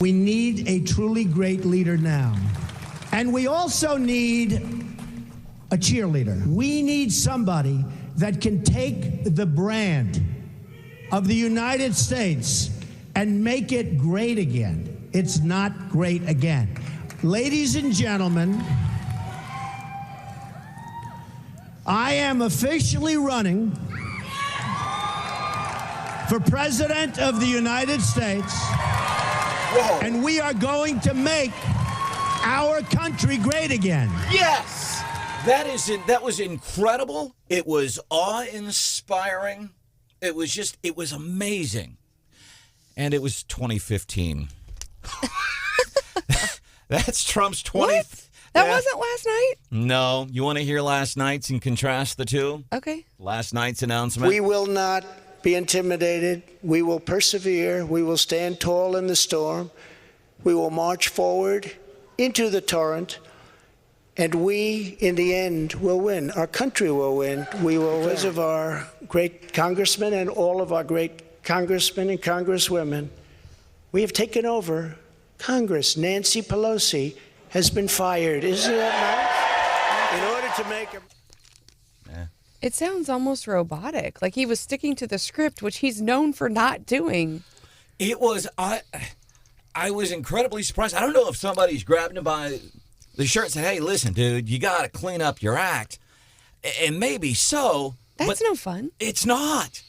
We need a truly great leader now. And we also need a cheerleader. We need somebody that can take the brand of the United States and make it great again. It's not great again. Ladies and gentlemen, I am officially running for President of the United States. Whoa. And we are going to make our country great again. Yes! That was incredible. It was awe-inspiring. It was amazing. And it was 2015. That's Trump's 20. What? That wasn't last night? No. You want to hear last night's and contrast the two? Okay. Last night's announcement. We will not be intimidated. We will persevere. We will stand tall in the storm. We will march forward into the torrent. And we, in the end, will win. Our country will win. We will, because of our great congressmen and all of our great congressmen and congresswomen, we have taken over Congress. Nancy Pelosi has been fired. Isn't that nice? In order to make a... It sounds almost robotic. Like he was sticking to the script, which he's known for not doing. It was, I was incredibly surprised. I don't know if somebody's grabbing him by the shirt and said, hey, listen, dude, you got to clean up your act. And maybe so. That's no fun. It's not.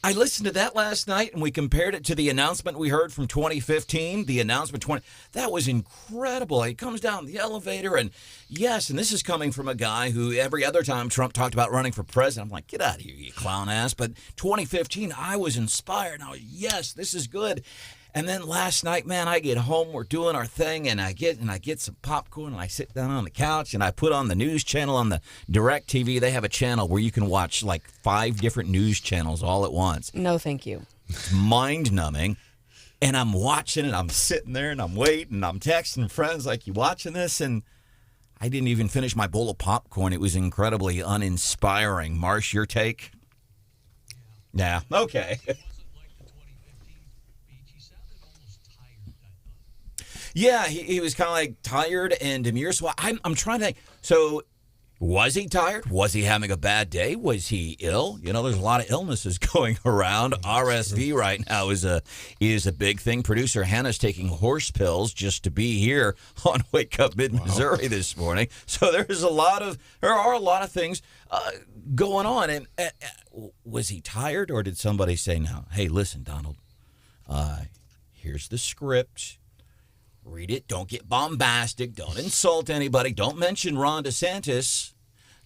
I listened to that last night, and we compared it to the announcement we heard from 2015, the announcement 20. That was incredible. He comes down the elevator, and yes, and this is coming from a guy who every other time Trump talked about running for president, I'm like, get out of here, you clown ass. But 2015, I was inspired. I was, yes, this is good. And then last night, man, I get home, we're doing our thing, and I get some popcorn, and I sit down on the couch, and I put on the news channel on the Direct TV. They have a channel where you can watch like 5 different news channels all at once. No, thank you. It's mind-numbing. And I'm watching it, I'm sitting there, and I'm waiting, and I'm texting friends like, you watching this? And I didn't even finish my bowl of popcorn. It was incredibly uninspiring. Marsh, your take? Yeah, okay. Yeah, he was kind of like tired and demure. So I'm trying to think. So was he tired? Was he having a bad day? Was he ill? You know, there's a lot of illnesses going around. RSV right now is a big thing. Producer Hannah's taking horse pills just to be here on Wake Up Mid-Missouri this morning. So there are a lot of things going on. And was he tired, or did somebody say, "No, hey, listen, Donald, here's the script. Read it. Don't get bombastic. Don't insult anybody. Don't mention Ron DeSantis.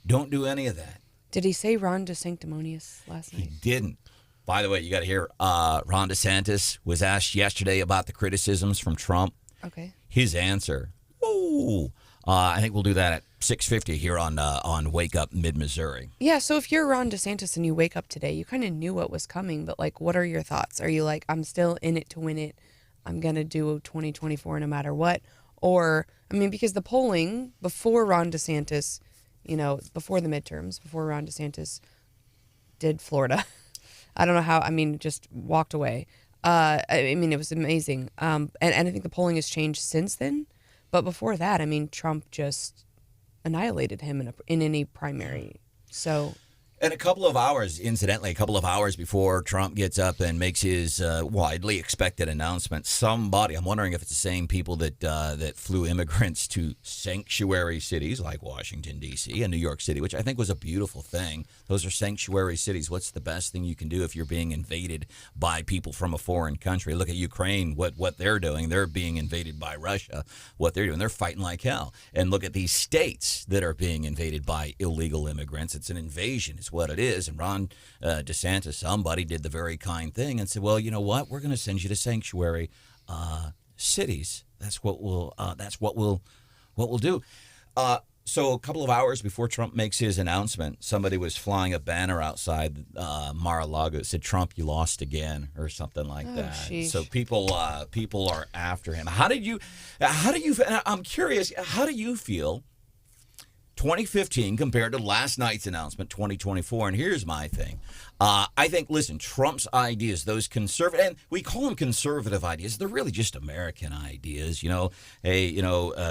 Don't do any of that." Did he say Ron DeSanctimonious last night? He didn't. By the way, you got to hear, Ron DeSantis was asked yesterday about the criticisms from Trump. Okay. His answer, I think we'll do that at 6:50 here on Wake Up Mid-Missouri. Yeah, so if you're Ron DeSantis and you wake up today, you kind of knew what was coming, but like, what are your thoughts? Are you like, I'm still in it to win it? I'm going to do 2024 no matter what? Or, I mean, because the polling before Ron DeSantis, you know, before the midterms, before Ron DeSantis did Florida, I don't know how, I mean, just walked away. I mean, it was amazing. And I think the polling has changed since then. But before that, I mean, Trump just annihilated him in any primary. So... And a couple of hours before Trump gets up and makes his widely expected announcement, somebody, I'm wondering if it's the same people that flew immigrants to sanctuary cities like Washington, D.C. and New York City, which I think was a beautiful thing. Those are sanctuary cities. What's the best thing you can do if you're being invaded by people from a foreign country? Look at Ukraine, what they're doing. They're being invaded by Russia. What they're doing, they're fighting like hell. And look at these states that are being invaded by illegal immigrants. It's an invasion. It's what it is. And Ron DeSantis, somebody did the very kind thing and said, well, you know what? We're going to send you to sanctuary cities. That's what we'll do. So a couple of hours before Trump makes his announcement, somebody was flying a banner outside Mar-a-Lago that said, "Trump, you lost again," or something like that. Sheesh. So people are after him. I'm curious, how do you feel 2015 compared to last night's announcement, 2024. And here's my thing. I think, listen, Trump's ideas, those conservative, and we call them conservative ideas, they're really just American ideas. Hey,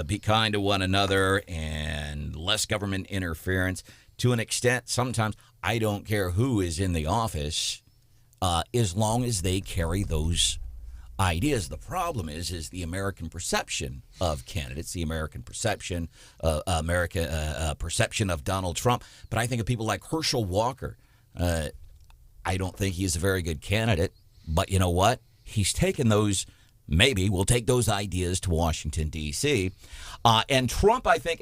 be kind to one another and less government interference. To an extent, sometimes I don't care who is in the office as long as they carry those ideas. The problem is the American perception of candidates, the American perception, perception of Donald Trump. But I think of people like Herschel Walker. I don't think he's a very good candidate, but you know what? He's taken those. Maybe we'll take those ideas to Washington, D.C. And Trump, I think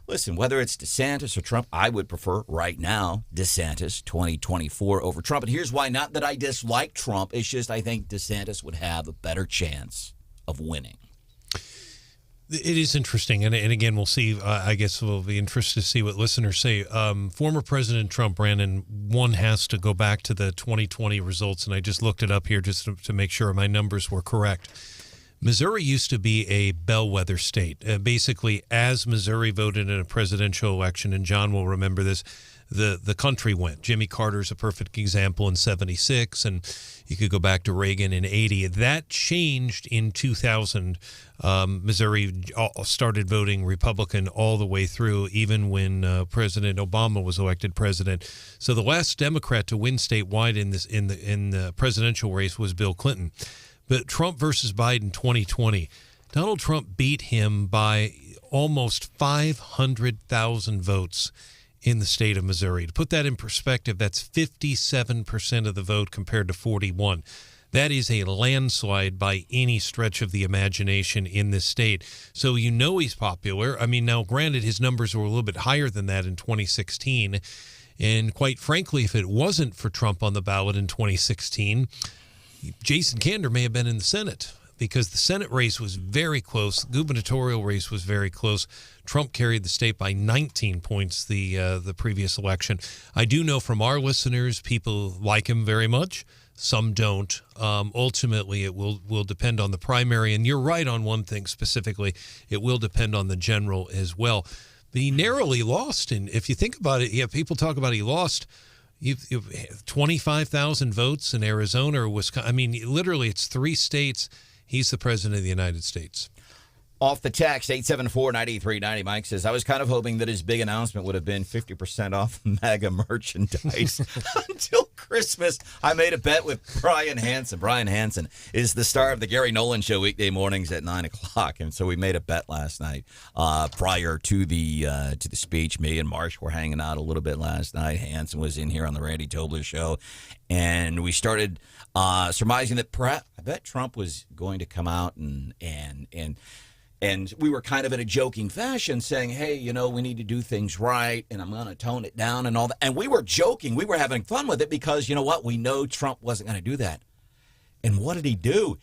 listen, whether it's DeSantis or Trump, I would prefer right now DeSantis 2024 over Trump. And here's why. Not that I dislike Trump. It's just I think DeSantis would have a better chance of winning. It is interesting. And again, we'll see. I guess we'll be interested to see what listeners say. Former President Trump, Branden, one has to go back to the 2020 results. And I just looked it up here just to make sure my numbers were correct. Missouri used to be a bellwether state. Basically, as Missouri voted in a presidential election, and John will remember this, the country went. Jimmy Carter's a perfect example in 76, and you could go back to Reagan in 80. That changed in 2000. Missouri started voting Republican all the way through, even when President Obama was elected president. So the last Democrat to win statewide in the presidential race was Bill Clinton. But Trump versus Biden 2020, Donald Trump beat him by almost 500,000 votes in the state of Missouri. To put that in perspective, that's 57% of the vote compared to 41%. That is a landslide by any stretch of the imagination in this state. So he's popular. I mean, now granted, his numbers were a little bit higher than that in 2016. And quite frankly, if it wasn't for Trump on the ballot in 2016, Jason Kander may have been in the Senate, because the Senate race was very close. The gubernatorial race was very close. Trump carried the state by 19 points the previous election. I do know from our listeners, people like him very much. Some don't. Ultimately, it will depend on the primary. And you're right on one thing specifically. It will depend on the general as well. But he narrowly lost. And if you think about it, people talk about he lost. You've 25,000 votes in Arizona or Wisconsin. I mean, literally, it's 3 states. He's the president of the United States. Off the text, 874-9390, Mike says, I was kind of hoping that his big announcement would have been 50% off MAGA merchandise until Christmas. I made a bet with Brian Hansen. Brian Hansen is the star of the Gary Nolan Show weekday mornings at 9 o'clock. And so we made a bet last night prior to the speech. Me and Marsh were hanging out a little bit last night. Hansen was in here on the Randy Tobler Show. And we started surmising that perhaps, I bet Trump was going to come out and we were kind of in a joking fashion saying, hey, we need to do things right, and I'm going to tone it down and all that. And we were joking. We were having fun with it because, you know what? We know Trump wasn't going to do that. And what did he do?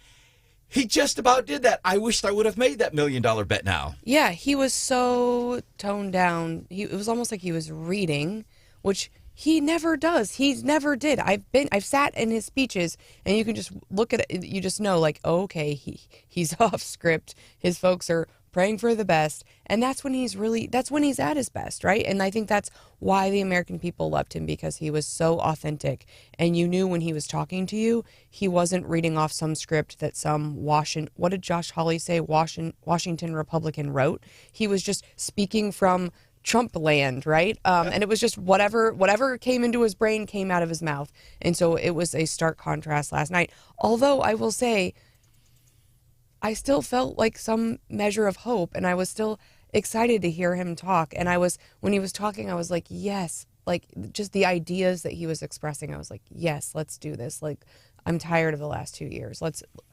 He just about did that. I wished I would have made that $1 million bet now. Yeah, he was so toned down. It was almost like he was reading, which he never does. He's never did. I've sat in his speeches, and you can just look at it. You just know, like, oh, okay, he's off script. His folks are praying for the best, and that's when he's at his best, right? And I think that's why the American people loved him, because he was so authentic, and you knew when he was talking to you, he wasn't reading off some script that some what did Josh Hawley say? Washington Republican wrote. He was just speaking from Trump land, right? And it was just whatever came into his brain came out of his mouth. And so it was a stark contrast last night. Although I will say, I still felt like some measure of hope, and I was still excited to hear him talk. And when he was talking, I was like, yes, like just the ideas that he was expressing. I was like, yes, let's do this. Like, I'm tired of the last 2 years.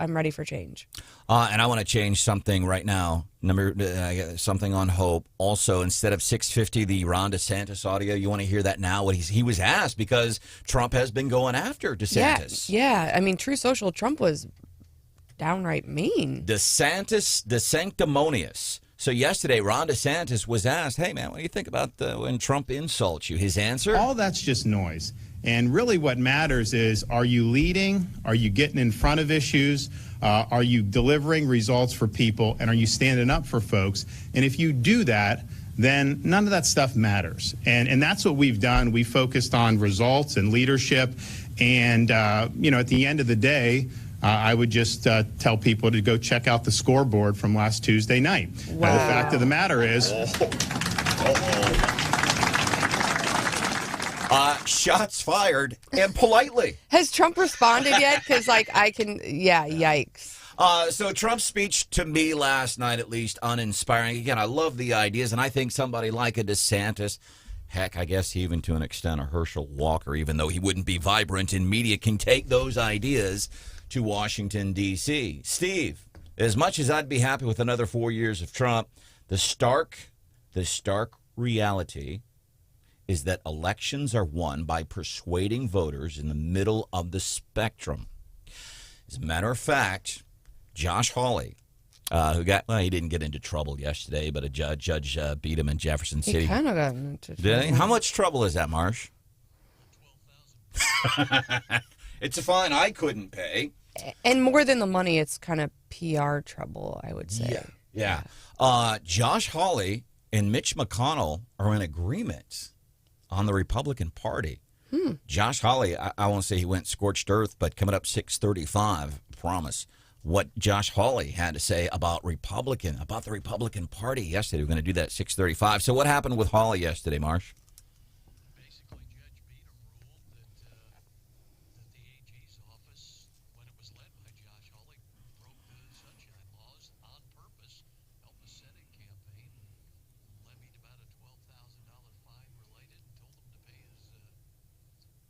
I'm ready for change. And I want to change something right now. Something on hope. Also, instead of 650, the Ron DeSantis audio, you want to hear that now? What he was asked, because Trump has been going after DeSantis. Yeah. I mean, True Social, Trump was downright mean. DeSantis, the sanctimonious. So yesterday, Ron DeSantis was asked, hey, man, what do you think about when Trump insults you? His answer? All that's just noise. And really what matters is, are you leading? Are you getting in front of issues? Are you delivering results for people? And are you standing up for folks? And if you do that, then none of that stuff matters. And that's what we've done. We focused on results and leadership. And, at the end of the day, I would just tell people to go check out the scoreboard from last Tuesday night. Wow. The fact of the matter is... Shots fired, and politely. Has Trump responded yet? Because, yikes. So Trump's speech to me last night, at least, uninspiring. Again, I love the ideas, and I think somebody like a DeSantis, heck, I guess even to an extent a Herschel Walker, even though he wouldn't be vibrant in media, can take those ideas to Washington, D.C. Steve, as much as I'd be happy with another 4 years of Trump, the stark reality is that elections are won by persuading voters in the middle of the spectrum. As a matter of fact, Josh Hawley, he didn't get into trouble yesterday, but a judge beat him in Jefferson City. He kind of got into trouble. Did he? How much trouble is that, Marsh? It's a fine I9couldn't pay. And more than the money, it's kind of PR trouble, I would say. Yeah. Josh Hawley and Mitch McConnell are in agreement on the Republican Party. Josh Hawley, I won't say he went scorched earth, but coming up 6:35, promise, what Josh Hawley had to say about the Republican Party yesterday. We're going to do that at 6:35. So what happened with Hawley yesterday, Marsh? Basically, Judge Beadham ruled that the AG's office, when it was led by Josh Hawley, broke the sunshine laws on purpose, helped the Senate campaign, levied about a $12,000 fine related, and told him to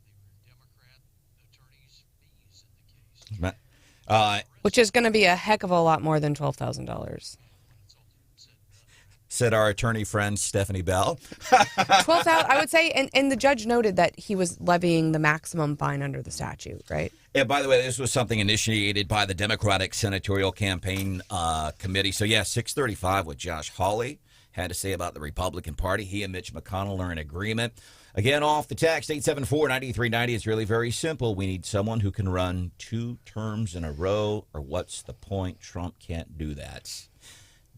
pay his Democrat attorney's fees in the case. Which is going to be a heck of a lot more than $12,000. Said our attorney friend Stephanie Bell. 12,000, I would say, and the judge noted that he was levying the maximum fine under the statute, right? Yeah, by the way, this was something initiated by the Democratic Senatorial Campaign Committee. So, 6:35, what Josh Hawley had to say about the Republican Party. He and Mitch McConnell are in agreement. Again, off the text, 874-9390. It's really very simple. We need someone who can run 2 terms in a row, or what's the point? Trump can't do that.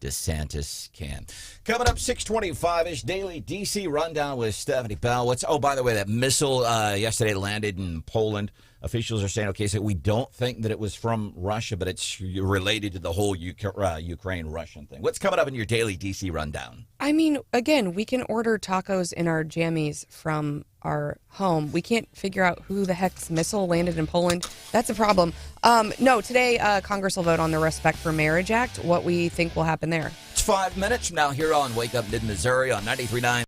DeSantis can. Coming up 6:25-ish, daily D.C. rundown with Stephanie Bell. By the way, that missile yesterday landed in Poland. Officials are saying, okay, so we don't think that it was from Russia, but it's related to the whole Ukraine-Russian thing. What's coming up in your daily D.C. rundown? I mean, again, we can order tacos in our jammies from our home. We can't figure out who the heck's missile landed in Poland. That's a problem. No, today Congress will vote on the Respect for Marriage Act, what we think will happen there. It's 5 minutes from now here on Wake Up Mid-Missouri on 93.9.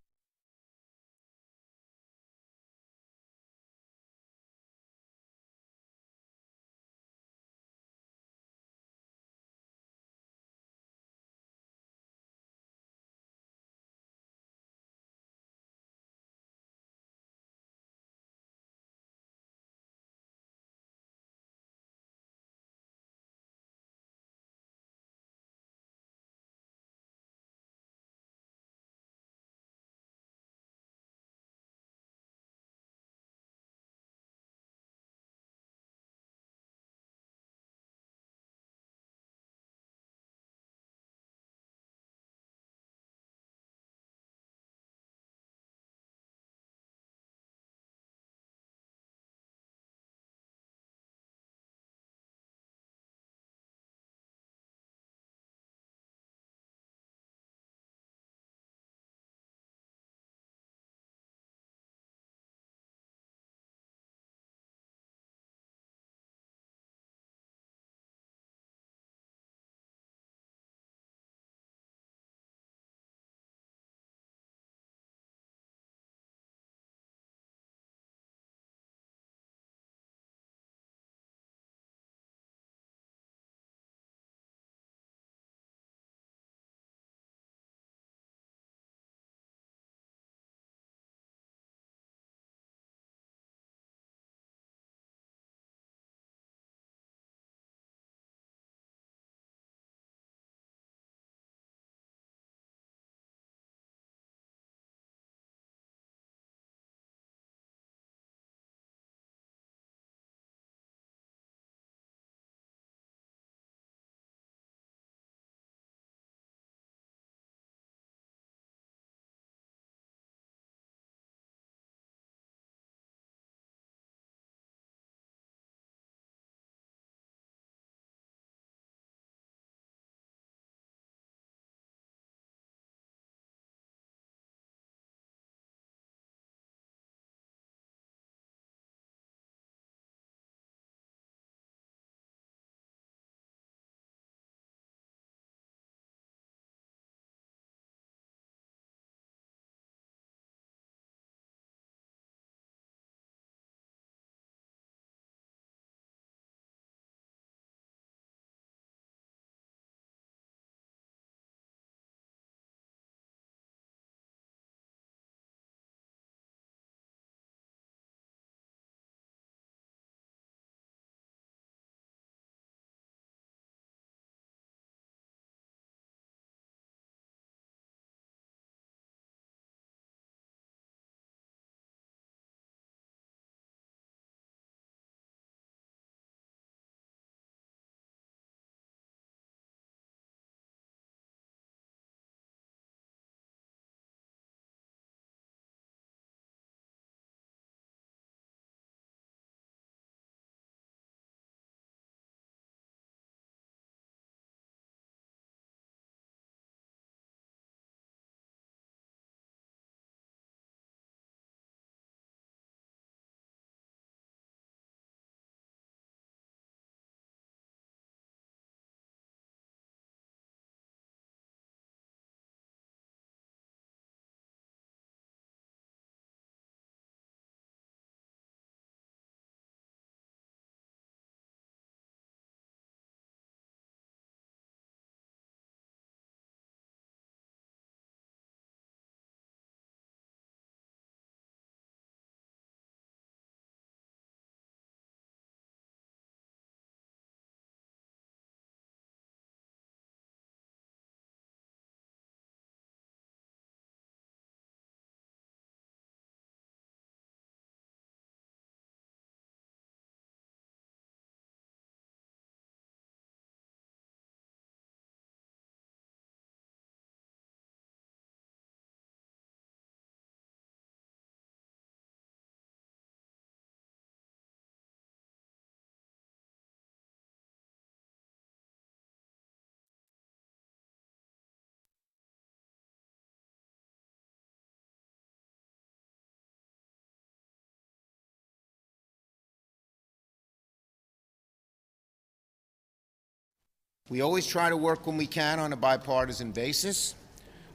We always try to work when we can on a bipartisan basis.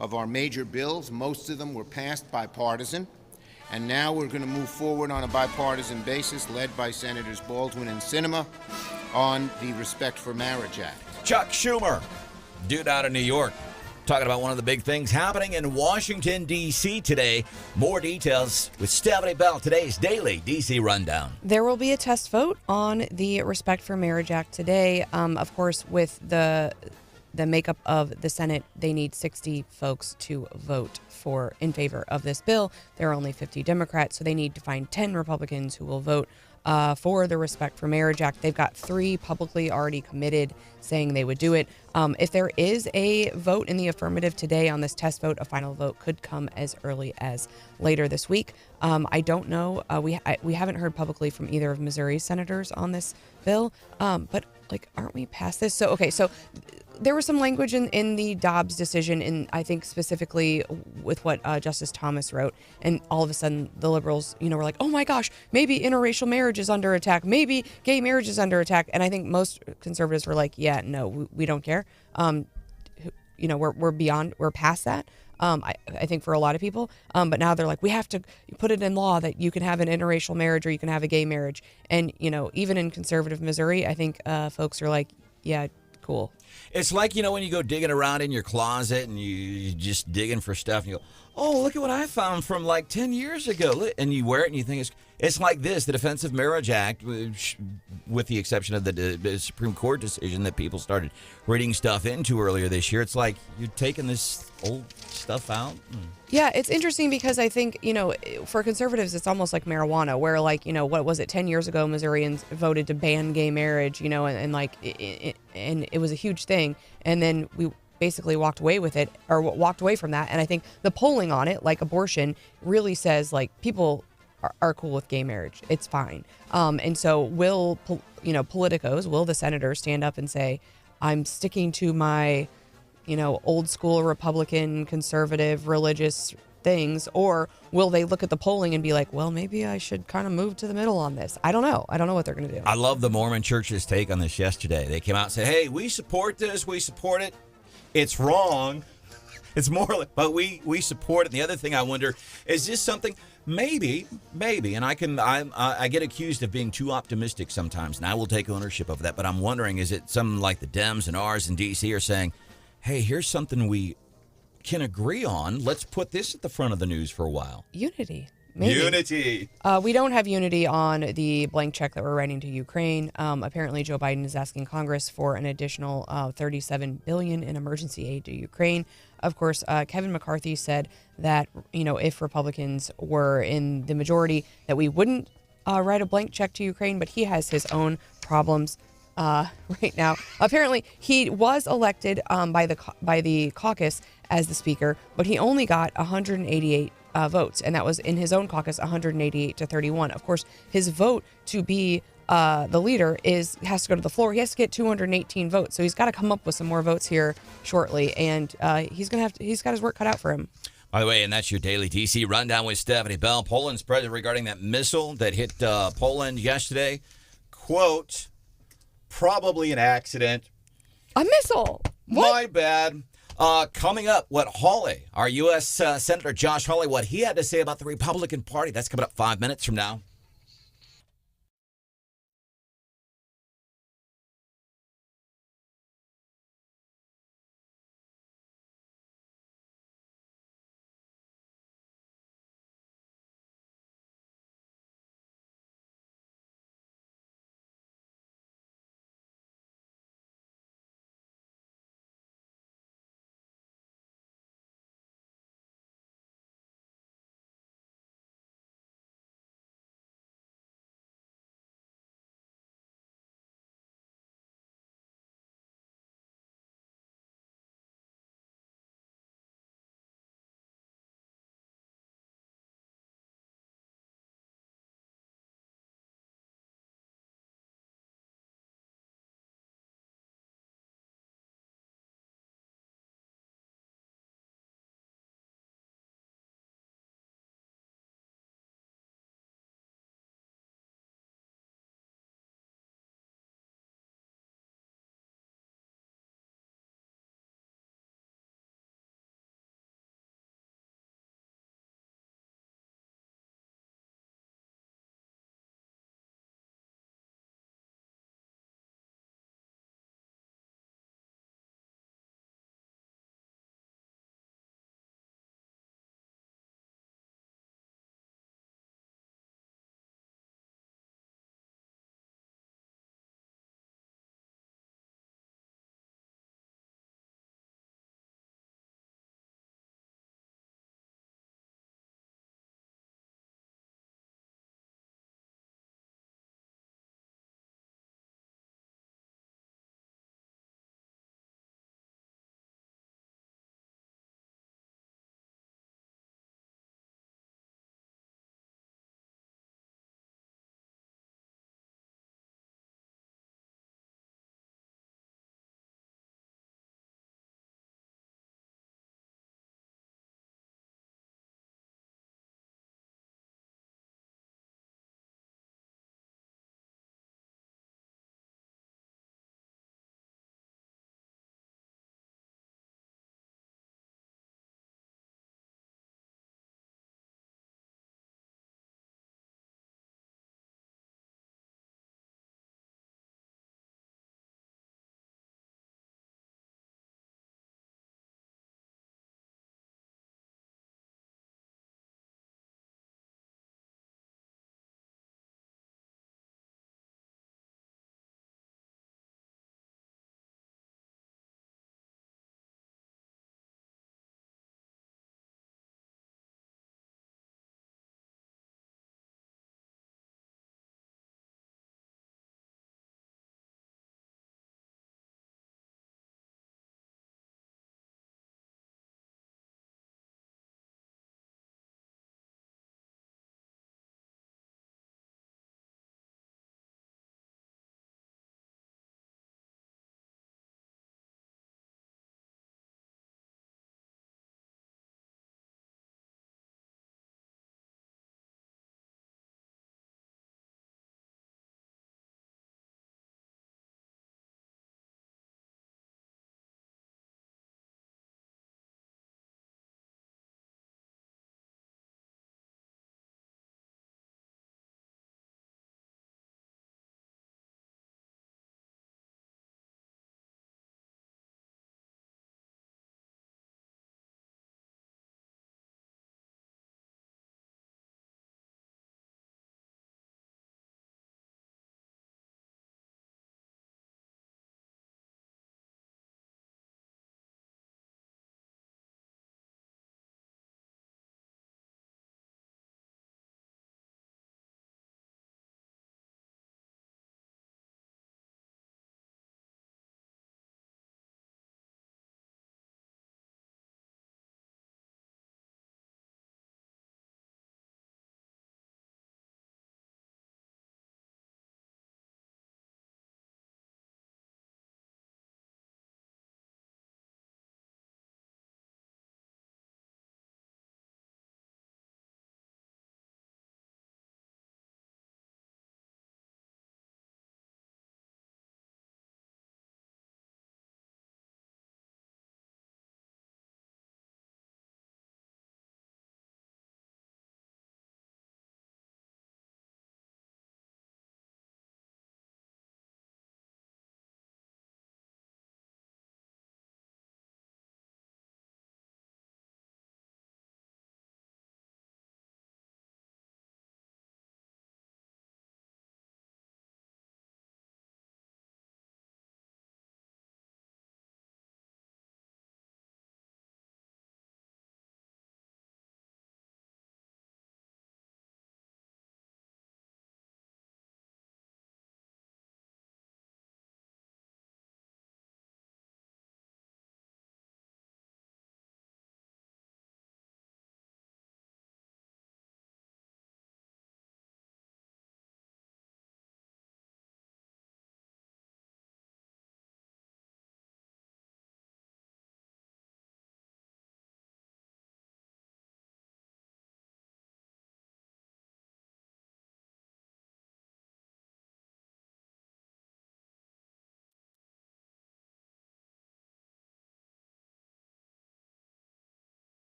Of our major bills, most of them were passed bipartisan. And now we're going to move forward on a bipartisan basis, led by Senators Baldwin and Sinema, on the Respect for Marriage Act. Chuck Schumer, dude out of New York, talking about one of the big things happening in Washington, D.C. today. More details with Stephanie Bell, today's Daily D.C. Rundown. There will be a test vote on the Respect for Marriage Act today. Of course, with the makeup of the Senate, they need 60 folks to vote in favor of this bill. There are only 50 Democrats, so they need to find 10 Republicans who will vote for the Respect for Marriage Act. They've got 3 publicly already committed saying they would do it. If there is a vote in the affirmative today on this test vote, a final vote could come as early as later this week. I don't know. We haven't heard publicly from either of Missouri's senators on this bill, but aren't we past this? So there was some language in the Dobbs decision, and I think specifically with what Justice Thomas wrote, and all of a sudden the liberals, were like, oh my gosh, maybe interracial marriage is under attack, maybe gay marriage is under attack, and I think most conservatives were like, yeah, no, we don't care. We're past that. I think for a lot of people, but now they're like, we have to put it in law that you can have an interracial marriage or you can have a gay marriage, and even in conservative Missouri, I think folks are like, yeah, cool. It's like, when you go digging around in your closet and you're just digging for stuff and you go, oh, look at what I found from like 10 years ago. And you wear it and you think it's like this, the Defensive Marriage Act, with the exception of the Supreme Court decision that people started reading stuff into earlier this year. It's like you're taking this old stuff out. Yeah, it's interesting because I think, for conservatives, it's almost like marijuana, where what was it, 10 years ago, Missourians voted to ban gay marriage, and it was a huge thing. And then we basically walked away from that. And I think the polling on it, like abortion, really says people are cool with gay marriage. It's fine. And so will the senators stand up and say, I'm sticking to my old school Republican, conservative, religious things, or will they look at the polling and be like, well, maybe I should kind of move to the middle on this? I don't know what they're going to do. I love the Mormon Church's take on this yesterday. They came out and said, hey, we support this, we support it. It's wrong. It's more, but we support it. And the other thing I wonder, is this something, maybe, and I get accused of being too optimistic sometimes, and I will take ownership of that, but I'm wondering, is it something like the Dems and ours in D.C. are saying, hey, here's something we can agree on. Let's put this at the front of the news for a while. Unity. Maybe. Unity. We don't have unity on the blank check that we're writing to Ukraine. Apparently, Joe Biden is asking Congress for an additional $37 billion in emergency aid to Ukraine. Of course, Kevin McCarthy said that, if Republicans were in the majority, that we wouldn't write a blank check to Ukraine, but he has his own problems right now. Apparently, he was elected by the caucus as the speaker, but he only got 188 votes, and that was in his own caucus, 188 to 31. Of course, his vote to be the leader has to go to the floor. He has to get 218 votes, so he's got to come up with some more votes here shortly, and he's got his work cut out for him. By the way, and that's your daily DC rundown with Stephanie Bell. Poland's president regarding that missile that hit Poland yesterday. Quote, probably an accident. A missile? What? My bad. Coming up, what Hawley, our U.S. Senator Josh Hawley, what he had to say about the Republican Party. That's coming up 5 minutes from now.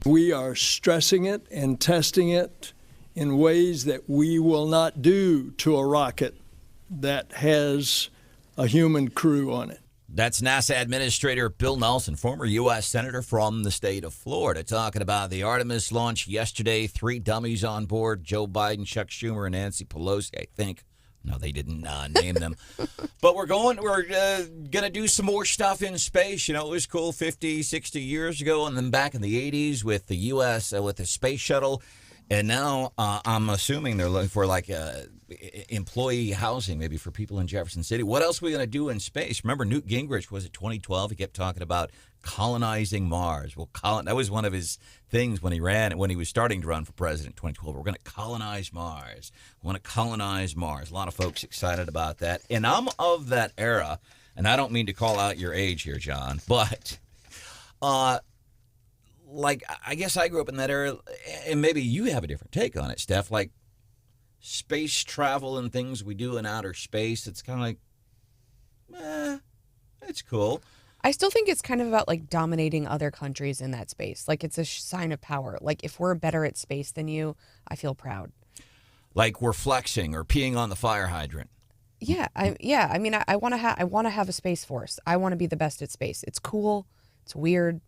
We are stressing it and testing it in ways that we will not do to a rocket that has a human crew on it. That's NASA Administrator Bill Nelson, former U.S. Senator from the state of Florida, talking about the Artemis launch yesterday. 3 dummies on board: Joe Biden, Chuck Schumer, and Nancy Pelosi, I think. No, they didn't name them. But we're going to do some more stuff in space. You know, it was cool 50, 60 years ago, and then back in the 80s with the U.S., with the space shuttle. And now I'm assuming they're looking for like employee housing, maybe for people in Jefferson City. What else are we going to do in space? Remember Newt Gingrich, was it 2012? He kept talking about colonizing Mars. Well, that was one of his things when he was starting to run for president in 2012. We're going to colonize Mars. We want to colonize Mars. A lot of folks excited about that. And I'm of that era, and I don't mean to call out your age here, John, but like, I guess I grew up in that era, and maybe you have a different take on it, Steph. Like, space travel and things we do in outer space, it's kind of like, it's cool. I still think it's kind of about, like, dominating other countries in that space. Like, it's a sign of power. Like, if we're better at space than you, I feel proud. Like we're flexing or peeing on the fire hydrant. Yeah, I mean, I want to have a space force. I want to be the best at space. It's cool. It's weird.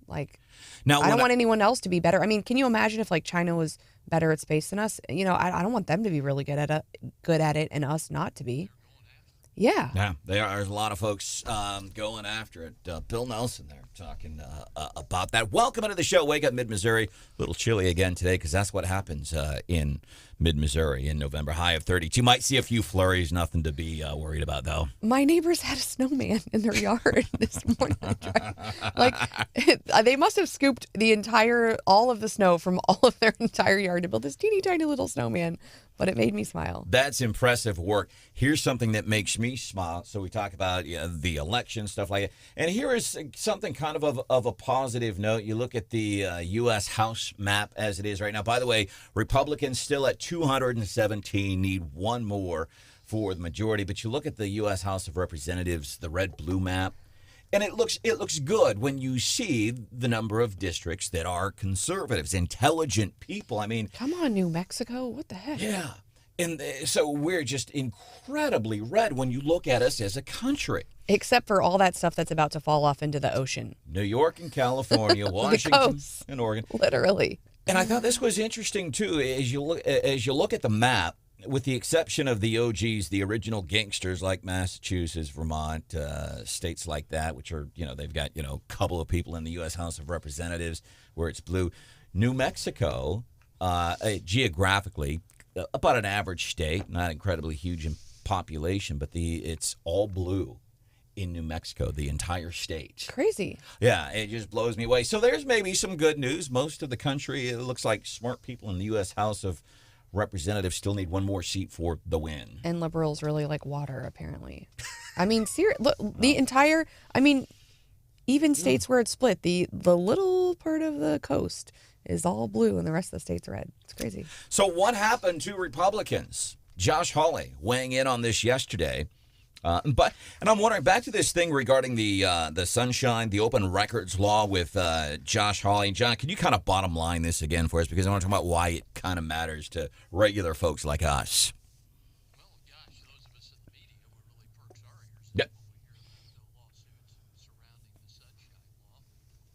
Like, now, I don't want anyone else to be better. I mean, can you imagine if, like, China was better at space than us? You know, I don't want them to be really good at it and us not to be. Yeah. Yeah, there's a lot of folks going after it. Bill Nelson there talking about that. Welcome into the show. Wake Up Mid-Missouri. A little chilly again today because that's what happens in Mid-Missouri in November. High of 32. Might see a few flurries. Nothing to be worried about, though. My neighbors had a snowman in their yard this morning. Like, they must have scooped all of the snow from all of their entire yard to build this teeny tiny little snowman. But it made me smile. That's impressive work. Here's something that makes me smile. So we talk about the election, stuff like that. And here is something kind of a positive note. You look at the U.S. House map as it is right now. By the way, Republicans still at 217, need one more for the majority. But you look at the U.S. House of Representatives, the red-blue map. And it looks good when you see the number of districts that are conservatives, intelligent people. I mean, come on, New Mexico. What the heck? Yeah. And so we're just incredibly red when you look at us as a country. Except for all that stuff that's about to fall off into the ocean. New York and California, Washington and Oregon. Literally. And I thought this was interesting, too, as you look at the map. With the exception of the OGs, the original gangsters like Massachusetts, Vermont, states like that, which are, they've got, a couple of people in the U.S. House of Representatives where it's blue. New Mexico, geographically, about an average state, not incredibly huge in population, but it's all blue in New Mexico, the entire state. Crazy. Yeah, it just blows me away. So there's maybe some good news. Most of the country, it looks like smart people in the U.S. House of Representatives still need one more seat for the win. And liberals really like water, apparently. I mean, even states where it's split, the little part of the coast is all blue and the rest of the state's red. It's crazy. So what happened to Republicans? Josh Hawley weighing in on this yesterday. And I'm wondering, back to this thing regarding the sunshine, the open records law with Josh Hawley. John, can you kind of bottom line this again for us? Because I want to talk about why it kind of matters to regular folks like us. Well, gosh, those of us in the media were really perked our ears. Yep. We hear the lawsuits surrounding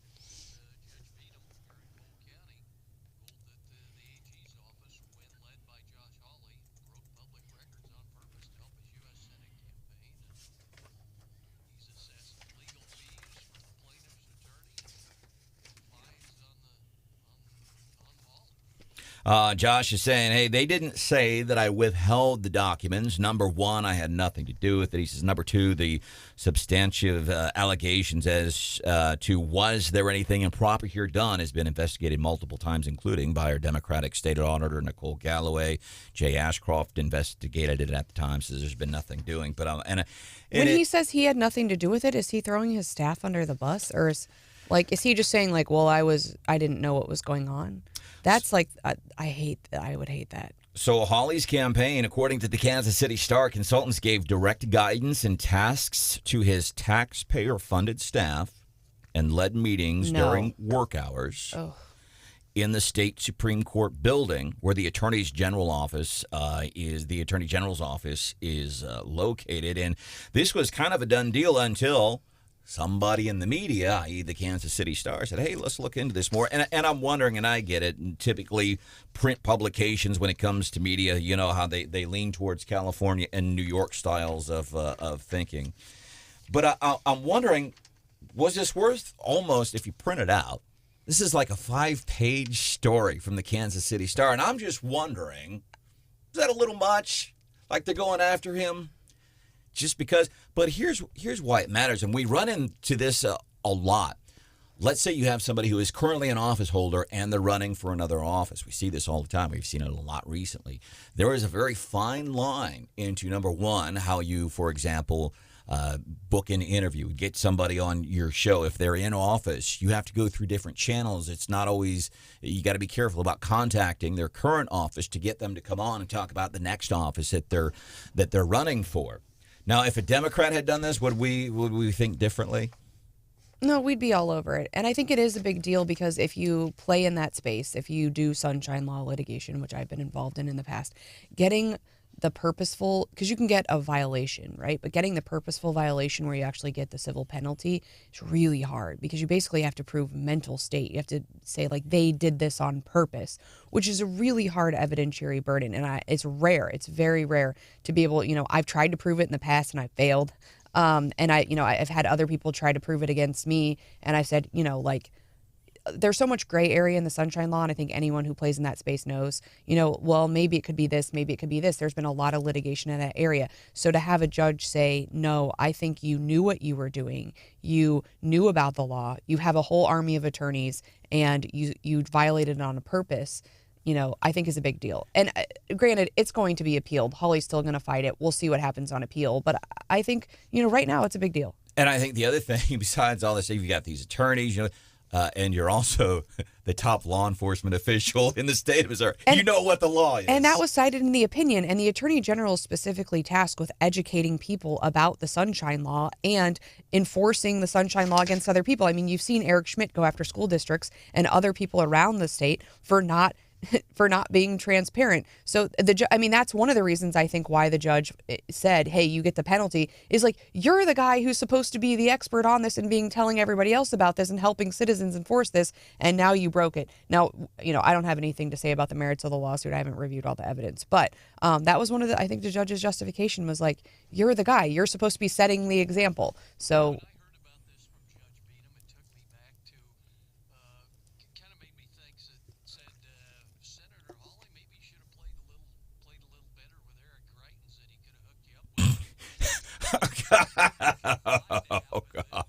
the sunshine law. Judge Beadham here in Cole County ruled that the AG's office, when led by Josh Hawley, broke public records on purpose to help his U.S. Senate campaign. He's assessed legal fees from the plaintiff's attorney and fines on Hawley. Josh is saying, hey, they didn't say that I withheld the documents. Number one, I had nothing to do with it. He says, number two, the substantive allegations as to was there anything improper here done has been investigated multiple times, including by our Democratic State Auditor, Nicole Galloway. Jay Ashcroft investigated it at the time, says there's been nothing doing. But when he says he had nothing to do with it, is he throwing his staff under the bus? Or is he just saying, like, well, I didn't know what was going on? That's like, I would hate that. So Hawley's campaign, according to the Kansas City Star, consultants gave direct guidance and tasks to his taxpayer-funded staff and led meetings during work hours. Oh. in the state Supreme Court building where the Attorney General's office is located. And this was kind of a done deal until somebody in the media, i.e. the Kansas City Star, said, hey, let's look into this more. And I'm wondering, and I get it, and typically print publications when it comes to media, you know how they lean towards California and New York styles of thinking. But I'm wondering, was this worth almost, if you print it out, this is like a 5-page story from the Kansas City Star, and I'm just wondering, is that a little much? Like they're going after him just because? But here's why it matters, and we run into this a lot. Let's say you have somebody who is currently an office holder and they're running for another office. We see this all the time. We've seen it a lot recently. There is a very fine line into, number one, how you, for example, book an interview, get somebody on your show. If they're in office, you have to go through different channels. It's not always, you got to be careful about contacting their current office to get them to come on and talk about the next office that they're running for. Now, if a Democrat had done this, would we think differently? No, we'd be all over it. And I think it is a big deal because if you play in that space, if you do sunshine law litigation, which I've been involved in the past, getting the purposeful, because you can get a violation, right? But getting the purposeful violation where you actually get the civil penalty is really hard because you basically have to prove mental state. You have to say, like, they did this on purpose, which is a really hard evidentiary burden. And it's rare. It's very rare to be able, I've tried to prove it in the past and I failed. And I've had other people try to prove it against me. And I've said, there's so much gray area in the sunshine law, and I think anyone who plays in that space knows, well, maybe it could be this, maybe it could be this. There's been a lot of litigation in that area. So to have a judge say, no, I think you knew what you were doing, you knew about the law, you have a whole army of attorneys, and you violated it on a purpose, I think is a big deal. And granted, it's going to be appealed. Holly's still going to fight it. We'll see what happens on appeal. But I think, right now it's a big deal. And I think the other thing, besides all this, you've got these attorneys, and you're also the top law enforcement official in the state of Missouri. And, you know what the law is. And that was cited in the opinion. And the Attorney General is specifically tasked with educating people about the Sunshine Law and enforcing the Sunshine Law against other people. I mean, you've seen Eric Schmidt go after school districts and other people around the state for not being transparent. So that's one of the reasons I think why the judge said, hey, you get the penalty, is like, you're the guy who's supposed to be the expert on this and telling everybody else about this and helping citizens enforce this, and now you broke it. Now, I don't have anything to say about the merits of the lawsuit. I haven't reviewed all the evidence, but that was one of I think the judge's justification was like, you're the guy, you're supposed to be setting the example. So Oh, God.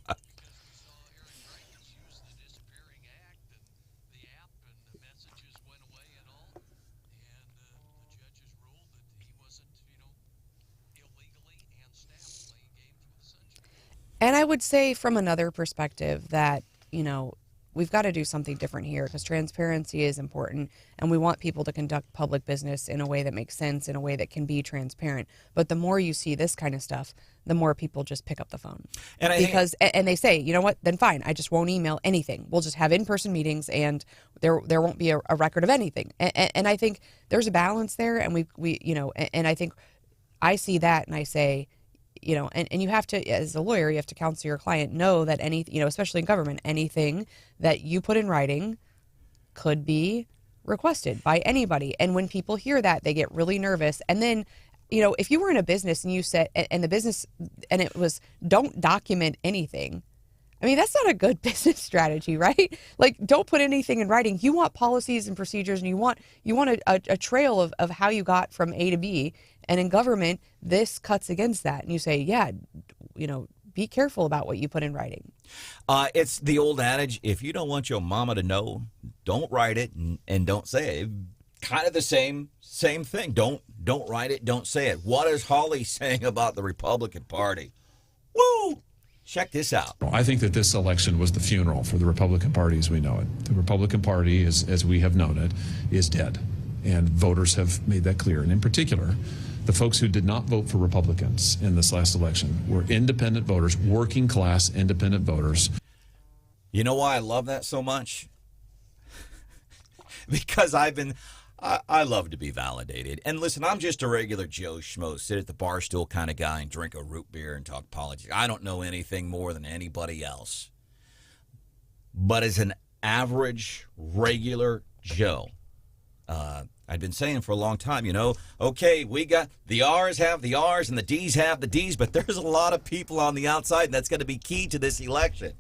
And I would say from another perspective that, we've got to do something different here because transparency is important and we want people to conduct public business in a way that makes sense, in a way that can be transparent. But the more you see this kind of stuff, the more people just pick up the phone. And they say, you know what, then fine, I just won't email anything. We'll just have in-person meetings and there won't be a record of anything. And I think there's a balance there. And and I think I see that and I say, and you have to, as a lawyer, you have to counsel your client, know that especially in government, anything that you put in writing could be requested by anybody. And when people hear that, they get really nervous. And then, if you were in a business and you said, and the business, and it was, don't document anything. I mean, that's not a good business strategy, right? Like, don't put anything in writing. You want policies and procedures, and you want a trail of how you got from A to B. And in government, this cuts against that. And you say, yeah, be careful about what you put in writing. It's the old adage, if you don't want your mama to know, don't write it and don't say it. Kind of the same thing. Don't write it, don't say it. What is Holly saying about the Republican Party? Woo! Check this out. I think that this election was the funeral for the Republican Party as we know it. The Republican Party, as we have known it, is dead. And voters have made that clear. And in particular, the folks who did not vote for Republicans in this last election were independent voters, working class independent voters. You know why I love that so much? because I love to be validated. And listen, I'm just a regular Joe Schmo, sit at the bar stool kind of guy and drink a root beer and talk politics. I don't know anything more than anybody else. But as an average, regular Joe, I've been saying for a long time, okay, we got the R's have the R's and the D's have the D's, but there's a lot of people on the outside, and that's going to be key to this election.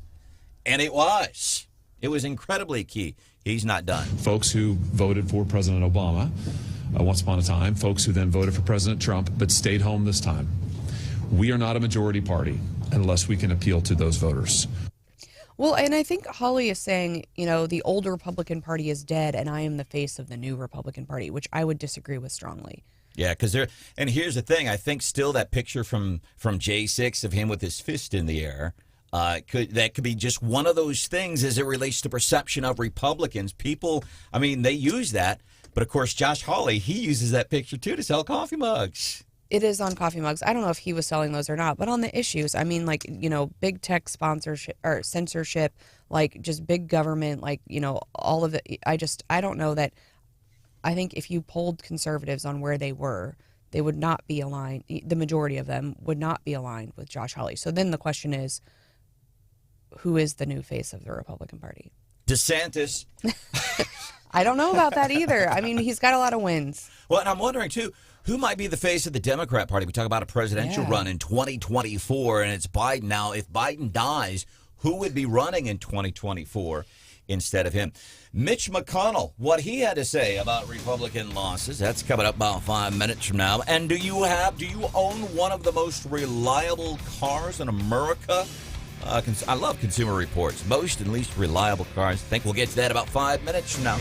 And it was. It was incredibly key. He's not done. Folks who voted for President Obama once upon a time, folks who then voted for President Trump but stayed home this time. We are not a majority party unless we can appeal to those voters. Well, and I think Holly is saying, the old Republican Party is dead and I am the face of the new Republican Party, which I would disagree with strongly. Yeah, because and here's the thing. I think still that picture from J6 of him with his fist in the air, that could be just one of those things as it relates to perception of Republicans. People, they use that. But, of course, Josh Hawley, he uses that picture, too, to sell coffee mugs. It is on coffee mugs. I don't know if he was selling those or not, but on the issues, big tech sponsorship or censorship, just big government, all of it. I don't know that. I think if you polled conservatives on where they were, they would not be aligned. The majority of them would not be aligned with Josh Hawley. So then the question is, who is the new face of the Republican Party? DeSantis. I don't know about that either. He's got a lot of wins. Well, and I'm wondering, too, who might be the face of the Democrat Party? We talk about a presidential run in 2024, and it's Biden. Now, if Biden dies, who would be running in 2024 instead of him? Mitch McConnell, what he had to say about Republican losses. That's coming up about 5 minutes from now. And do you own one of the most reliable cars in America? I love Consumer Reports. Most and least reliable cars. I think we'll get to that about 5 minutes from now.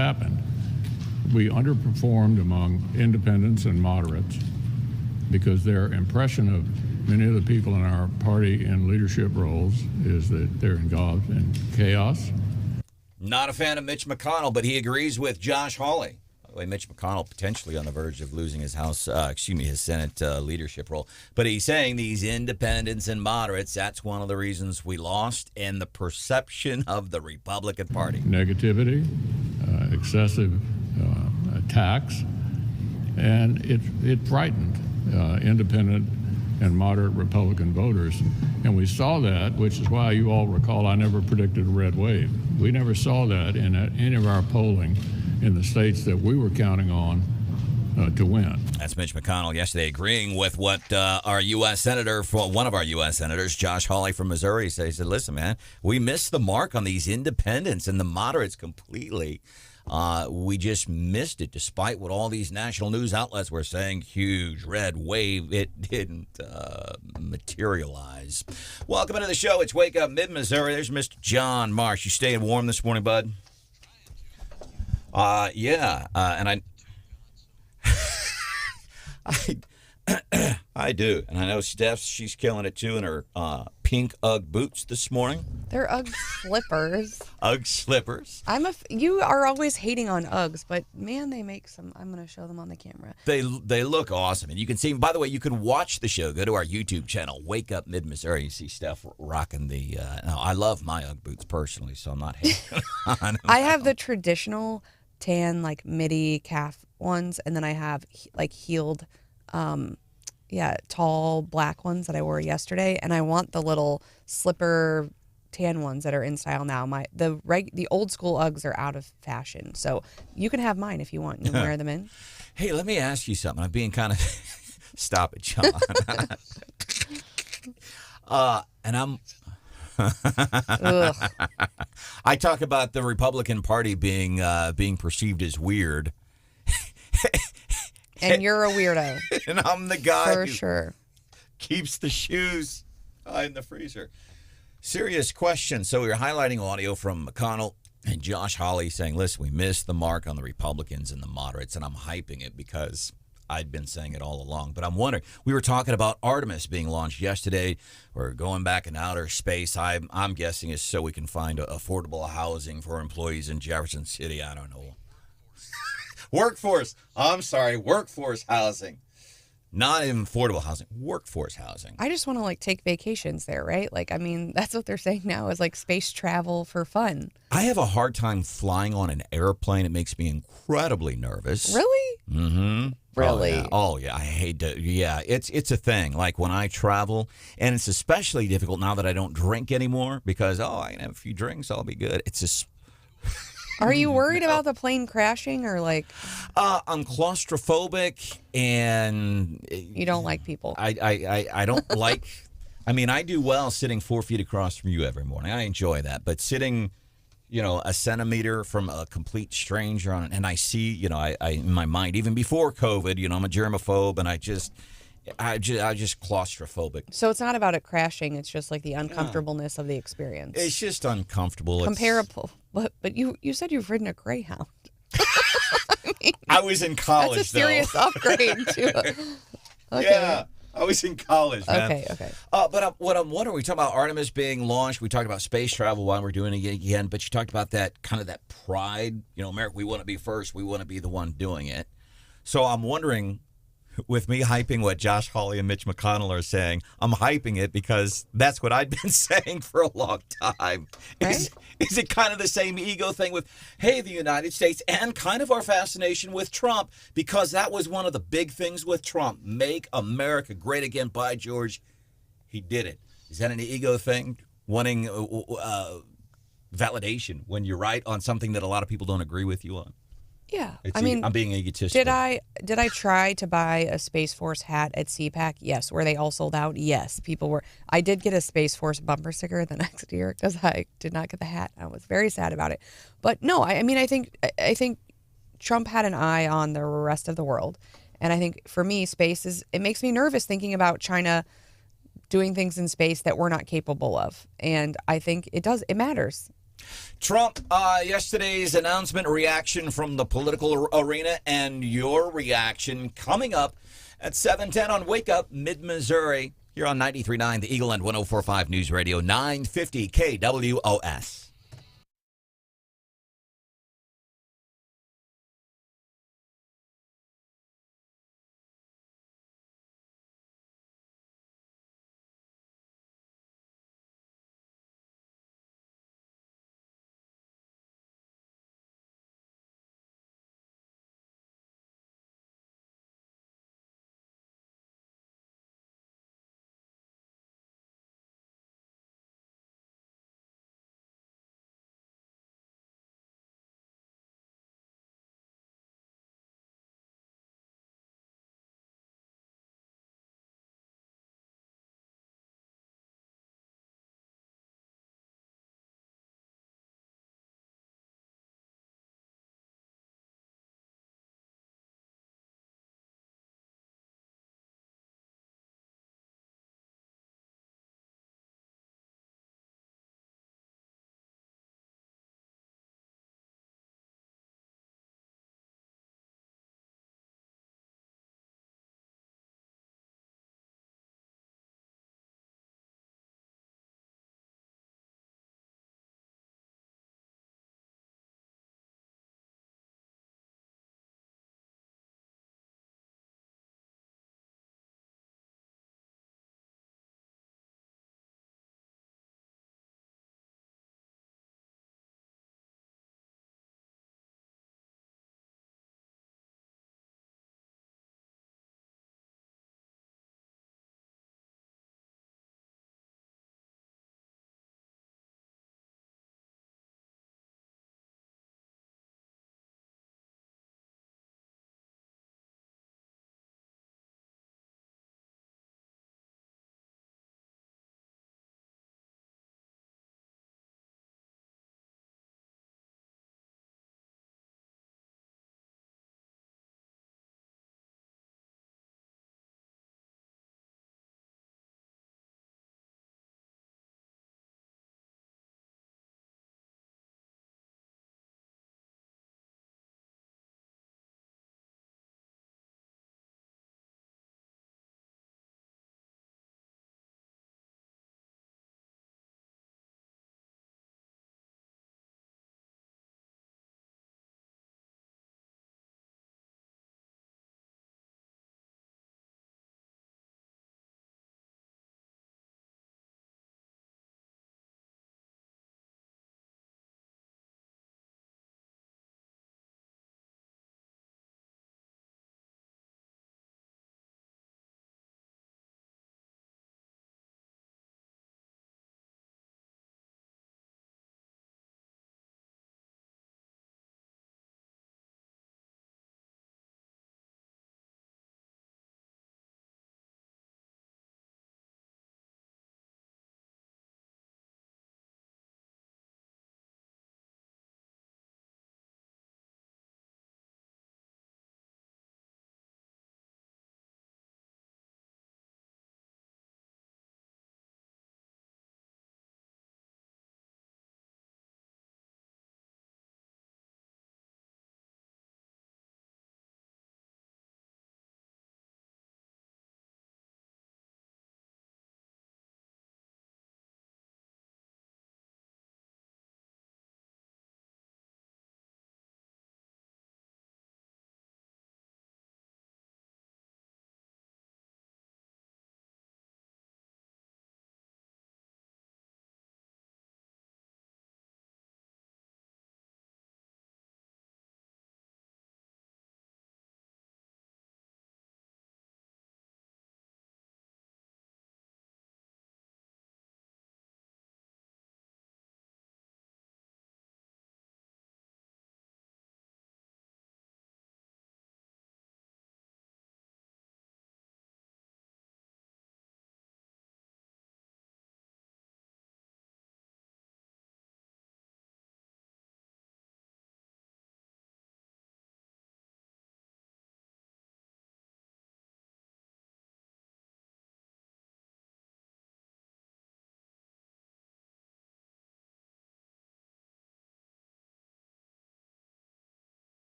happened. We underperformed among independents and moderates because their impression of many of the people in our party in leadership roles is that they're involved in chaos. Not a fan of Mitch McConnell, but he agrees with Josh Hawley. By the way, Mitch McConnell potentially on the verge of losing his his Senate leadership role. But he's saying these independents and moderates, that's one of the reasons we lost, and the perception of the Republican Party. Negativity, excessive attacks, and it frightened independent and moderate Republican voters. And we saw that, which is why you all recall I never predicted a red wave. We never saw that in any of our polling in the states that we were counting on to win. That's Mitch McConnell yesterday agreeing with what our U.S. Senator, one of our U.S. Senators, Josh Hawley from Missouri, said. He said, listen, man, we missed the mark on these independents and the moderates completely. We just missed it, despite what all these national news outlets were saying. Huge red wave. It didn't materialize. Welcome into the show. It's Wake Up Mid-Missouri. There's Mr. John Marsh. You staying warm this morning, bud? Yeah. And I do. And I know Steph, she's killing it too in her pink Ugg boots this morning. They're Ugg slippers. Ugg slippers. You are always hating on Uggs, but man, they make some. I'm going to show them on the camera. They look awesome. And you can see, by the way, you can watch the show. Go to our YouTube channel, Wake Up Mid-Missouri. You see Steph rocking the, I love my Ugg boots personally, so I'm not hating on them. I have the traditional tan, like midi calf ones, and then I have like heeled, tall black ones that I wore yesterday, and I want the little slipper tan ones that are in style now. The old school Uggs are out of fashion, so you can have mine if you want. You can wear them in. Hey, let me ask you something. I'm being kind of stop it, John. And I'm. I talk about the Republican Party being perceived as weird. And you're a weirdo. And I'm the guy for who sure keeps the shoes in the freezer. Serious question. So we were highlighting audio from McConnell and Josh Hawley saying, listen, we missed the mark on the Republicans and the moderates, and I'm hyping it because I'd been saying it all along. But I'm wondering, we were talking about Artemis being launched yesterday. We're going back in outer space. I'm guessing it's so we can find affordable housing for employees in Jefferson City. I don't know. Workforce housing. Not even affordable housing, workforce housing. I just want to take vacations there, right? That's what they're saying now is space travel for fun. I have a hard time flying on an airplane. It makes me incredibly nervous. Really? Mm-hmm. Really? Oh yeah. I hate to. Yeah, it's a thing. Like when I travel, and it's especially difficult now that I don't drink anymore because I can have a few drinks, I'll be good. It's just. Are you worried about the plane crashing or I'm claustrophobic and you don't like people. I don't like. I do well sitting 4 feet across from you every morning. I enjoy that, but sitting, a centimeter from a complete stranger and I see, I in my mind even before COVID, I'm a germaphobe and I just claustrophobic. So it's not about it crashing. It's just the uncomfortableness of the experience. It's just uncomfortable. Comparable. But you said you've ridden a Greyhound. I was in college, that's a serious upgrade, too. Okay. Yeah, I was in college, man. Okay. But what I'm wondering, we talked about Artemis being launched. We talked about space travel while we're doing it again. But you talked about that kind of that pride. America, we want to be first. We want to be the one doing it. So I'm wondering, with me hyping what Josh Hawley and Mitch McConnell are saying, I'm hyping it because that's what I've been saying for a long time. Right? Is it kind of the same ego thing with, hey, the United States, and kind of our fascination with Trump, because that was one of the big things with Trump. Make America great again. By George, he did it. Is that an ego thing? Wanting validation when you're right on something that a lot of people don't agree with you on? Yeah. I'm being egotistical. Did I try to buy a Space Force hat at CPAC? Yes. Were they all sold out? Yes. People were. I did get a Space Force bumper sticker the next year because I did not get the hat. I was very sad about it. But no, I think Trump had an eye on the rest of the world. And I think for me, it makes me nervous thinking about China doing things in space that we're not capable of. And I think it matters. Trump, yesterday's announcement, reaction from the political arena, and your reaction coming up at 7:10 on Wake Up Mid-Missouri here on 93.9 The Eagle and 104.5 News Radio, 950 KWOS.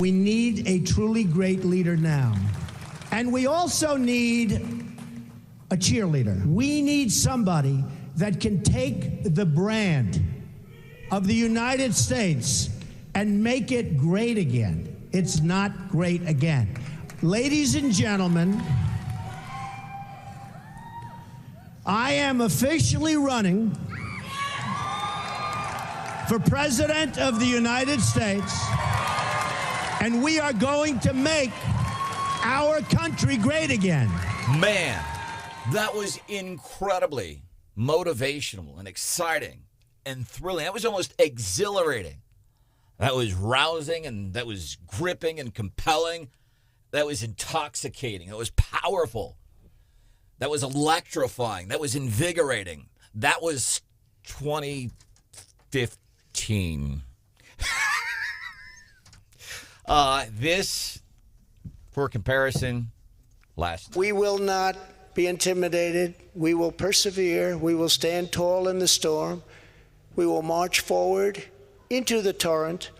We need a truly great leader now. And we also need a cheerleader. We need somebody that can take the brand of the United States and make it great again. It's not great again. Ladies and gentlemen, I am officially running for President of the United States, and we are going to make our country great again. Man, that was incredibly motivational and exciting and thrilling. That was almost exhilarating. That was rousing, and that was gripping and compelling. That was intoxicating. That was powerful. That was electrifying. That was invigorating. That was 2015. This, for comparison, last. We will not be intimidated. We will persevere. We will stand tall in the storm. We will march forward into the torrent.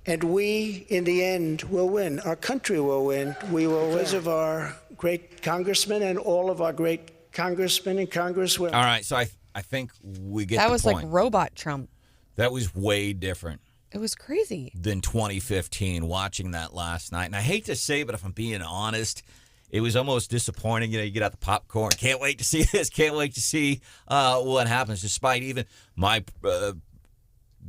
And we, in the end, will win. Our country will win. We will win. Because of our great congressmen and all of our great congressmen and congresswomen. All right, so I think we get That the was point. like robot Trump. That was way different It was crazy. than 2015, watching that last night. And I hate to say, but if I'm being honest, it was almost disappointing. You know, you get out the popcorn. Can't wait to see this. Can't wait to see what happens, despite even my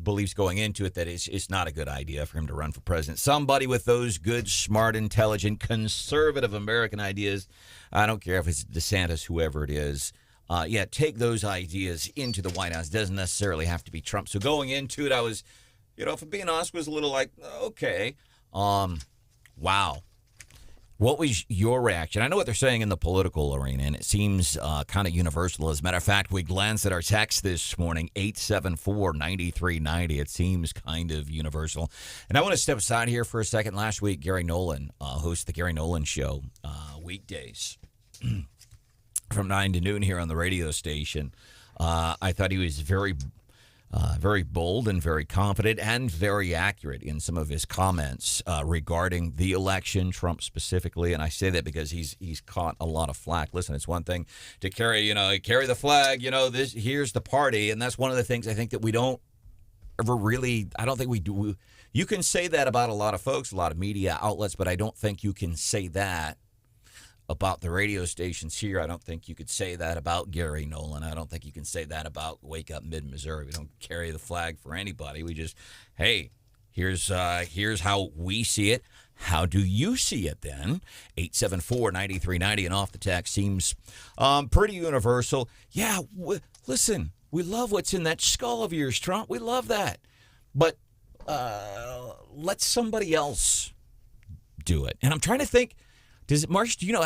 beliefs going into it that it's not a good idea for him to run for president. Somebody with those good, smart, intelligent, conservative American ideas, I don't care if it's DeSantis, whoever it is, take those ideas into the White House. It doesn't necessarily have to be Trump. So going into it, I was, if I'm being honest, was a little like, okay, wow. What was your reaction? I know what they're saying in the political arena, and it seems kind of universal. As a matter of fact, we glanced at our text this morning, 874-9390. It seems kind of universal. And I want to step aside here for a second. Last week, Gary Nolan hosts the Gary Nolan Show weekdays from 9 to noon here on the radio station. I thought he was very bold and very confident and very accurate in some of his comments regarding the election, Trump specifically. And I say that because he's caught a lot of flack. Listen, it's one thing to carry the flag, here's the party. And that's one of the things I think that we don't ever really, I don't think we do. You can say that about a lot of folks, a lot of media outlets, but I don't think you can say that about the radio stations here. I don't think you could say that about Gary Nolan. I don't think you can say that about Wake Up Mid-Missouri. We don't carry the flag for anybody. We just, hey, here's how we see it. How do you see it then? 874-9390 and off the text seems pretty universal. Yeah, listen, we love what's in that skull of yours, Trump. We love that. But let somebody else do it. And I'm trying to think, Marsh, do you know,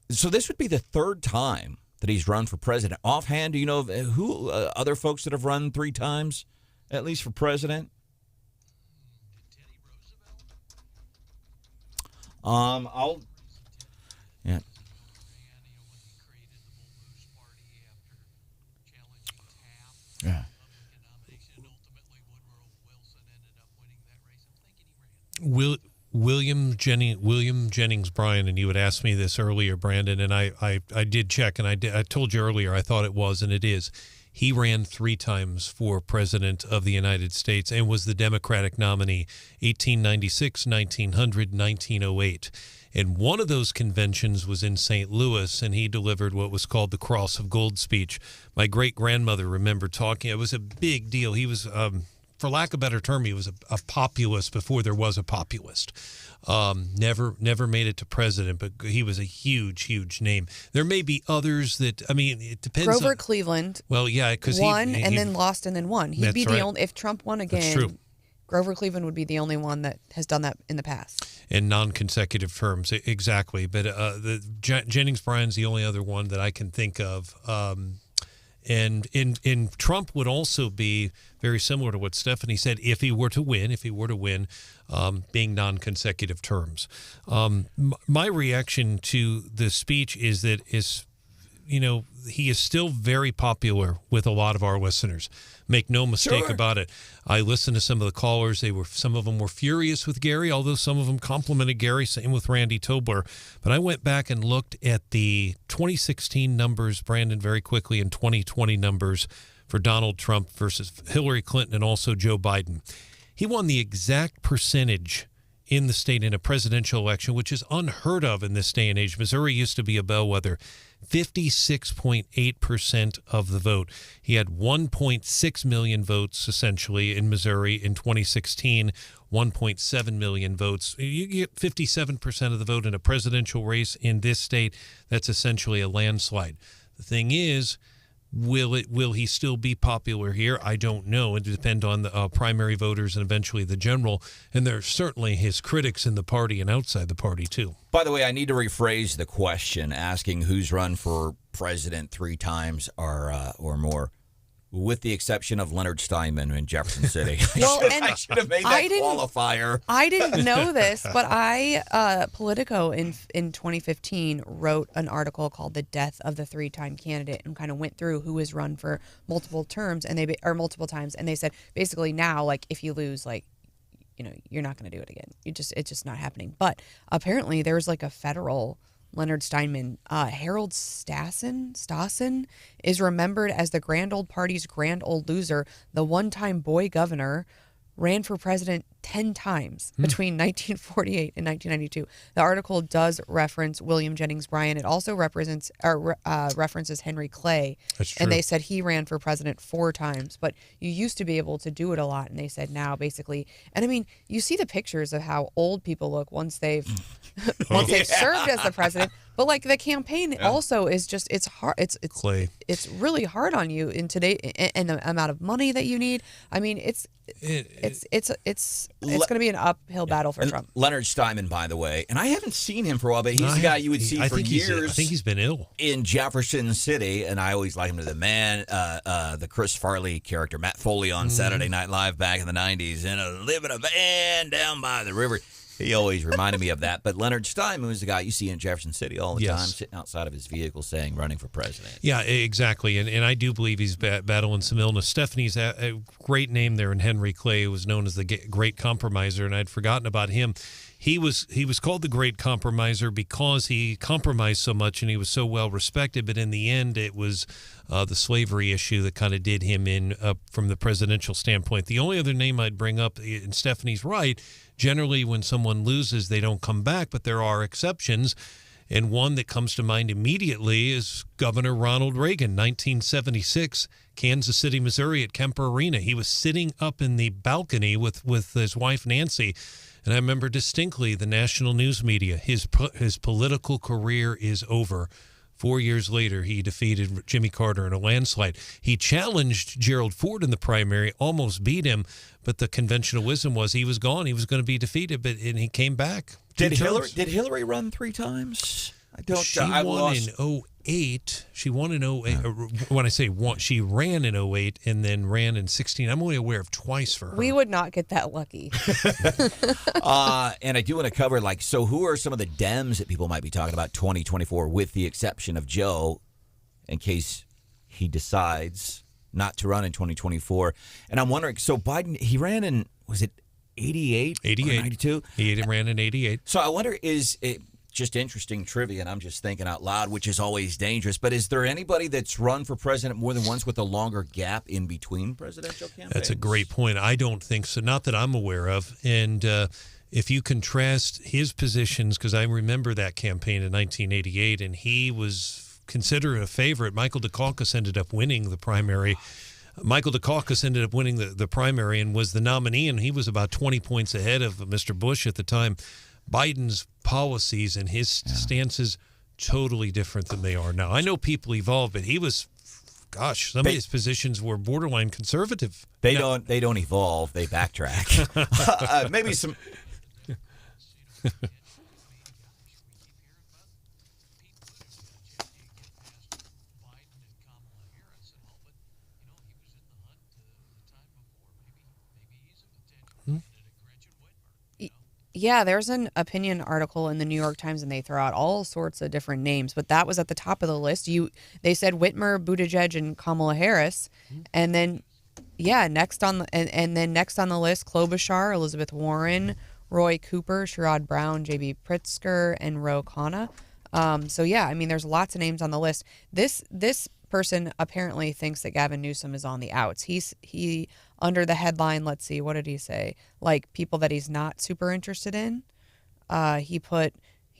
so this would be the third time that he's run for president. Offhand, do you know who other folks that have run 3 times, at least for president? Yeah. Yeah. William Jennings Bryan, and you had asked me this earlier, Brandon, and I did check, and I told you earlier I thought it was, and it is. He ran 3 times for president of the United States and was the Democratic nominee, 1896, 1900, 1908. And one of those conventions was in St. Louis, and he delivered what was called the Cross of Gold speech. My great-grandmother remembered talking. It was a big deal. He was, for lack of a better term, he was a populist before there was a populist. Never made it to president, but he was a huge name. There may be others that, I mean, it depends. Grover Cleveland. Well, yeah, because won and then lost and then won. He'd be the only, if Trump won again. That's true. Grover Cleveland would be the only one that has done that in the past. In non-consecutive terms, exactly. But Jennings Bryan's the only other one that I can think of. And Trump would also be very similar to what Stephanie said if he were to win, being non-consecutive terms. My reaction to the speech is that he is still very popular with a lot of our listeners. Make no mistake about it. I listened to some of the callers. Some of them were furious with Gary, although some of them complimented Gary. Same with Randy Tobler. But I went back and looked at the 2016 numbers, Brandon, very quickly, and 2020 numbers for Donald Trump versus Hillary Clinton and also Joe Biden. He won the exact percentage in the state in a presidential election, which is unheard of in this day and age. Missouri used to be a bellwether. 56.8% of the vote. He had 1.6 million votes, essentially, in Missouri in 2016, 1.7 million votes. You get 57% of the vote in a presidential race in this state. That's essentially a landslide. The thing is, will he still be popular here? I don't know. It depends on the primary voters and eventually the general. And there's certainly his critics in the party and outside the party, too. By the way, I need to rephrase the question, asking who's run for president 3 times or more, with the exception of Leonard Steinman in Jefferson City. I should have made that qualifier. I didn't know this, but Politico in 2015 wrote an article called "The Death of the 3-Time Candidate" and kind of went through who has run for multiple times, and they said basically now, like, if you lose, like, you're not going to do it again. It's just not happening. But apparently there's like a federal Leonard Steinman. Harold Stassen is remembered as the grand old party's grand old loser. The one-time boy governor ran for president 10 times between 1948 and 1992. The article does reference William Jennings Bryan. It also references Henry Clay. That's true. And they said he ran for president 4 times. But you used to be able to do it a lot, and they said now basically. And I mean, you see the pictures of how old people look once they've served as the president. But like the campaign also is just, it's hard. It's Clay. It's really hard on you in today, and the amount of money that you need. I mean, it's going to be an uphill battle for Trump. Leonard Steinman, by the way, and I haven't seen him for a while, but he's the guy you would see for years. I think he's been ill in Jefferson City, and I always like him to the man, the Chris Farley character, Matt Foley on Saturday Night Live back in the 90s, and live in a van down by the river. He always reminded me of that. But Leonard Steinman was the guy you see in Jefferson City all the time, sitting outside of his vehicle saying, running for president. Yeah, exactly. And I do believe he's battling some illness. Stephanie's a great name there in Henry Clay, who was known as the Great Compromiser, and I'd forgotten about him. He was called the Great Compromiser because he compromised so much and he was so well respected. But in the end, it was the slavery issue that kind of did him in from the presidential standpoint. The only other name I'd bring up, and Stephanie's right, generally when someone loses, they don't come back, but there are exceptions. And one that comes to mind immediately is Governor Ronald Reagan, 1976, Kansas City, Missouri, at Kemper Arena. He was sitting up in the balcony with his wife, Nancy. And I remember distinctly the national news media, his political career is over. 4 years later, he defeated Jimmy Carter in a landslide. He challenged Gerald Ford in the primary, almost beat him, but the conventional wisdom was he was gone. He was going to be defeated, and he came back. Did Hillary run 3 times? She won in 2008. She won in 2008. When I say won, she ran in 2008 and then ran in 2016. I'm only aware of twice for her. We would not get that lucky. And I do want to cover, so who are some of the Dems that people might be talking about 2024, with the exception of Joe, in case he decides not to run in 2024. And I'm wondering, so Biden, he ran in, was it 88? 88. Or 92? He ran in 88. So I wonder, is it just interesting trivia, and I'm just thinking out loud, which is always dangerous, but is there anybody that's run for president more than once with a longer gap in between presidential campaigns? That's a great point. I don't think so. Not that I'm aware of. And if you contrast his positions, because I remember that campaign in 1988, and he was considered a favorite. Michael Dukakis ended up winning the primary. Michael Dukakis ended up winning the primary and was the nominee, and he was about 20 points ahead of Mr. Bush at the time. Biden's policies and his stances totally different than they are now. I know people evolve, but he was, some of his positions were borderline conservative. They don't evolve, they backtrack. Maybe some. Yeah, there's an opinion article in the New York Times, and they throw out all sorts of different names, but that was at the top of the list. They said Whitmer, Buttigieg, and Kamala Harris, and then next on and then next on the list, Klobuchar, Elizabeth Warren, Roy Cooper, Sherrod Brown, J.B. Pritzker, and Ro Khanna. So yeah, I mean, there's lots of names on the list. This person apparently thinks that Gavin Newsom is on the outs. He under the headline, let's see, what did he say? Like people that he's not super interested in. He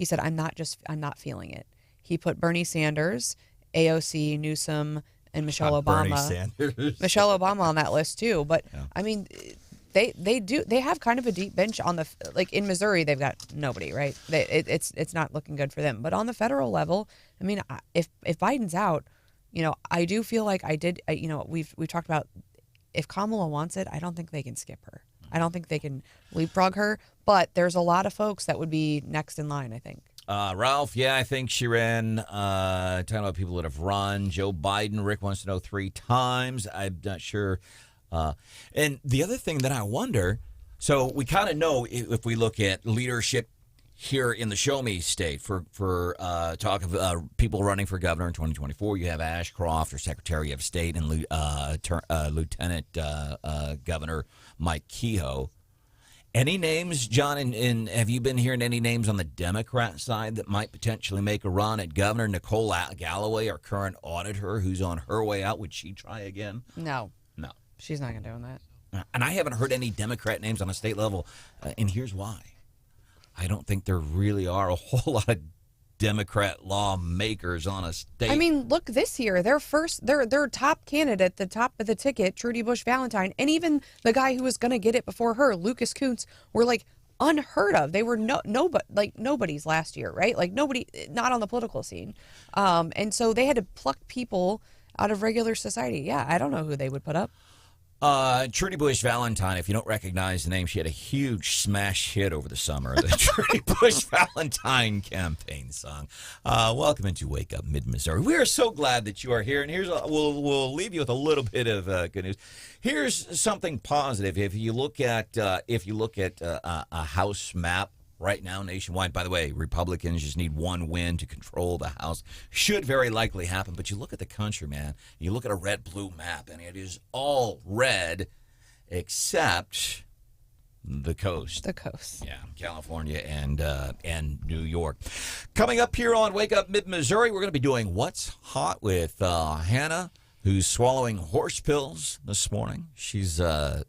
said, I'm not feeling it. He put Bernie Sanders, AOC, Newsom, and Michelle Bernie Obama. Sanders. Michelle Obama on that list too. But I mean, they have kind of a deep bench on like in Missouri they've got nobody, right? It's not looking good for them. But on the federal level, I mean, if Biden's out, I do feel like we've talked about if Kamala wants it, I don't think they can skip her. I don't think they can leapfrog her. But there's a lot of folks that would be next in line, I think. Ralph, yeah, I think she ran. Talking about people that have run. Joe Biden, Rick wants to know 3 times. I'm not sure. And the other thing that I wonder, so we kind of know if we look at leadership here in the Show Me State for talk of people running for governor in 2024, you have Ashcroft, or Secretary of State, and Lieutenant Governor Mike Kehoe. Any names, John, and have you been hearing any names on the Democrat side that might potentially make a run at governor? Nicole Galloway, our current auditor, who's on her way out, would she try again? No. No. She's not going to do that. And I haven't heard any Democrat names on a state level, and here's why. I don't think there really are a whole lot of Democrat lawmakers on a state. I mean, look, this year, their top candidate, the top of the ticket, Trudy Bush Valentine, and even the guy who was going to get it before her, Lucas Kuntz, were like unheard of. They were nobodies last year, right? Like nobody, not on the political scene. And so they had to pluck people out of regular society. Yeah, I don't know who they would put up. Trudy Bush Valentine, if you don't recognize the name, she had a huge smash hit over the summer, the Trudy Bush Valentine campaign song. Welcome into Wake Up Mid-Missouri. We are so glad that you are here, and we'll leave you with a little bit of good news. Here's something positive. If you look at a House map right now nationwide, by the way, Republicans just need one win to control the House. Should very likely happen, but you look at the country, man. You look at a red-blue map, and it is all red except the coast. The coast. Yeah, California and New York. Coming up here on Wake Up Mid-Missouri, we're going to be doing What's Hot with Hannah, who's swallowing horse pills this morning. She's, do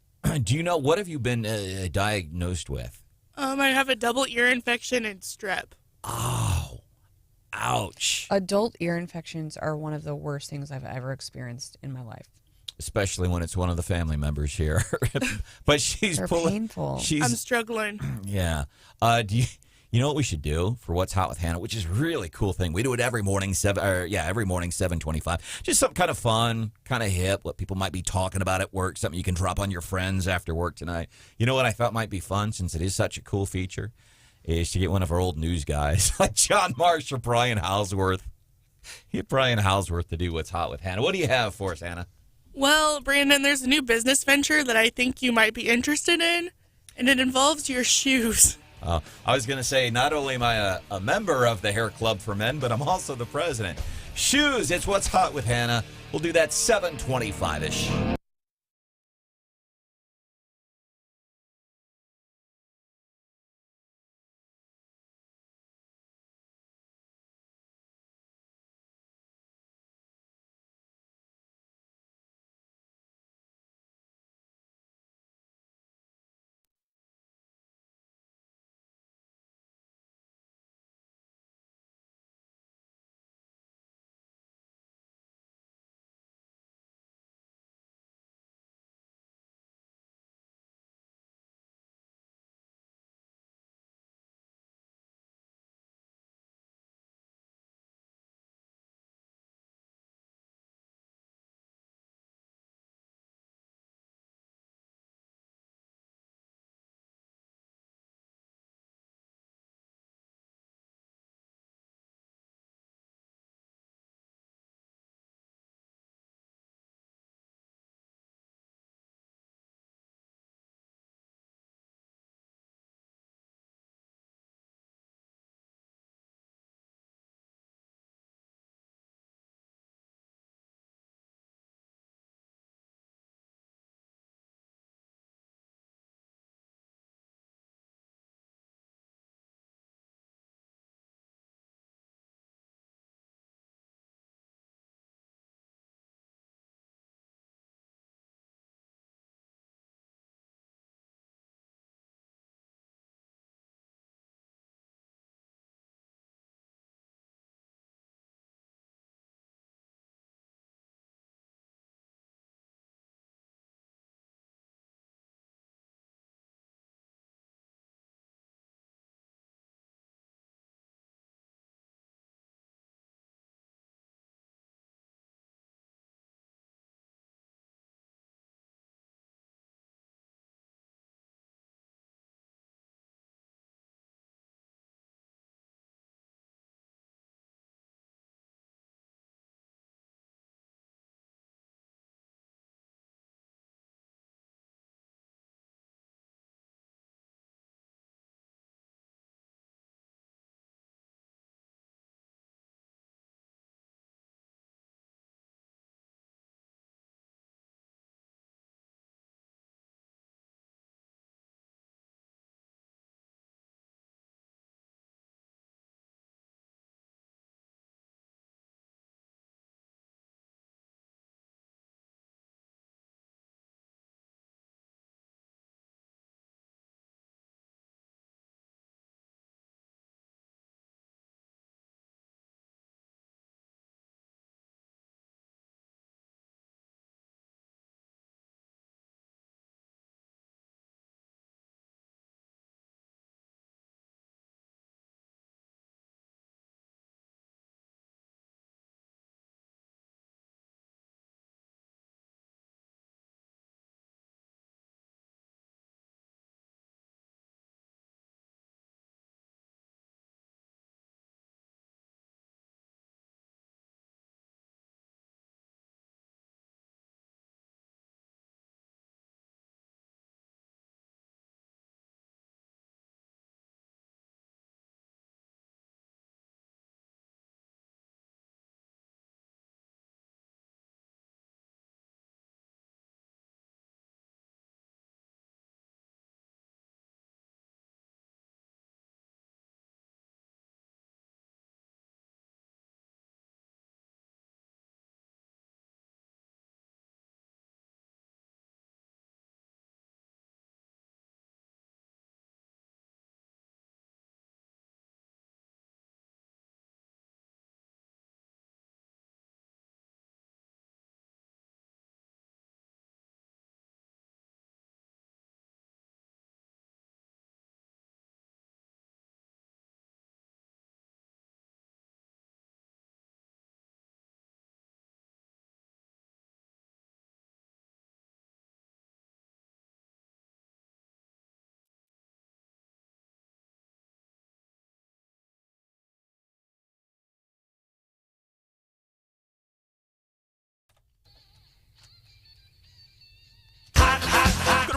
you know, what have you been diagnosed with? I have a double ear infection and strep. Oh, ouch. Adult ear infections are one of the worst things I've ever experienced in my life. Especially when it's one of the family members here. But They're painful. I'm struggling. Yeah. You know what we should do for What's Hot with Hannah, which is a really cool thing. We do it every morning, every morning, 7:25. Just something kind of fun, kind of hip, what people might be talking about at work, something you can drop on your friends after work tonight. You know what I thought might be fun, since it is such a cool feature, is to get one of our old news guys, like John Marsh or Brian Halsworth. Get Brian Halsworth to do What's Hot with Hannah. What do you have for us, Hannah? Well, Brandon, there's a new business venture that I think you might be interested in, and it involves your shoes. I was going to say, not only am I a member of the Hair Club for Men, but I'm also the president. Shoes, it's What's Hot with Hannah. We'll do that 7:25-ish.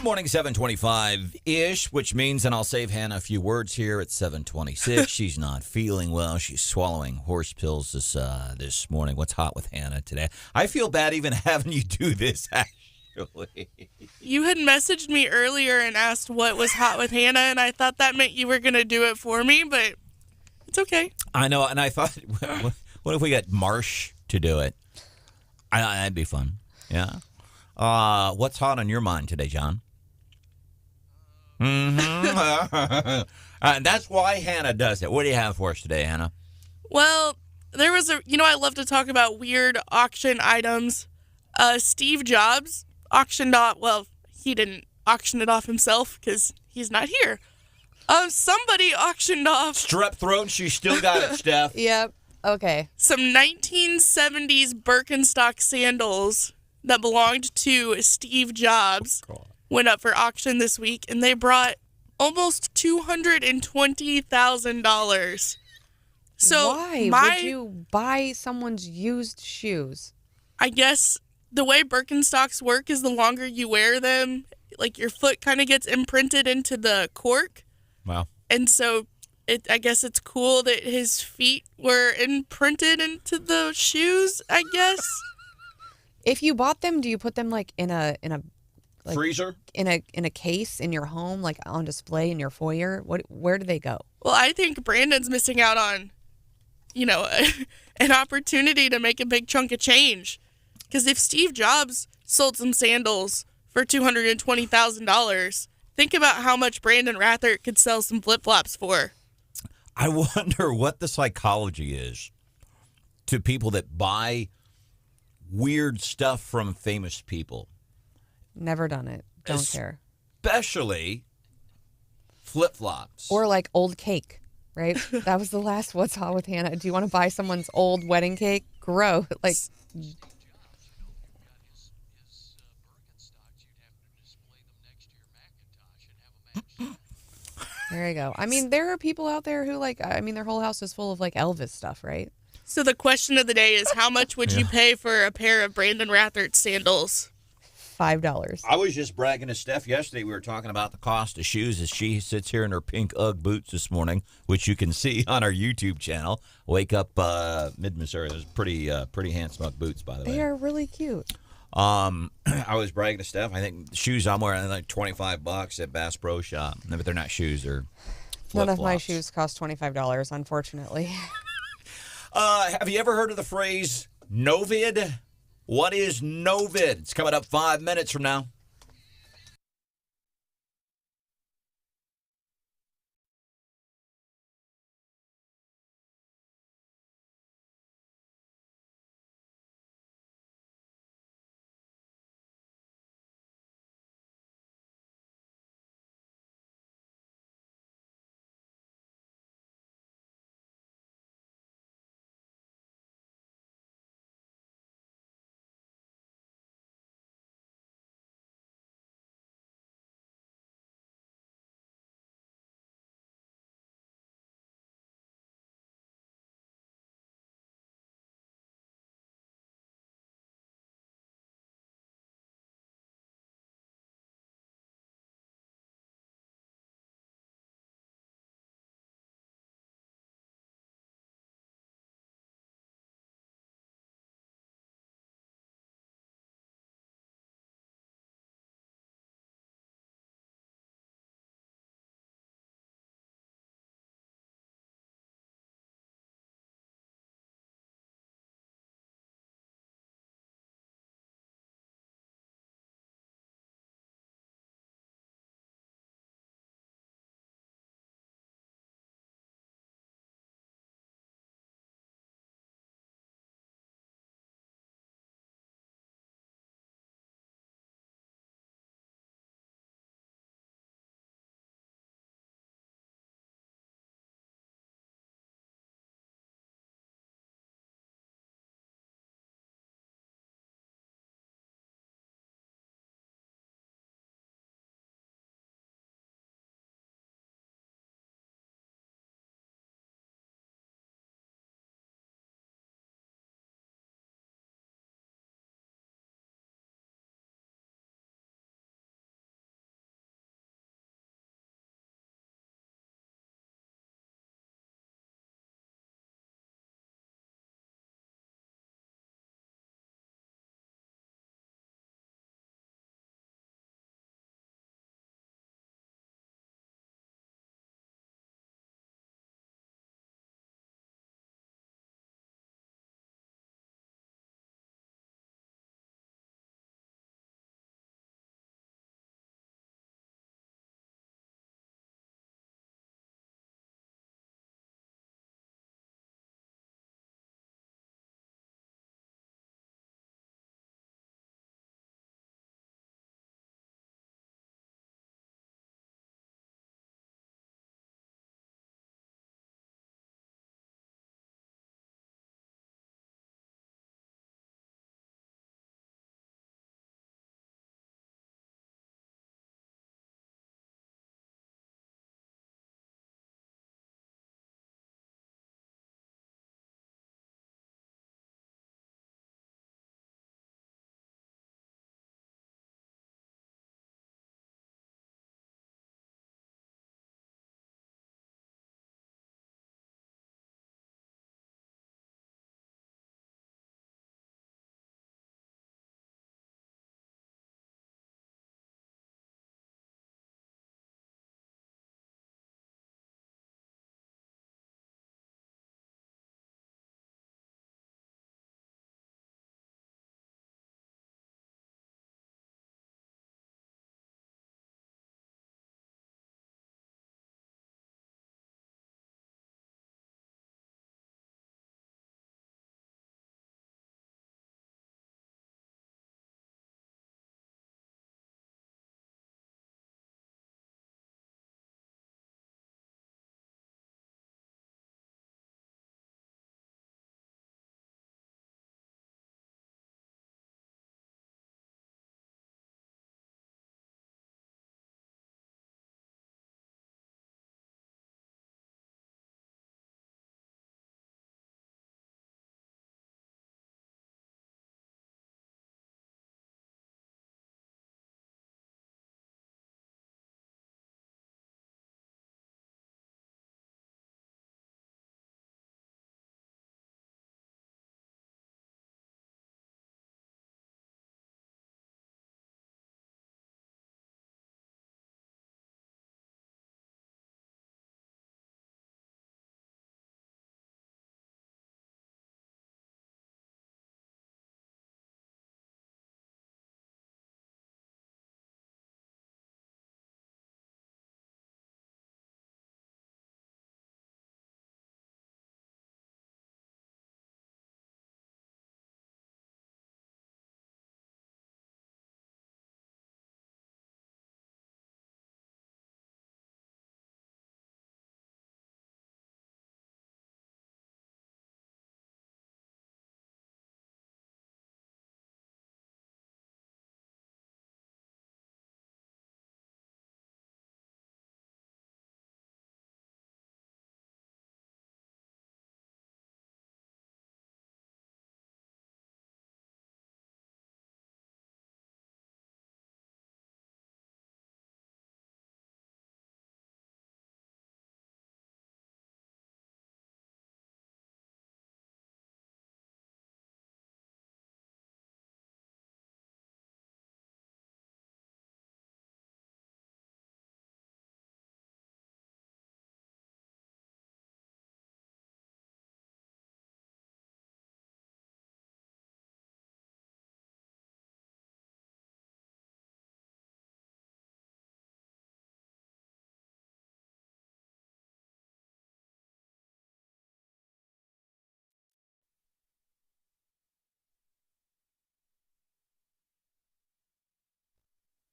morning, 7:25-ish, which means, and I'll save Hannah a few words here, at 7:26. She's not feeling well. She's swallowing horse pills this morning. What's hot with Hannah today? I feel bad even having you do this, actually. You had messaged me earlier and asked what was hot with Hannah, and I thought that meant you were going to do it for me, but it's okay. I know, and I thought, what if we got Marsh to do it? That'd be fun. Yeah. What's hot on your mind today, John? Mm-hmm. And that's why Hannah does it. What do you have for us today, Hannah? Well, there was I love to talk about weird auction items. Steve Jobs auctioned off, well, he didn't auction it off himself because he's not here. Somebody auctioned off. Strep throat, she still got it, Steph. Yep. Okay. Some 1970s Birkenstock sandals that belonged to Steve Jobs went up for auction this week, and they brought almost $220,000. So why would you buy someone's used shoes? I guess the way Birkenstocks work is the longer you wear them, like your foot kind of gets imprinted into the cork. Wow. And so I guess it's cool that his feet were imprinted into the shoes, I guess. If you bought them, do you put them like in a like, freezer? In a case in your home, like on display in your foyer? Where do they go? Well, I think Brandon's missing out on, an opportunity to make a big chunk of change. Because if Steve Jobs sold some sandals for $220,000, think about how much Branden Rathert could sell some flip-flops for. I wonder what the psychology is to people that buy weird stuff from famous people. Never done it. Don't care. Especially flip-flops. Or like old cake, right? That was the last What's Hot with Hannah. Do you want to buy someone's old wedding cake? Grow. Like... There you go. I mean, there are people out there who their whole house is full of like Elvis stuff, right? So the question of the day is, how much would you pay for a pair of Branden Rathert sandals? $5. I was just bragging to Steph yesterday. We were talking about the cost of shoes as she sits here in her pink Ugg boots this morning, which you can see on our YouTube channel. Wake Up Mid-Missouri. Those pretty handsome Ugg boots, by the way. They are really cute. I was bragging to Steph. I think the shoes I'm wearing are like $25 at Bass Pro Shop. But they're not shoes. They're flip-flops. None of my shoes cost $25, unfortunately. Have you ever heard of the phrase Novid? What is Novid? It's coming up 5 minutes from now.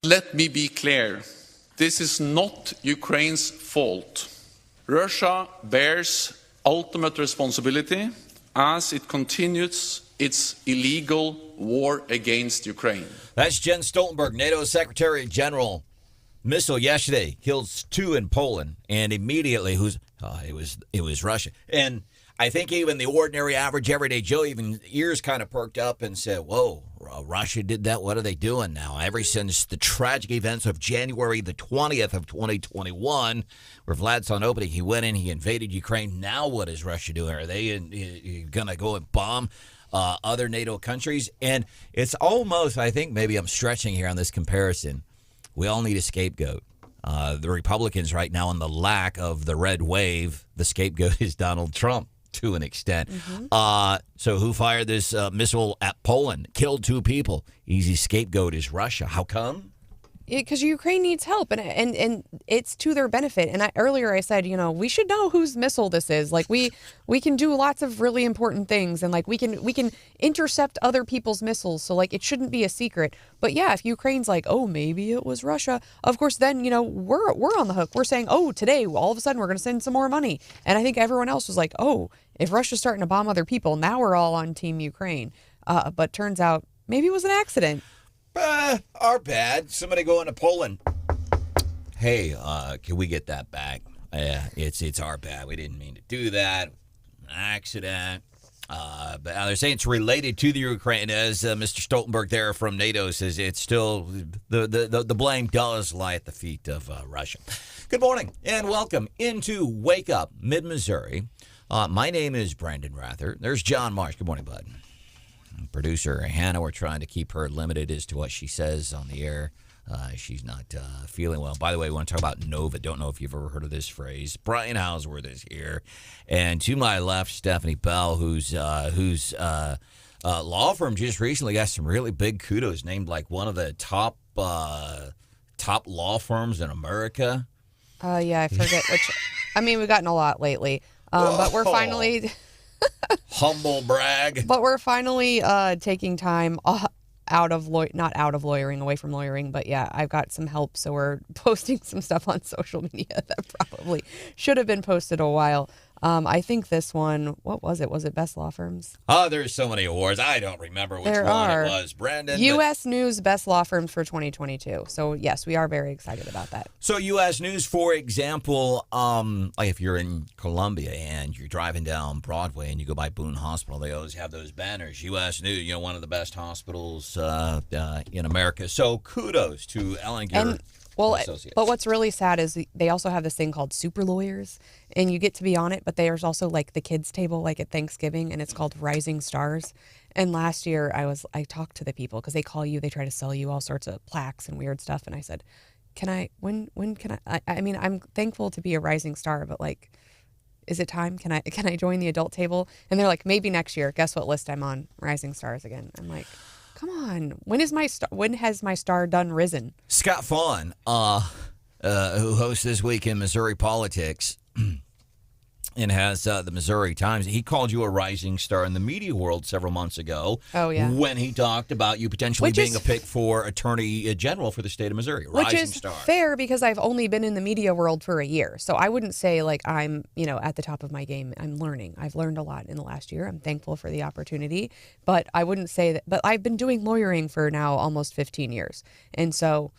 Let me be clear. This is not Ukraine's fault. Russia bears ultimate responsibility as it continues its illegal war against Ukraine. That's Jens Stoltenberg, NATO Secretary General. Missile yesterday kills 2 in Poland, and immediately it was Russia. And I think even the ordinary, average, everyday Joe, even ears kind of perked up and said, whoa, Russia did that? What are they doing now? Ever since the tragic events of January the 20th of 2021, where Vlad's on opening, he went in, he invaded Ukraine. Now what is Russia doing? Are they going to go and bomb other NATO countries? And it's almost, I think maybe I'm stretching here on this comparison, we all need a scapegoat. The Republicans right now, in the lack of the red wave, the scapegoat is Donald Trump to an extent. So who fired this missile at Poland? Killed 2 people. Easy scapegoat is Russia. How come? Because Ukraine needs help, and it's to their benefit. And earlier I said, we should know whose missile this is. Like we can do lots of really important things, and like we can intercept other people's missiles. So like it shouldn't be a secret. But yeah, if Ukraine's like, oh, maybe it was Russia, of course then we're on the hook. We're saying, oh, today all of a sudden we're going to send some more money. And I think everyone else was like, oh, if Russia's starting to bomb other people, now we're all on Team Ukraine. But turns out maybe it was an accident. Our bad. Somebody going to Poland. Hey, can we get that back? Yeah, it's our bad. We didn't mean to do that. An accident. But they're saying it's related to the Ukraine. As Mr. Stoltenberg there from NATO says, it's still the blame does lie at the feet of Russia. Good morning and welcome into Wake Up Mid-Missouri. My name is Branden Rathert. There's John Marsh. Good morning, bud. Producer Hannah, we're trying to keep her limited as to what she says on the air. She's not feeling well. By the way, we want to talk about Nova. Don't know if you've ever heard of this phrase. Brian Hausworth is here. And to my left, Stephanie Bell, whose law firm just recently got some really big kudos, named like one of the top law firms in America. Yeah, I forget which. I mean, we've gotten a lot lately. But we're finally... Humble brag. But we're finally taking time not out of lawyering, away from lawyering. But yeah, I've got some help. So we're posting some stuff on social media that probably should have been posted a while. I think this one, what was it? Was it Best Law Firms? Oh, there's so many awards. I don't remember which one it was. Branden. U.S. News Best Law Firms for 2022. So, yes, we are very excited about that. So, U.S. News, for example, like if you're in Columbia and you're driving down Broadway and you go by Boone Hospital, they always have those banners. U.S. News, one of the best hospitals in America. So, kudos to Ellen Garrett. Well, but what's really sad is they also have this thing called super lawyers, and you get to be on it, but there's also like the kids table, like at Thanksgiving, and it's called Rising Stars. And last year I talked to the people because they call you, they try to sell you all sorts of plaques and weird stuff. And I said, when can I mean, I'm thankful to be a rising star, but like, is it time? Can I join the adult table? And they're like, maybe next year. Guess what list I'm on? Rising Stars again. I'm like, come on. When has my star done risen? Scott Fawn, who hosts This Week in Missouri Politics and has the Missouri Times, he called you a rising star in the media world several months ago. Oh, yeah. When he talked about you potentially being a pick for Attorney General for the state of Missouri. Which is fair because I've only been in the media world for a year. So I wouldn't say like I'm, at the top of my game. I'm learning. I've learned a lot in the last year. I'm thankful for the opportunity. But I wouldn't say that. But I've been doing lawyering for now almost 15 years. And so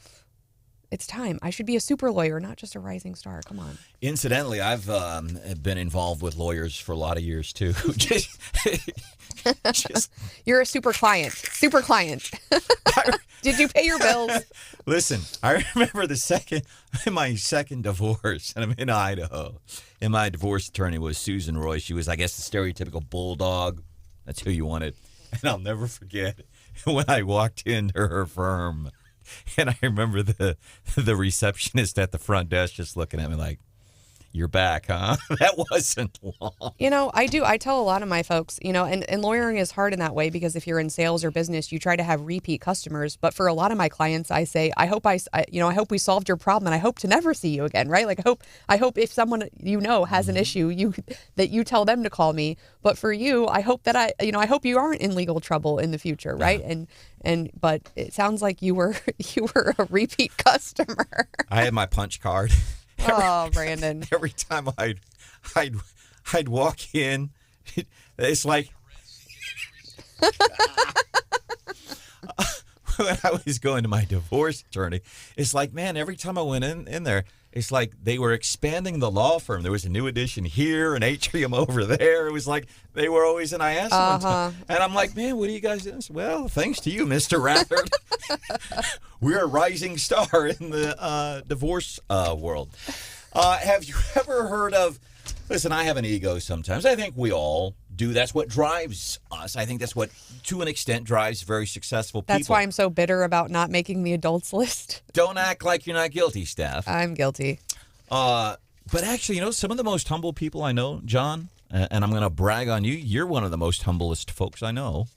it's time. I should be a super lawyer, not just a rising star. Come on. Incidentally, I've been involved with lawyers for a lot of years, too. You're a super client. Super client. Did you pay your bills? Listen, I remember my second divorce, and I'm in Idaho, and my divorce attorney was Susan Roy. She was, I guess, the stereotypical bulldog. That's who you wanted. And I'll never forget when I walked into her firm. And I remember the receptionist at the front desk just looking at me like, You're back, huh? That wasn't long. You know, I do. I tell a lot of my folks, you know, and lawyering is hard in that way because if you're in sales or business, you try to have repeat customers. But for a lot of my clients, I say, I hope I hope we solved your problem, and I hope to never see you again, right? Like I hope if someone has an issue, that you tell them to call me. But for you, I hope that I hope you aren't in legal trouble in the future, right? But it sounds like you were a repeat customer. I had my punch card. Oh, Branden! Every time I'd walk in, it's like when I was going to my divorce attorney, it's like, man, every time I went in there, it's like they were expanding the law firm. There was a new addition here, an atrium over there. It was like they were always in. I asked them one time, and I'm like, man, what are you guys doing? Well, thanks to you, Mr. Rathert. We're a rising star in the divorce world. Have you ever heard of, listen, I have an ego sometimes. I think we all do. That's what drives us. I think that's what, to an extent, drives very successful people. That's why I'm so bitter about not making the adults list. Don't act like you're not guilty, Steph. I'm guilty. But actually, some of the most humble people I know, John, and I'm going to brag on you, you're one of the most humblest folks I know.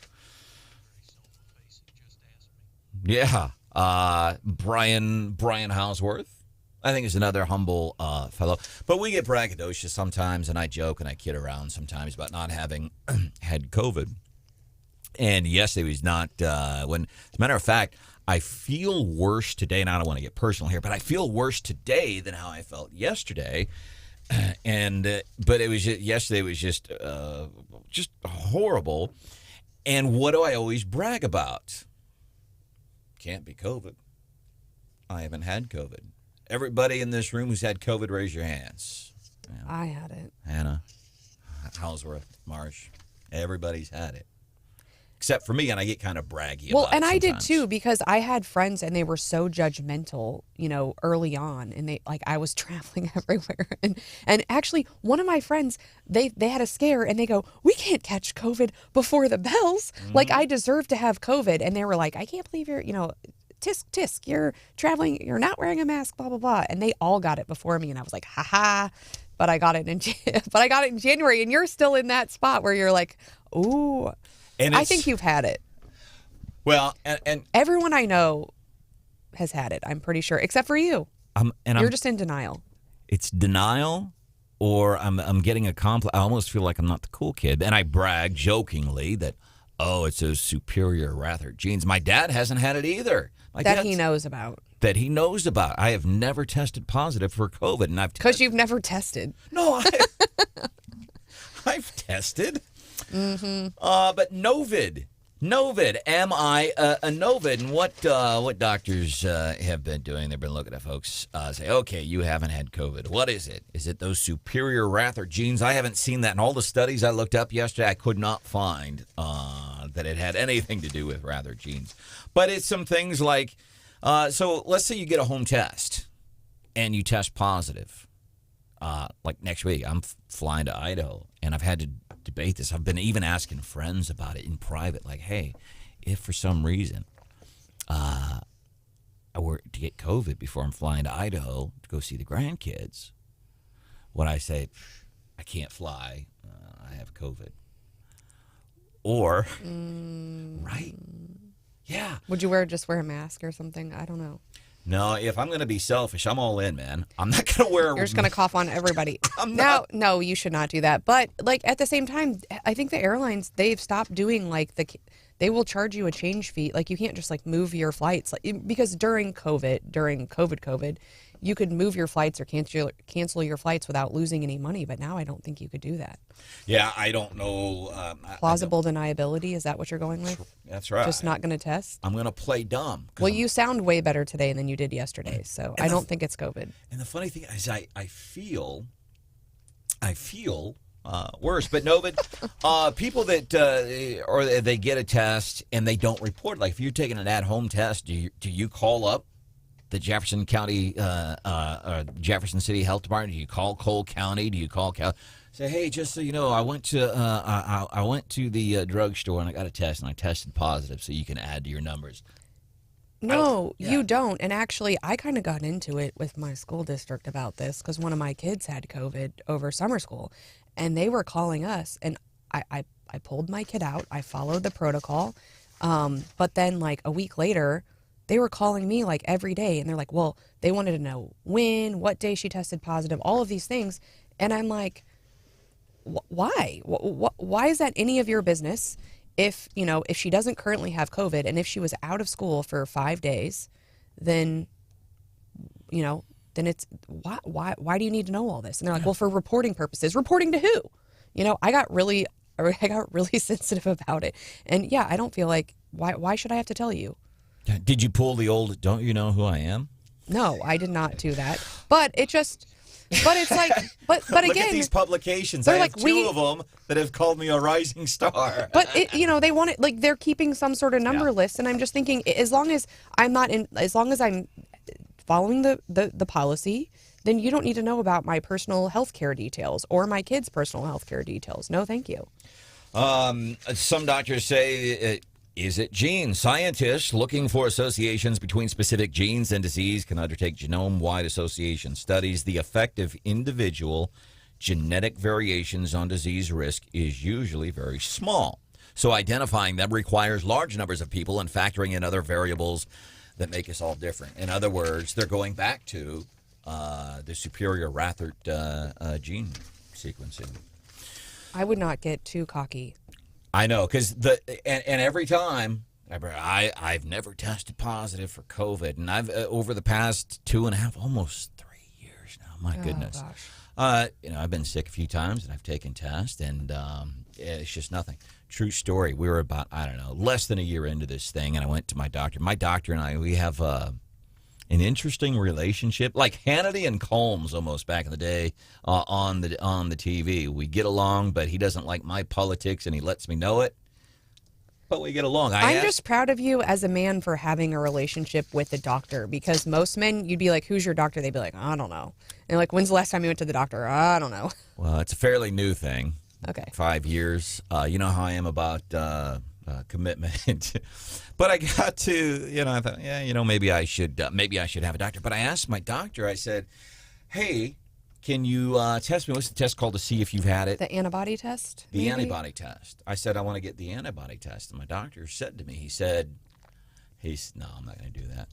Yeah. Brian Houseworth, I think, is another humble fellow. But we get braggadocious sometimes, and I joke and I kid around sometimes about not having had COVID. And yesterday was not, as a matter of fact, I feel worse today, and I don't want to get personal here, but I feel worse today than how I felt yesterday. But it was yesterday was just horrible. And what do I always brag about? Can't be COVID. I haven't had COVID. Everybody in this room who's had COVID, raise your hands. Yeah. I had it. Hannah, Houseworth, Marsh, everybody's had it. Except for me, and I get kind of braggy about it. Well, and I did too, because I had friends and they were so judgmental, early on, and I was traveling everywhere. And actually, one of my friends, they had a scare and they go, "We can't catch COVID before the bells. Like, I deserve to have COVID." And they were like, "I can't believe you're, tisk, you're traveling, you're not wearing a mask, blah, blah, blah." And they all got it before me. And I was like, haha, but I got it in January. And you're still in that spot where you're like, ooh. And I think you've had it. Well, and everyone I know has had it, I'm pretty sure, except for you. You're just in denial. It's denial, or I'm getting a compliment. I almost feel like I'm not the cool kid. And I brag jokingly that, oh, it's those superior Rathert genes. My dad hasn't had it either. That he knows about. That he knows about. I have never tested positive for COVID. And because you've never tested. No, I've tested. Mm-hmm. But Novid. Am I a Novid? And what doctors have been doing? They've been looking at folks, say, okay, you haven't had COVID. What is it? Is it those superior Rathert genes? I haven't seen that in all the studies I looked up yesterday. I could not find that it had anything to do with Rathert genes. But it's some things like, so let's say you get a home test and you test positive. Like next week, I'm flying to Idaho, and I've had to debate this. I've been even asking friends about it in private, like, hey, if for some reason I were to get COVID before I'm flying to Idaho to go see the grandkids, would I say, I can't fly, I have COVID? Or, right? Yeah. Would you just wear a mask or something? I don't know. No, if I'm going to be selfish, I'm all in, man. I'm not going to wear a... You're just going to cough on everybody. No, you should not do that. But, at the same time, I think the airlines, they've stopped doing, they will charge you a change fee. You can't just, move your flights. Because during COVID, you could move your flights or cancel your flights without losing any money. But now I don't think you could do that. Yeah, I don't know. Plausible deniability, is that what you're going with? That's right. Just not going to test? I'm going to play dumb. Well, you sound way better today than you did yesterday, so I don't think it's COVID. And the funny thing is I feel worse. But no, people that or they get a test and they don't report. Like if you're taking an at-home test, do you call up the Jefferson County, Jefferson City Health Department? Do you call Cole County? Do you call say, hey, just so you know, I went to the drugstore and I got a test and I tested positive, so you can add to your numbers? No, you don't. And actually, I kind of got into it with my school district about this because one of my kids had COVID over summer school, and they were calling us, and I pulled my kid out. I followed the protocol, but then like a week later, they were calling me like every day, and they're like, well, they wanted to know when, what day she tested positive, all of these things, and I'm like, why? Why is that any of your business? If, if she doesn't currently have COVID and if she was out of school for 5 days, then, then it's why do you need to know all this? And they're like, well, for reporting purposes. Reporting to who? I got really sensitive about it. And yeah, I don't feel like, why should I have to tell you? Did you pull the old, don't you know who I am? No, I did not do that. But it's like, but again, look at these publications. They're I have like, two of them that have called me a rising star. But they want it like they're keeping some sort of number list, and I'm just thinking, as long as I'm following the policy, then you don't need to know about my personal health care details or my kids' personal health care details. No, thank you. Some doctors say. Is it genes? Scientists looking for associations between specific genes and disease can undertake genome-wide association studies. The effect of individual genetic variations on disease risk is usually very small. So identifying them requires large numbers of people and factoring in other variables that make us all different. In other words, they're going back to the superior Rathert gene sequencing. I would not get too cocky. I know, because every time I've never tested positive for COVID, and I've over the past 2.5, almost 3 years now. My goodness, I've been sick a few times, and I've taken tests, and it's just nothing. True story. We were about less than a year into this thing, and I went to my doctor. My doctor and I, we have an interesting relationship, like Hannity and Colmes almost back in the day on the TV. We get along, but he doesn't like my politics, and he lets me know it. But we get along. I'm just proud of you as a man for having a relationship with a doctor, because most men, you'd be like, who's your doctor? They'd be like, I don't know. And like, when's the last time you went to the doctor? I don't know. Well, it's a fairly new thing. Okay. 5 years. You know how I am about commitment. But I got to, I thought, maybe I should have a doctor. But I asked my doctor, I said, hey, can you test me? What's the test called to see if you've had it? The antibody test? The antibody test. I said, I want to get the antibody test. And my doctor said to me, he said, no, I'm not going to do that.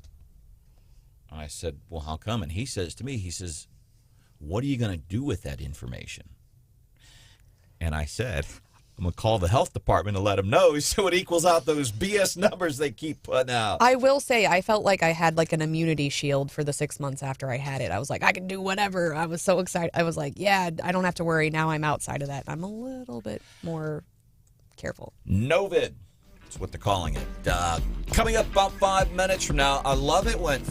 I said, well, how come? And he says to me, what are you going to do with that information? And I said, I'm going to call the health department and let them know so it equals out those BS numbers they keep putting out. I will say I felt like I had like an immunity shield for the 6 months after I had it. I was like, I can do whatever. I was so excited. I was like, yeah, I don't have to worry. Now I'm outside of that. I'm a little bit more careful. Novid. That's what they're calling it. Coming up about 5 minutes from now. I love it when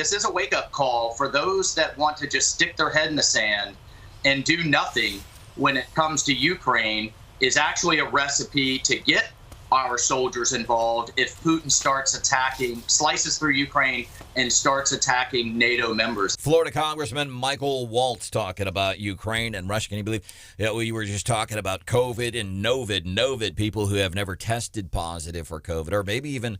this is a wake-up call for those that want to just stick their head in the sand and do nothing when it comes to Ukraine is actually a recipe to get our soldiers involved if Putin starts attacking, slices through Ukraine and starts attacking NATO members. Florida Congressman Michael Waltz talking about Ukraine and Russia. Can you believe we were just talking about COVID and Novid, people who have never tested positive for COVID, or maybe even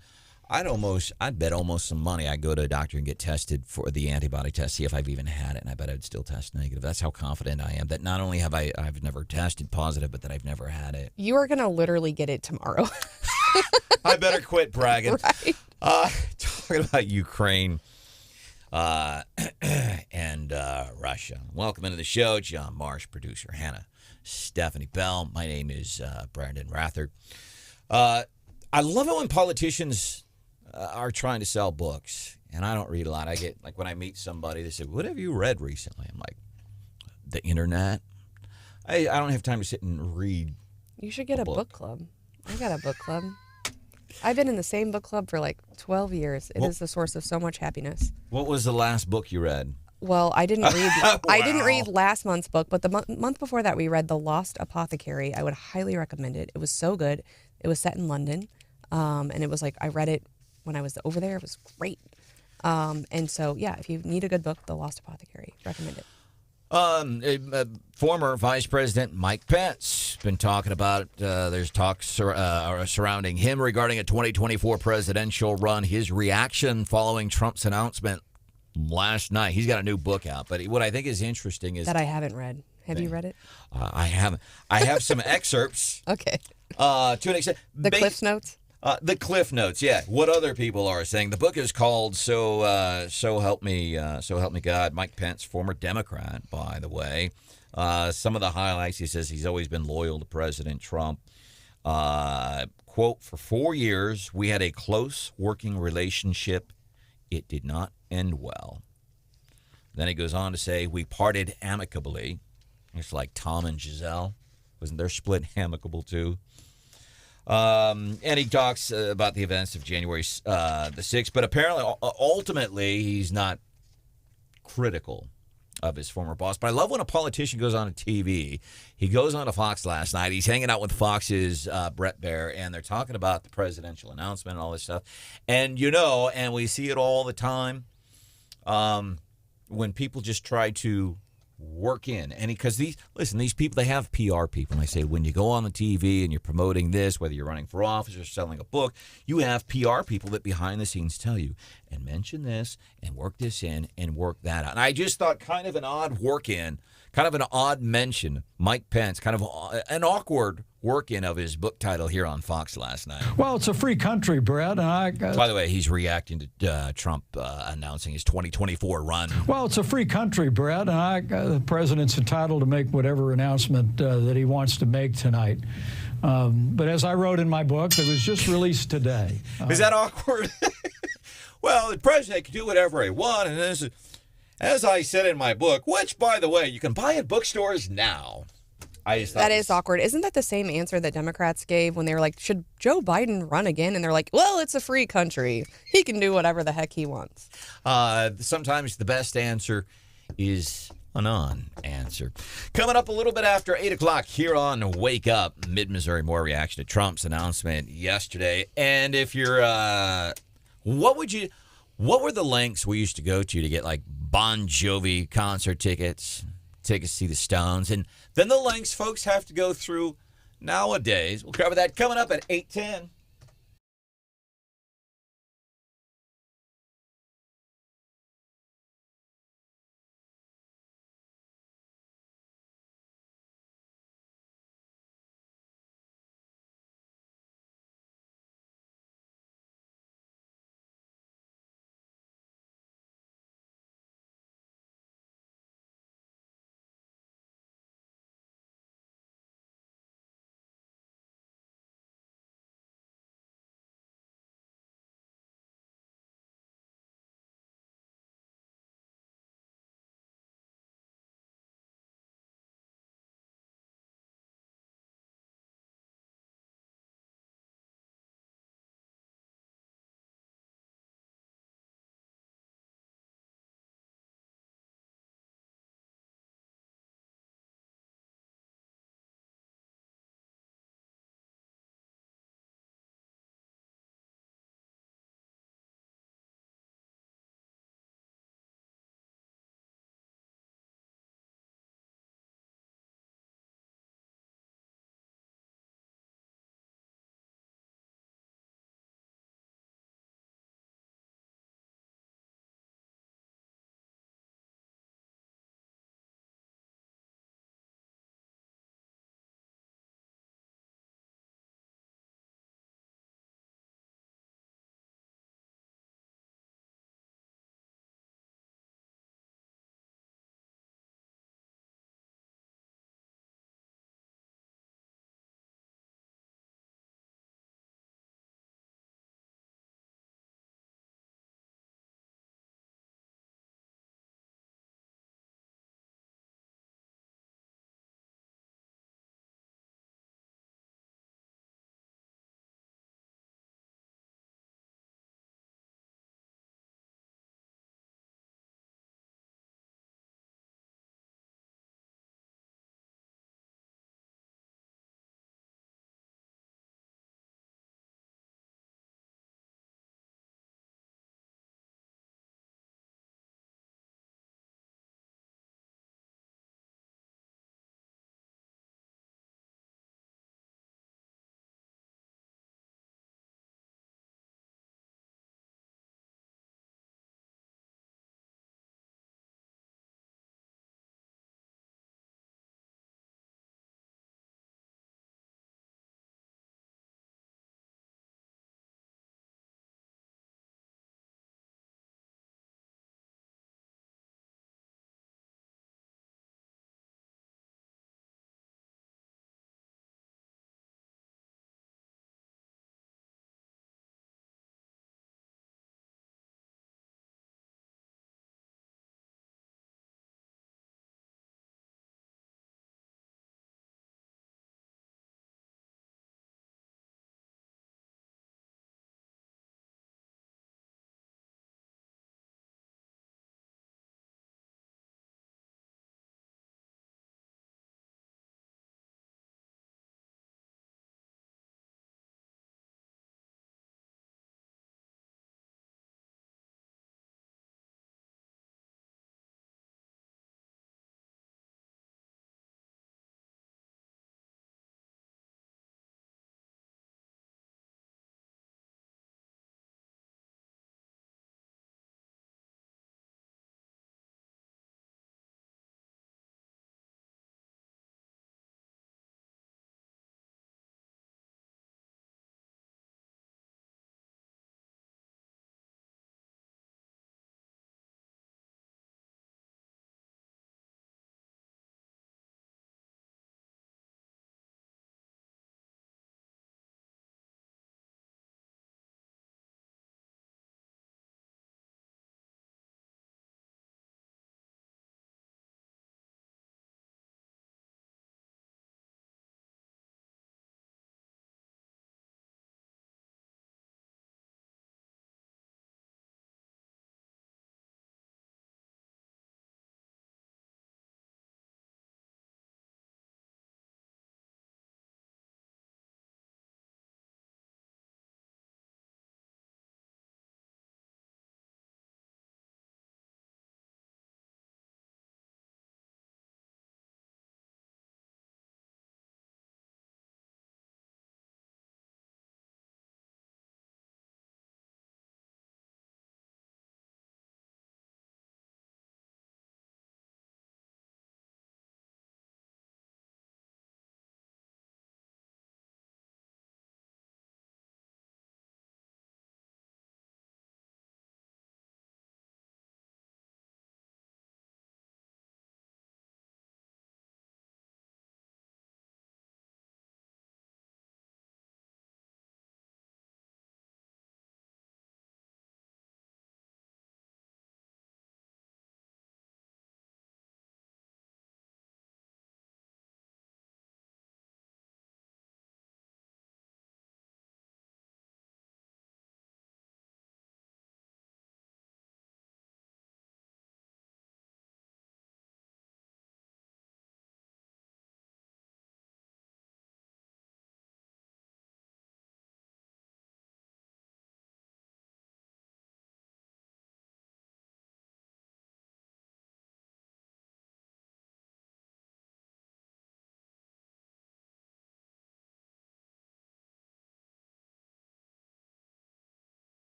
I'd bet almost some money I'd go to a doctor and get tested for the antibody test, see if I've even had it, and I bet I'd still test negative. That's how confident I am that not only have I've never tested positive, but that I've never had it. You are going to literally get it tomorrow. I better quit bragging. Right. Talking about Ukraine and Russia. Welcome into the show, John Marsh, producer Hannah, Stephanie Bell. My name is Branden Rathert. I love it when politicians are trying to sell books, and I don't read a lot. I get, like, when I meet somebody, they say, what have you read recently? I'm like, the internet. I don't have time to sit and read. You should get a book club. I got a book club. I've been in the same book club for like 12 years. It is the source of so much happiness. What was the last book you read? Well, I didn't read. Wow. I didn't read last month's book, but the month before that, we read The Lost Apothecary. I would highly recommend it. It was so good. It was set in London, and it was like I read it when I was over there. It was great. And so, yeah, if you need a good book, The Lost Apothecary, recommend it. Former Vice President Mike Pence been talking about there's talks surrounding him regarding a 2024 presidential run. His reaction following Trump's announcement last night. He's got a new book out, but what I think is interesting is that I haven't read. Have you read it? I haven't. I have some excerpts. Okay. To an extent, the Cliff Notes. The Cliff Notes, yeah. What other people are saying. The book is called "So Help Me God." Mike Pence, former Democrat, by the way. Some of the highlights: he says he's always been loyal to President Trump. Quote: "For 4 years, we had a close working relationship. It did not end well." Then he goes on to say, "We parted amicably." It's like Tom and Giselle. Wasn't their split amicable too? And he talks about the events of January the 6th, but apparently, ultimately, he's not critical of his former boss. But I love when a politician goes on TV. He goes on to Fox last night. He's hanging out with Fox's Brett Baer, and they're talking about the presidential announcement and all this stuff. And, and we see it all the time when people just try to work in. And because these people, they have PR people. And I say, when you go on the TV and you're promoting this, whether you're running for office or selling a book, you have PR people that behind the scenes tell you, and mention this and work this in and work that out. And I just thought kind of an odd work in, kind of an odd mention, Mike Pence, kind of an awkward work-in of his book title here on Fox last night. Well, it's a free country, Brett. And by the way, he's reacting to Trump announcing his 2024 run. Well, it's a free country, Brett, and the president's entitled to make whatever announcement that he wants to make tonight. But as I wrote in my book, that was just released today. Is that awkward? Well, the president can do whatever he wants, and this is, as I said in my book, which, by the way, you can buy at bookstores now. That is awkward. Isn't that the same answer that Democrats gave when they were like, should Joe Biden run again? And they're like, well, it's a free country. He can do whatever the heck he wants. Sometimes the best answer is a non-answer. Coming up a little bit after 8 o'clock here on Wake Up, Mid-Missouri, more reaction to Trump's announcement yesterday. And if you're, what were the lengths we used to go to get like Bon Jovi concert tickets to see the Stones? And then the lengths folks have to go through nowadays. We'll cover that coming up at 8:10.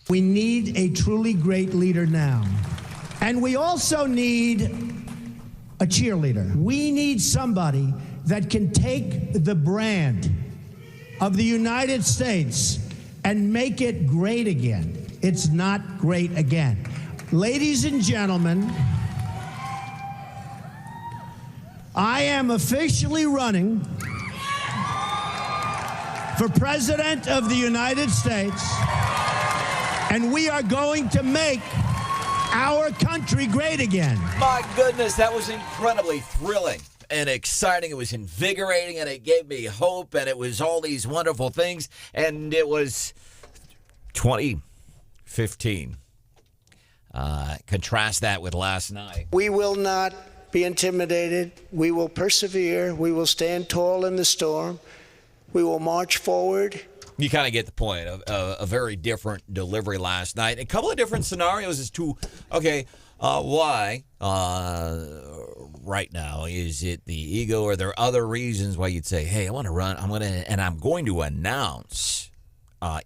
We need a truly great leader now. And we also need a cheerleader. We need somebody that can take the brand of the United States and make it great again. It's not great again. Ladies and gentlemen, I am officially running for President of the United States, and we are going to make our country great again. My goodness, that was incredibly thrilling and exciting. It was invigorating, and it gave me hope, and it was all these wonderful things, and it was 2015. Contrast that with last night. We will not be intimidated. We will persevere. We will stand tall in the storm. We will march forward. You kind of get the point of a very different delivery last night. A couple of different scenarios as to, why right now? Is it the ego, or are there other reasons why you'd say, hey, I want to run, I'm going to announce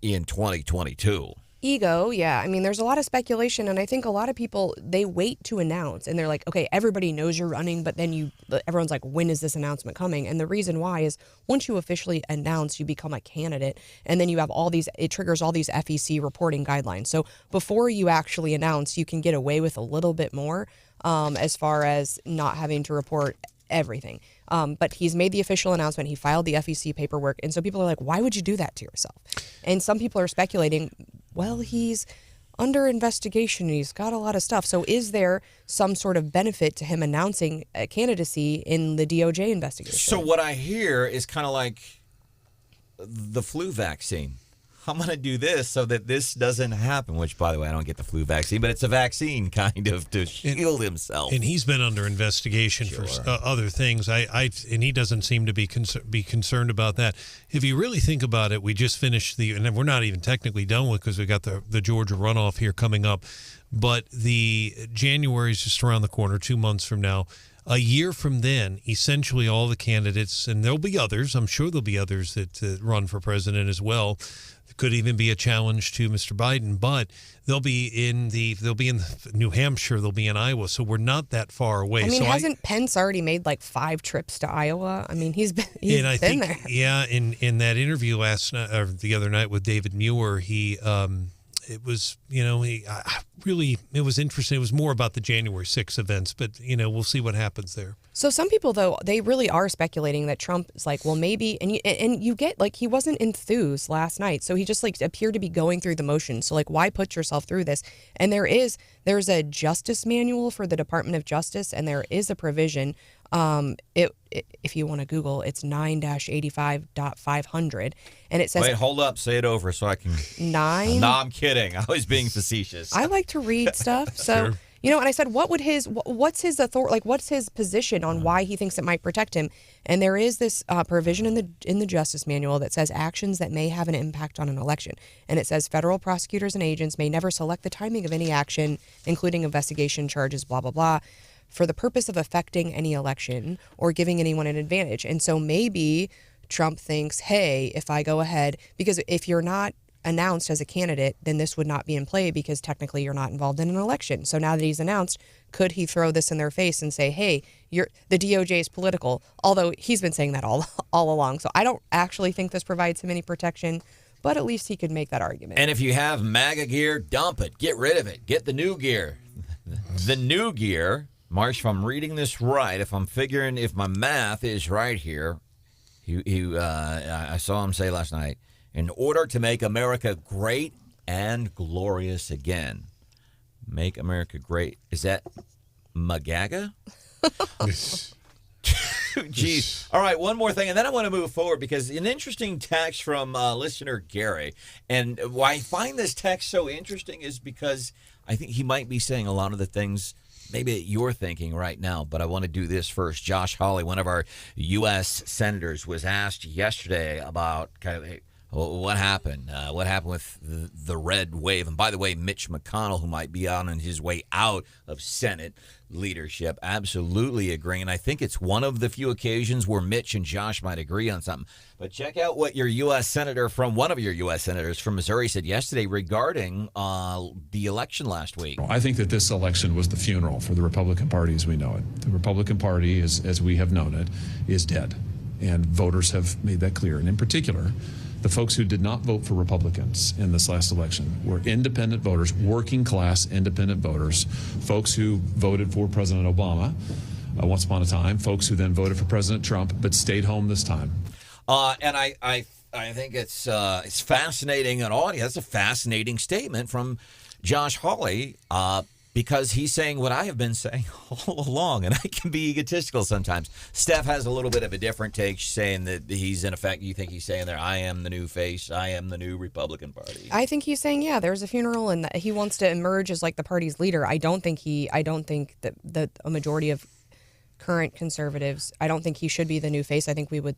in 2022? Ego, yeah. I mean, there's a lot of speculation, and I think a lot of people, they wait to announce, and they're like, okay, everybody knows you're running, but then everyone's like, when is this announcement coming? And the reason why is once you officially announce, you become a candidate, and then you have it triggers all these FEC reporting guidelines. So before you actually announce, you can get away with a little bit more as far as not having to report everything. But he's made the official announcement. He filed the FEC paperwork. And so people are like, why would you do that to yourself? And some people are speculating, well, he's under investigation. He's got a lot of stuff. So is there some sort of benefit to him announcing a candidacy in the DOJ investigation? So what I hear is kind of like the flu vaccine. I'm going to do this so that this doesn't happen, which, by the way, I don't get the flu vaccine, but it's a vaccine kind of to shield himself. And he's been under investigation for other things. And he doesn't seem to be concerned about that. If you really think about it, we just finished and we're not even technically done with, because we got the Georgia runoff here coming up. But the January is just around the corner, 2 months from now. A year from then, essentially all the candidates, and there'll be others, I'm sure there'll be others that run for president as well. There could even be a challenge to Mr. Biden, but they'll be in New Hampshire, they'll be in Iowa, so we're not that far away. I mean, hasn't Pence already made like 5 trips to Iowa? I mean, he's been there. Yeah, in that interview the other night with David Muir, it was, it was interesting. It was more about the January 6th events, but, we'll see what happens there. So some people, though, they really are speculating that Trump is like, well, maybe, and you get, like, he wasn't enthused last night. So he just, like, appeared to be going through the motions. So, like, why put yourself through this? And there's a justice manual for the Department of Justice, and there is a provision. If you want to Google, it's 9-85.500, and it says. Wait, hold up, say it over so I can. 9. No, I'm kidding. I was being facetious. I like to read stuff, so. Sure. And I said, what's his authority? Like, what's his position on why he thinks it might protect him? And there is this provision in the Justice Manual that says actions that may have an impact on an election. And it says federal prosecutors and agents may never select the timing of any action, including investigation charges, blah, blah, blah, for the purpose of affecting any election or giving anyone an advantage. And so maybe Trump thinks, hey, if I go ahead, because if you're not announced as a candidate, then this would not be in play because technically you're not involved in an election. So now that he's announced, could he throw this in their face and say, hey, the DOJ is political, although he's been saying that all along. So I don't actually think this provides him any protection, but at least he could make that argument. And if you have MAGA gear, dump it. Get rid of it. Get the new gear. The new gear, Marsh, if I'm reading this right, if my math is right here, I saw him say last night, in order to make America great and glorious again. Make America great. Is that MAGAGA? Jeez. All right, one more thing, and then I want to move forward because an interesting text from listener Gary. And why I find this text so interesting is because I think he might be saying a lot of the things maybe that you're thinking right now, but I want to do this first. Josh Hawley, one of our U.S. senators, was asked yesterday about What happened? What happened with the red wave? And by the way, Mitch McConnell, who might be on his way out of Senate leadership, absolutely agreeing. I think it's one of the few occasions where Mitch and Josh might agree on something. But check out what your U.S. Senator from one of your U.S. Senators from Missouri said yesterday regarding the election last week. I think that this election was the funeral for the Republican Party as we know it. The Republican Party, as we have known it, is dead. And voters have made that clear. And in particular, the folks who did not vote for Republicans in this last election were independent voters, working class independent voters, folks who voted for President Obama once upon a time, folks who then voted for President Trump but stayed home this time. And I think it's fascinating and all. That's a fascinating statement from Josh Hawley because he's saying what I have been saying all along, and I can be egotistical sometimes. Steph has a little bit of a different take, saying that he's, in effect, you think he's saying there, I am the new face, I am the new Republican Party. I think he's saying, yeah, there's a funeral and that he wants to emerge as like the party's leader. I don't think that a majority of current conservatives, I don't think he should be the new face. I think we would,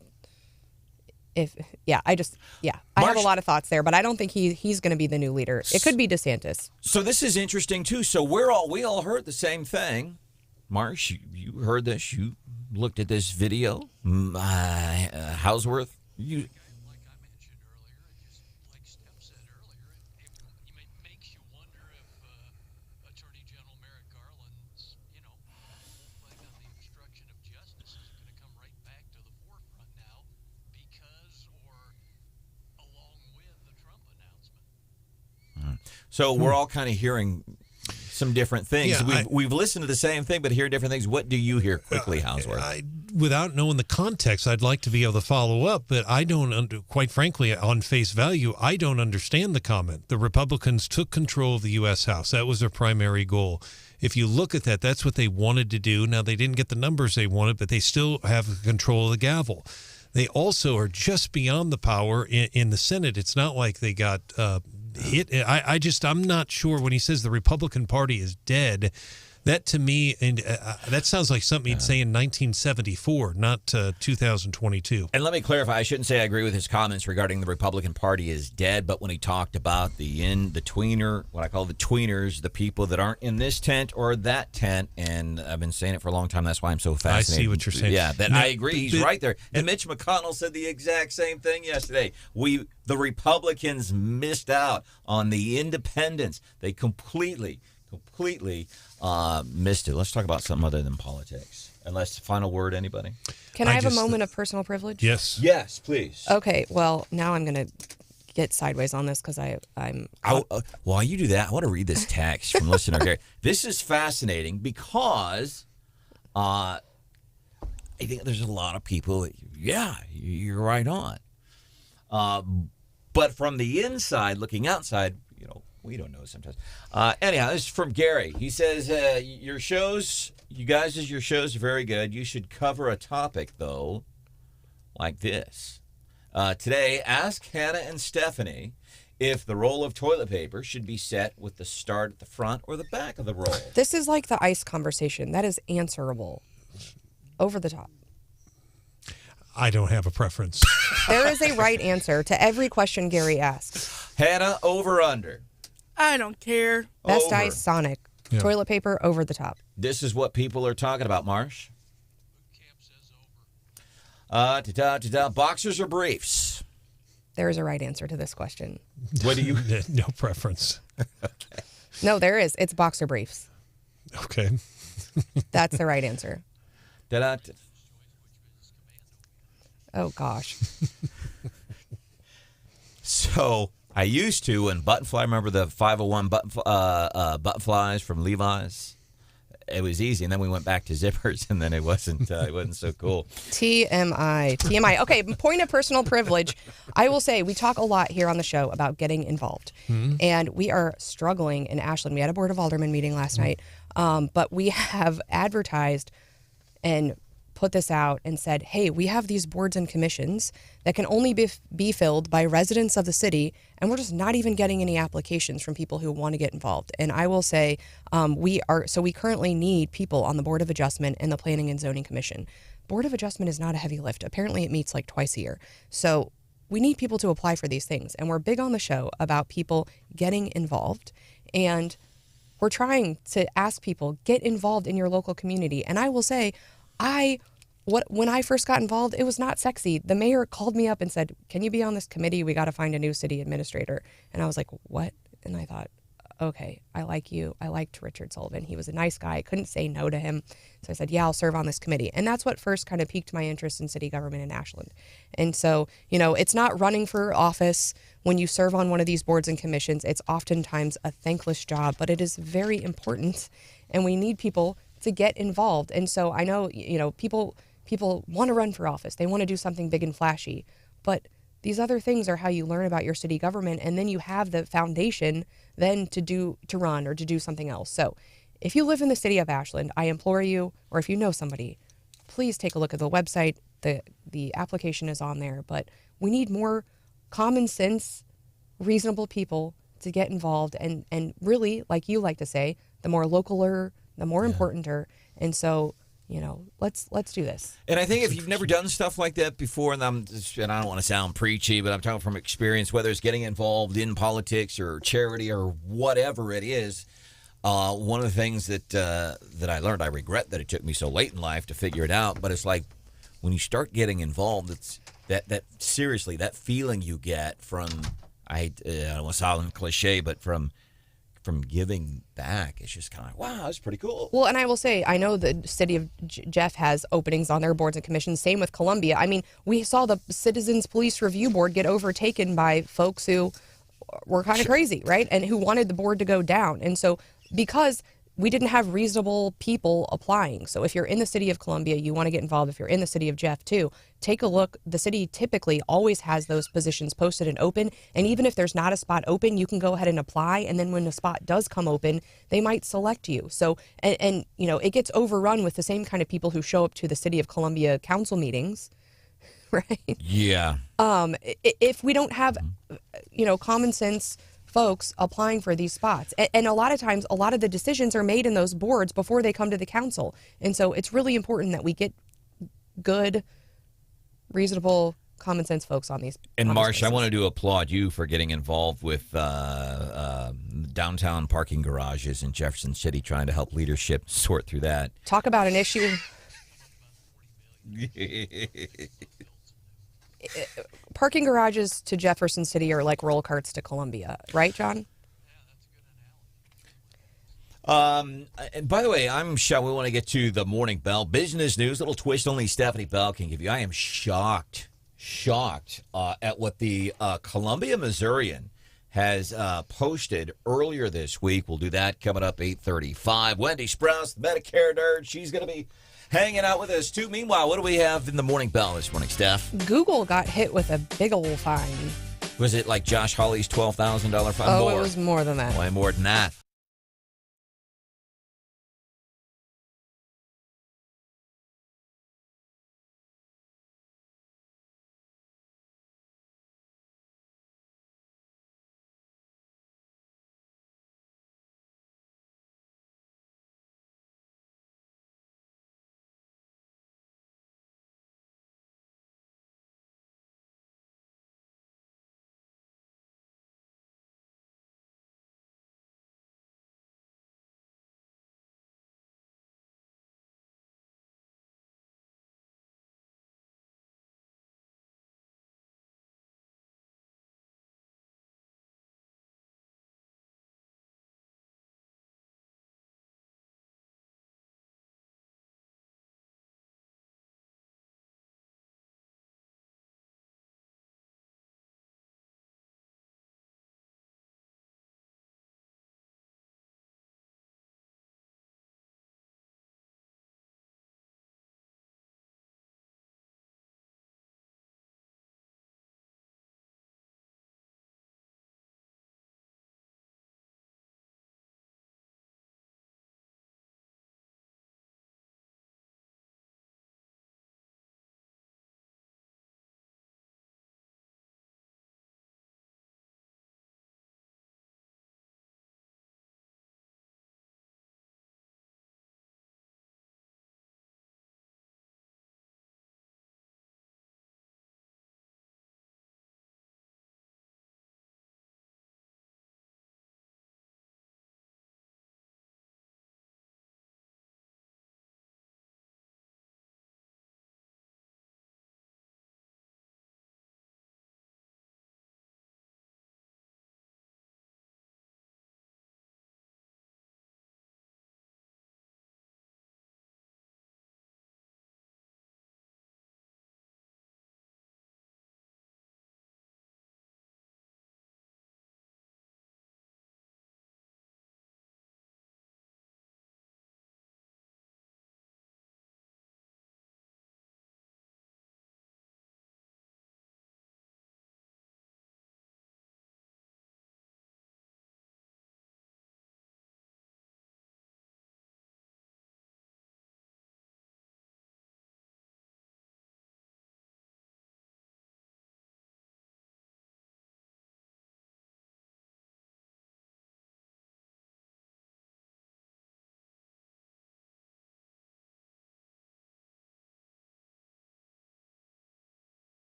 I have a lot of thoughts there, but I don't think he's going to be the new leader. It could be DeSantis. So this is interesting too. So we all heard the same thing. Marsh, you heard this. You looked at this video. Houseworth, you. Like I mentioned earlier, and just like Steph said earlier, it makes you wonder if Attorney General Merrick Garland's, whole thing on the obstruction of justice is going to come right back to the forefront now because or along with the Trump announcement. So we're all kind of hearing some different things. Yeah, we've listened to the same thing, but hear different things. What do you hear quickly, Houseworth? Without knowing the context, I'd like to be able to follow up, but I don't, quite frankly, on face value, I don't understand the comment. The Republicans took control of the U.S. House. That was their primary goal. If you look at that, that's what they wanted to do. Now, they didn't get the numbers they wanted, but they still have control of the gavel. They also are just beyond the power in the Senate. It's not like they got hit. I'm not sure when he says the Republican Party is dead. That to me, and that sounds like something he'd say in 1974, not 2022. And let me clarify, I shouldn't say I agree with his comments regarding the Republican Party is dead, but when he talked about the tweener, what I call the tweeners, the people that aren't in this tent or that tent, and I've been saying it for a long time, that's why I'm so fascinated. I see what you're saying. Yeah, I agree, he's right there. And Mitch McConnell said the exact same thing yesterday. The Republicans missed out on the independents. They completely missed it. Let's talk about something other than politics. Unless, final word, anybody? Can I have a moment of personal privilege? Yes. Yes, please. Okay, well, now I'm going to get sideways on this because I'm... While you do that, I want to read this text from listener Gary. This is fascinating because I think there's a lot of people that, you're right on. But from the inside, looking outside, we don't know sometimes. Anyhow, this is from Gary. He says, your shows are very good. You should cover a topic, though, like this. Today, ask Hannah and Stephanie if the roll of toilet paper should be set with the start at the front or the back of the roll. This is like the ICE conversation. That is answerable. Over the top. I don't have a preference. There is a right answer to every question Gary asks. Hannah, over, under. I don't care. Best Over. Ice, Sonic. Yeah. Toilet paper, over the top. This is what people are talking about, Marsh. Boxers or briefs? There is a right answer to this question. What do you... No preference. Okay. No, there is. It's boxer briefs. Okay. That's the right answer. Oh, gosh. So... I used to, and button fly, remember the 501 button flies from Levi's? It was easy, and then we went back to zippers, and then it wasn't so cool. TMI. Okay, point of personal privilege. I will say we talk a lot here on the show about getting involved, and we are struggling in Ashland. We had a Board of Aldermen meeting last night, but we have advertised and put this out and said, hey, we have these boards and commissions that can only be filled by residents of the city, and we're just not even getting any applications from people who want to get involved. And I will say we currently need people on the Board of Adjustment and the Planning and Zoning Commission. Board of Adjustment is not a heavy lift. Apparently it meets like twice a year. So we need people to apply for these things. And we're big on the show about people getting involved. And we're trying to ask people, get involved in your local community. And I will say, when I first got involved, it was not sexy. The mayor called me up and said, "Can you be on this committee? We got to find a new city administrator." And I was like, "What?" And I thought, okay, I like you. I liked Richard Sullivan. He was a nice guy. I couldn't say no to him. So I said, yeah, I'll serve on this committee. And that's what first kind of piqued my interest in city government in Ashland. And so, it's not running for office. When you serve on one of these boards and commissions, it's oftentimes a thankless job, but it is very important. And we need people to get involved. And so I know, people want to run for office. They want to do something big and flashy. But these other things are how you learn about your city government, and then you have the foundation then to run or to do something else. So if you live in the city of Ashland, I implore you, or if you know somebody, please take a look at the website. The application is on there, but we need more common sense, reasonable people to get involved, and really, like you like to say, the more localer, the more importanter. And so, let's do this. And I think if you've never done stuff like that before, and I don't want to sound preachy, but I'm talking from experience, whether it's getting involved in politics or charity or whatever it is, one of the things that I learned, I regret that it took me so late in life to figure it out, but it's like when you start getting involved, it's that seriously, that feeling you get from, I don't want to sound cliche, but from giving back, it's just kind of like, wow, that's pretty cool. Well, and I will say, I know the city of Jeff has openings on their boards and commissions. Same with Columbia. I mean, we saw the Citizens Police Review Board get overtaken by folks who were kind of crazy, right? And who wanted the board to go down. And so because we didn't have reasonable people applying. So if you're in the city of Columbia, you want to get involved. If you're in the city of Jeff too, take a look. The city typically always has those positions posted and open. And even if there's not a spot open, you can go ahead and apply. And then when the spot does come open, they might select you. So, and it gets overrun with the same kind of people who show up to the city of Columbia council meetings, right? Yeah. If we don't have, common sense folks applying for these spots. And a lot of times, a lot of the decisions are made in those boards before they come to the council. And so it's really important that we get good, reasonable, common sense folks on these. And Marsh, I wanted to applaud you for getting involved with downtown parking garages in Jefferson City, trying to help leadership sort through that. Talk about an issue. Parking garages to Jefferson City are like roll carts to Columbia, right, John? And by the way, we want to get to the morning bell business news, little twist only Stephanie Bell can give you. I am shocked at what the Columbia Missourian has posted earlier this week. We'll do that coming up 8:35. Wendy Sprouse, the Medicare nerd, she's going to be hanging out with us too. Meanwhile, what do we have in the morning bell this morning, Steph? Google got hit with a big old fine. Was it like Josh Hawley's $12,000 fine? Oh, it was more than that. Way more than that.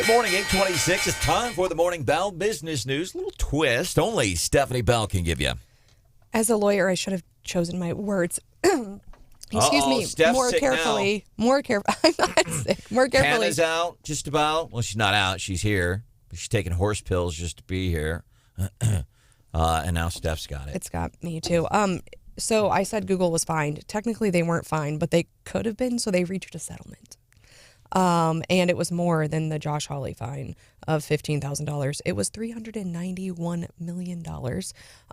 Good morning, 8:26. It's time for the Morning Bell Business News. A little twist only Stephanie Bell can give you. As a lawyer, I should have chosen my words. Excuse me. Steph's More sick carefully. More carefully. I'm not sick. More carefully. Hannah's out, just about. Well, she's not out. She's here. But she's taking horse pills just to be here. And now Steph's got it. It's got me too. So I said Google was fined. Technically, they weren't fined, but they could have been. So they reached a settlement. And it was more than the Josh Hawley fine of $15,000. It was $391 million.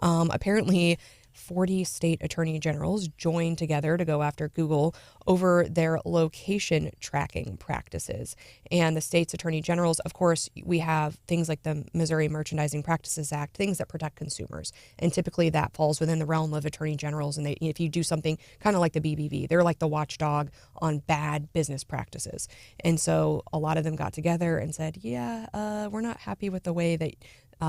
Apparently, 40 state attorney generals joined together to go after Google over their location tracking practices. And the state's attorney generals, of course, we have things like the Missouri Merchandising Practices Act, things that protect consumers. And typically that falls within the realm of attorney generals. And if you do something kind of like the BBB, they're like the watchdog on bad business practices. And so a lot of them got together and said, we're not happy with the way that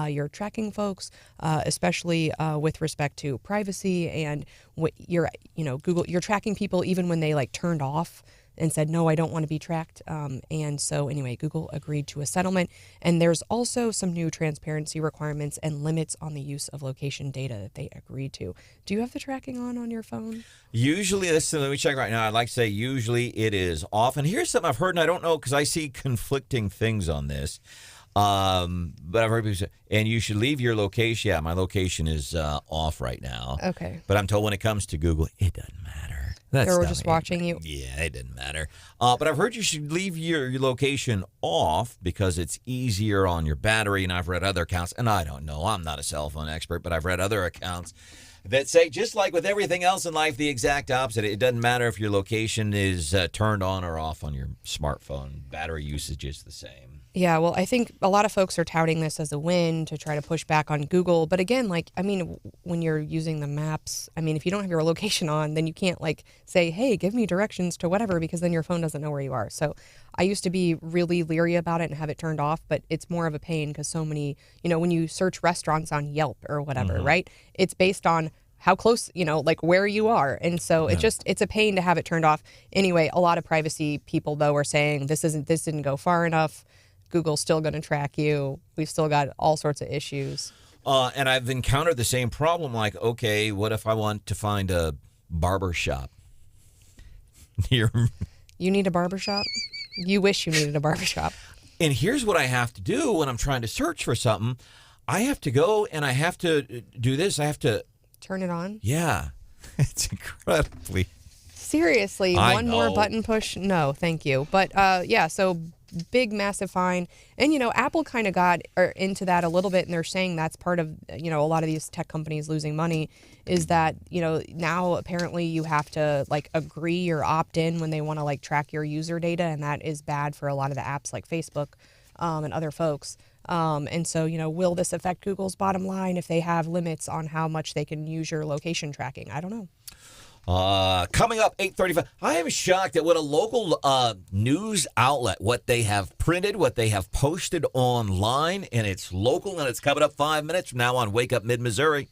you're tracking folks, especially with respect to privacy and what Google, you're tracking people even when they turned off and said, no, I don't want to be tracked. And so anyway, Google agreed to a settlement. And there's also some new transparency requirements and limits on the use of location data that they agreed to. Do you have the tracking on your phone? Usually, let me check right now. I'd like to say usually it is off. And here's something I've heard, and I don't know because I see conflicting things on this. But I've heard people say, and you should leave your location. Yeah, my location is off right now. Okay. But I'm told when it comes to Google, it doesn't matter. They're just watching you. Yeah, it didn't matter. But I've heard you should leave your location off because it's easier on your battery. And I've read other accounts, and I don't know. I'm not a cell phone expert, but I've read other accounts that say, just like with everything else in life, the exact opposite. It doesn't matter if your location is turned on or off on your smartphone. Battery usage is the same. Yeah, well, I think a lot of folks are touting this as a win to try to push back on Google. But again, when you're using the maps, if you don't have your location on, then you can't say, hey, give me directions to whatever, because then your phone doesn't know where you are. So I used to be really leery about it and have it turned off, but it's more of a pain because so many, when you search restaurants on Yelp or whatever, right? It's based on how close, where you are. And so it's a pain to have it turned off. Anyway, a lot of privacy people, though, are saying this didn't go far enough. Google's still going to track you. We've still got all sorts of issues. And I've encountered the same problem. Okay, what if I want to find a barber shop? You need a barber shop? You wish you needed a barber shop. And here's what I have to do when I'm trying to search for something. I have to go and I have to do this. I have to turn it on. Yeah. It's incredibly. Seriously, one more button push? No, thank you. But so big, massive fine. And, Apple kind of got into that a little bit, and they're saying that's part of, a lot of these tech companies losing money is that, now apparently you have to agree or opt in when they want to track your user data, and that is bad for a lot of the apps like Facebook and other folks. And so, will this affect Google's bottom line if they have limits on how much they can use your location tracking? I don't know. Coming up, 8:35. I am shocked at what a local news outlet, what they have printed, what they have posted online, and it's local, and it's coming up 5 minutes from now on Wake Up Mid-Missouri.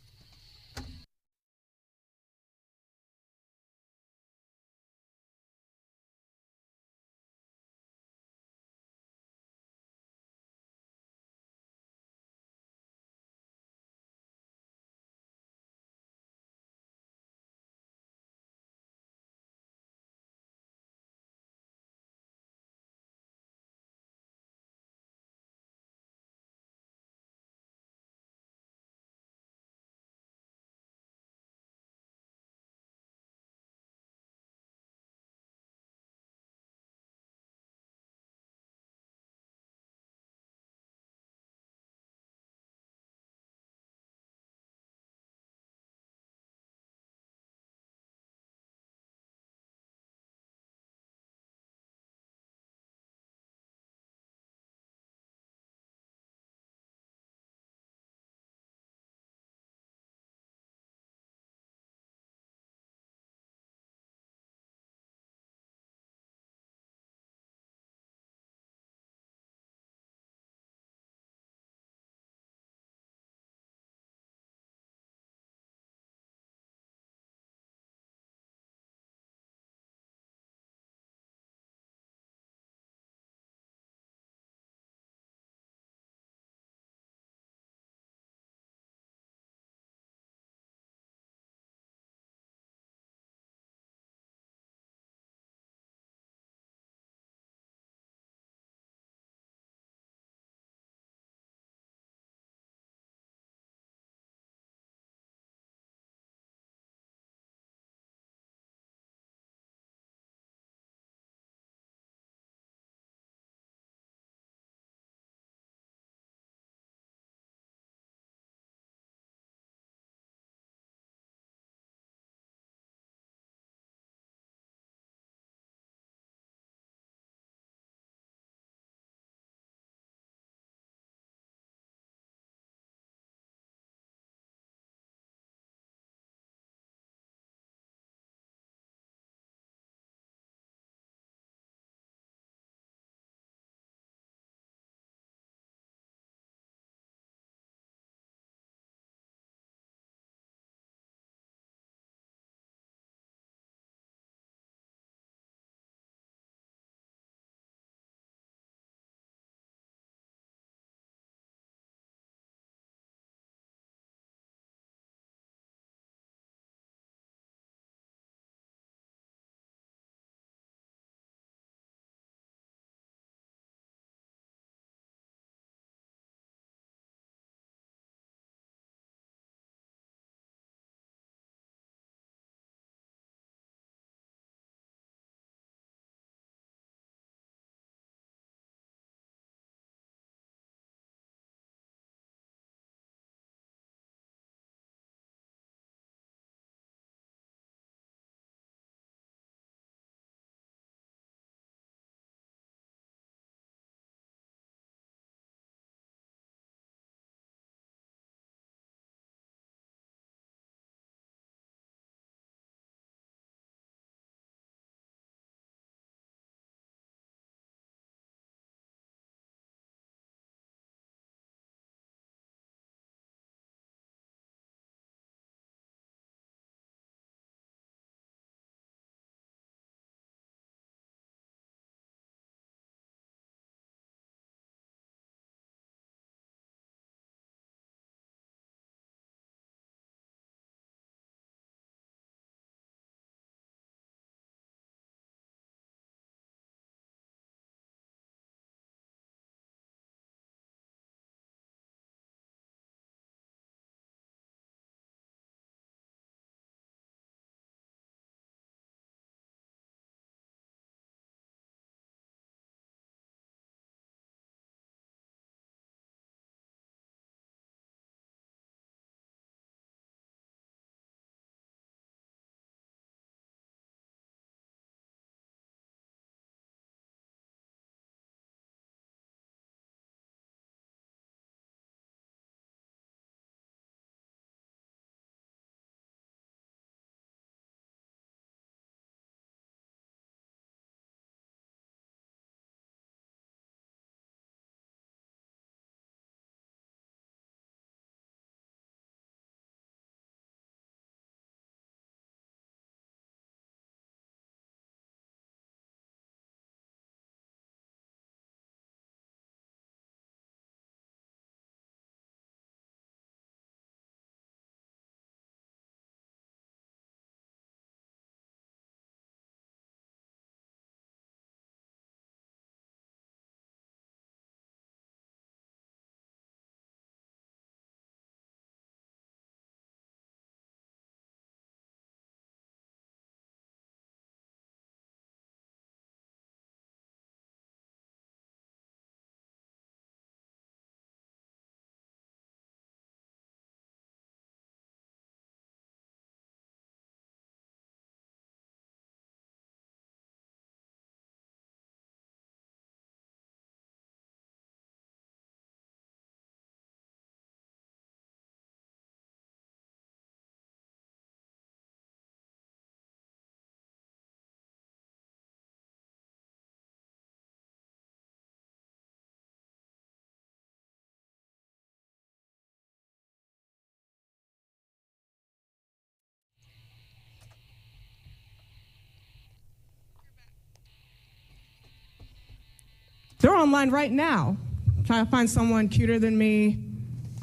They're online right now, trying to find someone cuter than me,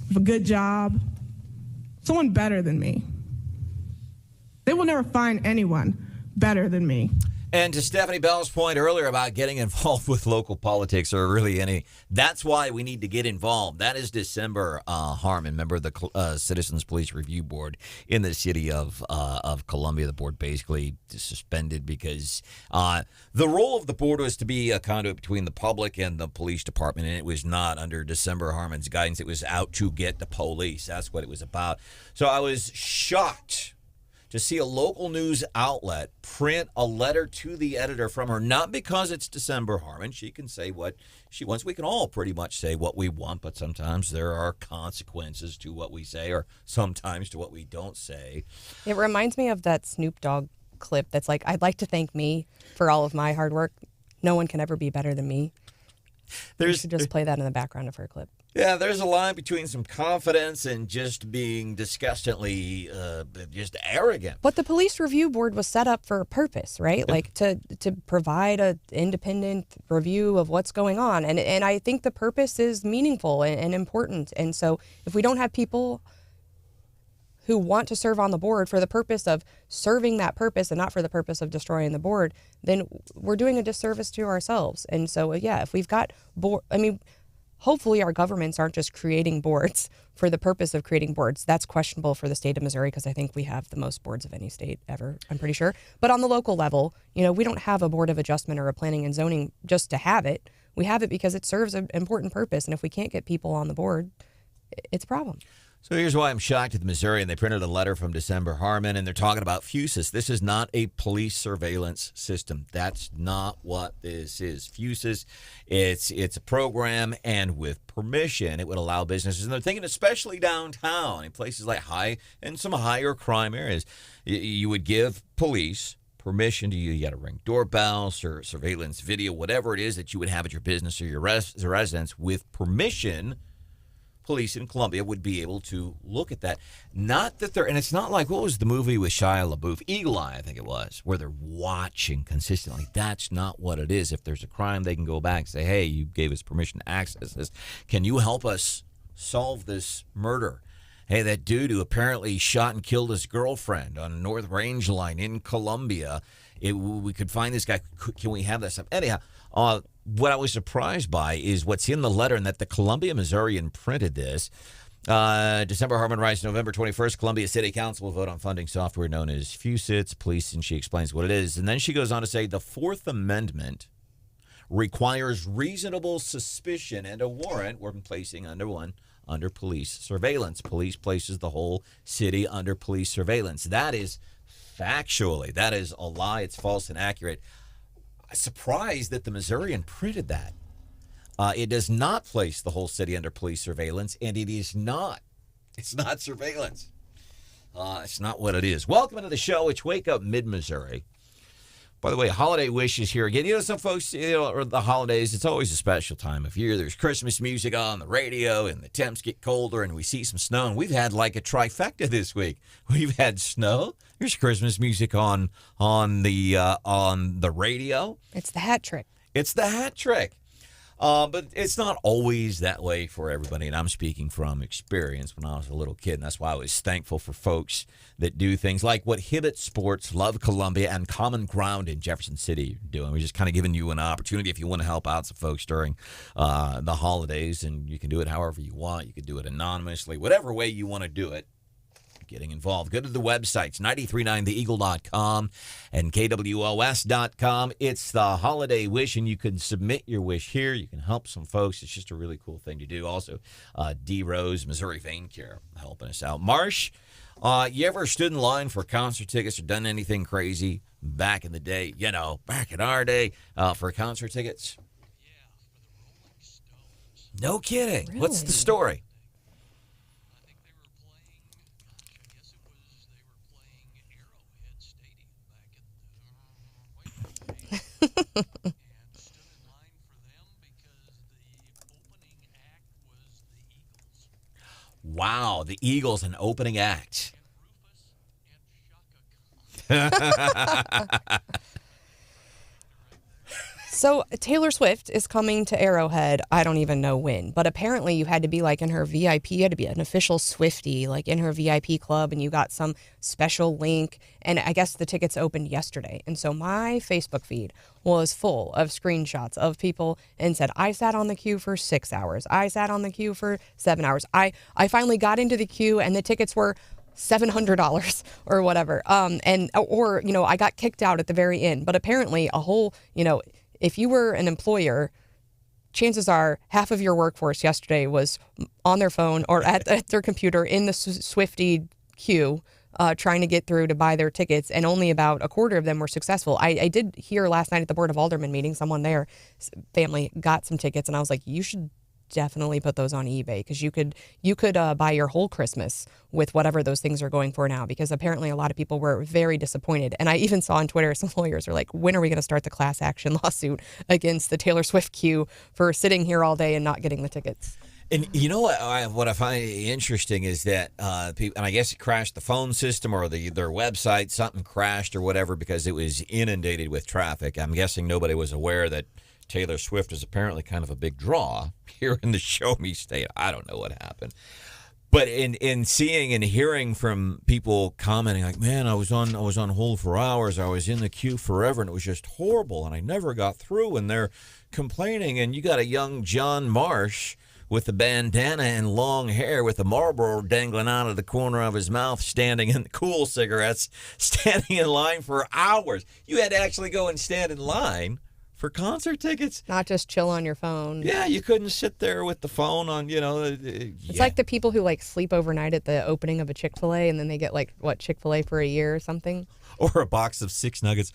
with a good job, someone better than me. They will never find anyone better than me. And to Stephanie Bell's point earlier about getting involved with local politics or really any, that's why we need to get involved. That is December Harmon, member of the Citizens Police Review Board in the city of Columbia. The board basically suspended because the role of the board was to be a conduit between the public and the police department, and it was not under December Harmon's guidance. It was out to get the police. That's what it was about. So I was shocked to see a local news outlet print a letter to the editor from her, not because it's December Harmon. She can say what she wants. We can all pretty much say what we want, but sometimes there are consequences to what we say or sometimes to what we don't say. It reminds me of that Snoop Dogg clip that's like, I'd like to thank me for all of my hard work. No one can ever be better than me. You should just play that in the background of her clip. Yeah, there's a line between some confidence and just being disgustingly just arrogant. But the police review board was set up for a purpose, right? Like to provide an independent review of what's going on. And I think the purpose is meaningful and important. And so if we don't have people who want to serve on the board for the purpose of serving that purpose and not for the purpose of destroying the board, then we're doing a disservice to ourselves. And so, yeah, if we've got hopefully our governments aren't just creating boards for the purpose of creating boards. That's questionable for the state of Missouri because I think we have the most boards of any state ever, I'm pretty sure. But on the local level, we don't have a board of adjustment or a planning and zoning just to have it. We have it because it serves an important purpose. And if we can't get people on the board, it's a problem. So here's why I'm shocked at the Missouri, and they printed a letter from December Harmon, and they're talking about FUSIS. This is not a police surveillance system. That's not what this is. FUSIS, it's a program, and with permission, it would allow businesses, and they're thinking especially downtown, in places like some higher crime areas, you would give police permission to you got to ring doorbells or surveillance video, whatever it is that you would have at your business or your residence with permission. Police in Columbia would be able to look at that. Not that and it's not like, what was the movie with Shia LaBeouf? Eagle Eye, I think it was, where they're watching consistently. That's not what it is. If there's a crime, they can go back and say, hey, you gave us permission to access this. Can you help us solve this murder? Hey, that dude who apparently shot and killed his girlfriend on North Range Line in Columbia, we could find this guy. Can we have that stuff? Anyhow, what I was surprised by is what's in the letter, and that the Columbia Missourian printed this. December Harmon writes, November 21st, Columbia City Council will vote on funding software known as FUSITS, police, and she explains what it is. And then she goes on to say the Fourth Amendment requires reasonable suspicion and a warrant when placing under police surveillance. Police places the whole city under police surveillance. That is factually, that is a lie. It's false and accurate. Surprised that the Missourian printed that. It does not place the whole city under police surveillance, and it's not surveillance. It's not what it is. Welcome to the show. It's Wake Up Mid-Missouri. By the way, Holiday Wish is here again. Some folks, the holidays, it's always a special time of year. There's Christmas music on the radio, and the temps get colder, and we see some snow. And we've had like a trifecta this week. We've had snow. There's Christmas music on the radio. It's the hat trick. It's the hat trick. But it's not always that way for everybody, and I'm speaking from experience when I was a little kid, and that's why I was thankful for folks that do things like what Hibbett Sports, Love Columbia, and Common Ground in Jefferson City are doing. We're just kind of giving you an opportunity if you want to help out some folks during the holidays, and you can do it however you want. You can do it anonymously, whatever way you want to do it. Getting involved. Go to the websites, 939theeagle.com and KWOS.com. It's the Holiday Wish, and you can submit your wish here. You can help some folks. It's just a really cool thing to do. Also, D. Rose, Missouri Vein Care, helping us out. Marsh, you ever stood in line for concert tickets or done anything crazy back in the day? Back in our day, for concert tickets? Yeah, for the Rolling Stones. No kidding. Really? What's the story? I think they were playing, I guess it was, they were playing Arrowhead Stadium back in way back in the day. And stood in line for them because the opening act was the Eagles. Wow, the Eagles, an opening act. And Rufus and Shaka Khan. So Taylor Swift is coming to Arrowhead. I don't even know when, but apparently you had to be like in her VIP. You had to be an official Swiftie, like in her VIP club, and you got some special link. And I guess the tickets opened yesterday. And so my Facebook feed was full of screenshots of people and said, I sat on the queue for 6 hours. I sat on the queue for 7 hours. I finally got into the queue and the tickets were $700 or whatever. Or I got kicked out at the very end. But apparently a whole, if you were an employer, chances are half of your workforce yesterday was on their phone or at their computer in the Swiftie queue trying to get through to buy their tickets, and only about a quarter of them were successful. I did hear last night at the Board of Aldermen meeting, someone there, family, got some tickets, and I was like, you should definitely put those on eBay, because you could buy your whole Christmas with whatever those things are going for now, because apparently a lot of people were very disappointed. And I even saw on Twitter some lawyers are like, when are we going to start the class action lawsuit against the Taylor Swift queue for sitting here all day and not getting the tickets? And you know what I find interesting is that people, and I guess it crashed the phone system or their website, something crashed or whatever because it was inundated with traffic. I'm guessing nobody was aware that Taylor Swift is apparently kind of a big draw here in the Show Me State. I don't know what happened. But in seeing and hearing from people commenting like, man, I was on hold for hours. I was in the queue forever, and it was just horrible, and I never got through, and they're complaining. And you got a young John Marsh with a bandana and long hair with a Marlboro dangling out of the corner of his mouth, standing in cool cigarettes, standing in line for hours. You had to actually go and stand in line for concert tickets. Not just chill on your phone. Yeah, you couldn't sit there with the phone on, It's like the people who sleep overnight at the opening of a Chick-fil-A and then they get Chick-fil-A for a year or something. Or a box of 6 nuggets.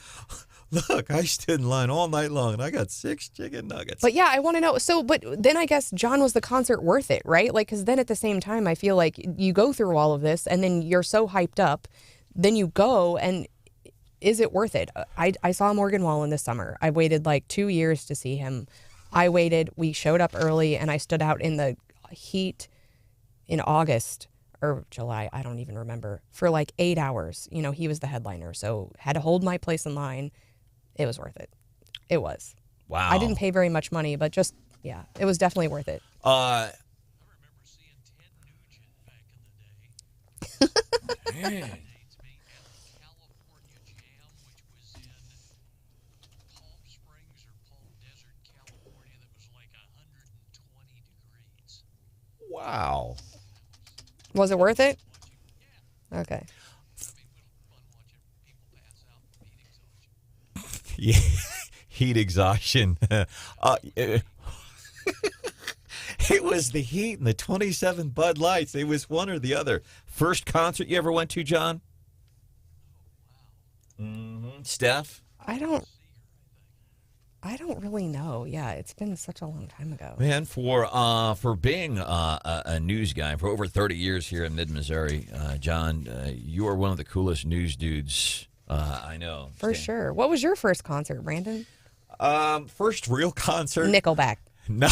Look, I stood in line all night long and I got 6 chicken nuggets. But yeah, I want to know. So, but then I guess, John, was the concert worth it, right? Because then at the same time, I feel like you go through all of this and then you're so hyped up, then you go, and is it worth it? I saw Morgan Wallen this summer. I waited 2 years to see him. We showed up early, and I stood out in the heat in August or July, I don't even remember, for 8 hours. He was the headliner, so had to hold my place in line. It was worth it. It was. Wow. I didn't pay very much money, but just, yeah, it was definitely worth it. I remember seeing Ted Nugent back in the day. Man. California Jam, which was in Palm Springs or Palm Desert, California, that was 120 degrees. Wow. Was it worth it? Okay. Yeah, heat exhaustion. It was the heat and the 27 Bud Lights. It was one or the other. First concert you ever went to, John? Mm-hmm. Steph? I don't really know. Yeah, it's been such a long time ago. Man, for being a news guy for over 30 years here in mid-Missouri, John, you are one of the coolest news dudes I know. For sure. What was your first concert, Branden? First real concert? Nickelback. No.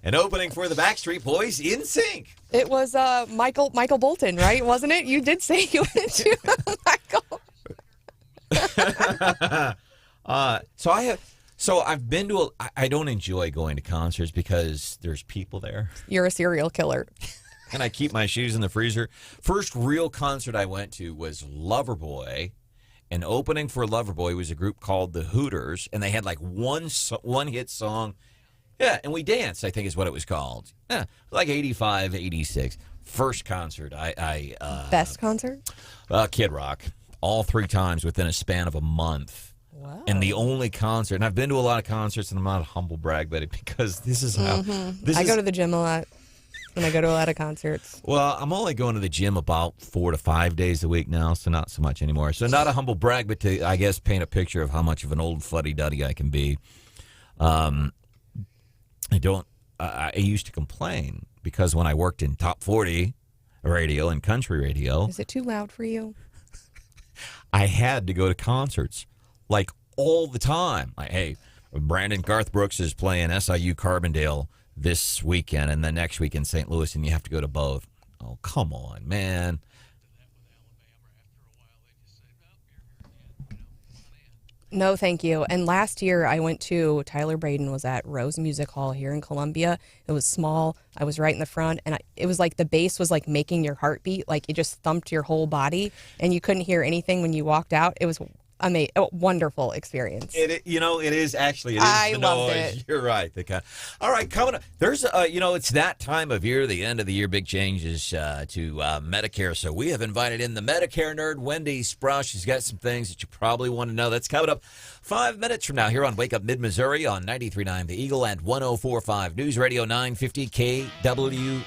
An opening for the Backstreet Boys, in sync. It was Michael Bolton, right? Wasn't it? You did say you went to Michael. So I've been to I don't enjoy going to concerts because there's people there. You're a serial killer. And I keep my shoes in the freezer. First real concert I went to was Loverboy. And opening for Loverboy was a group called the Hooters, and they had one hit song. Yeah, and we danced, I think is what it was called. Yeah, 85, 86. First concert. Best concert? Kid Rock. All 3 times within a span of a month. Wow. And the only concert, and I've been to a lot of concerts, and I'm not a humble brag, but because this is how. Mm-hmm. I go to the gym a lot, and I go to a lot of concerts. Well, I'm only going to the gym about 4 to 5 days a week now, so not so much anymore. So not a humble brag, but to, I guess, paint a picture of how much of an old fuddy-duddy I can be. I used to complain because when I worked in top 40 radio and country radio. Is it too loud for you? I had to go to concerts all the time. Hey, Garth Brooks is playing SIU Carbondale this weekend and the next week in St. Louis, and you have to go to both. Oh, come on, man. No, thank you. And last year I went to Tyler Braden was at Rose Music Hall here in Columbia. It was small. I was right in the front, and it was like the bass was like making your heart beat, like it just thumped your whole body, and you couldn't hear anything when you walked out. It was a wonderful experience. It is actually. It is I the loved noise. it. You're right. All right, coming up. There's, it's that time of year, the end of the year, big changes to Medicare. So we have invited in the Medicare nerd, Wendy Sprouse. She's got some things that you probably want to know. That's coming up 5 minutes from now here on Wake Up Mid-Missouri on 93.9 The Eagle and 104.5 News Radio 950 KWOS.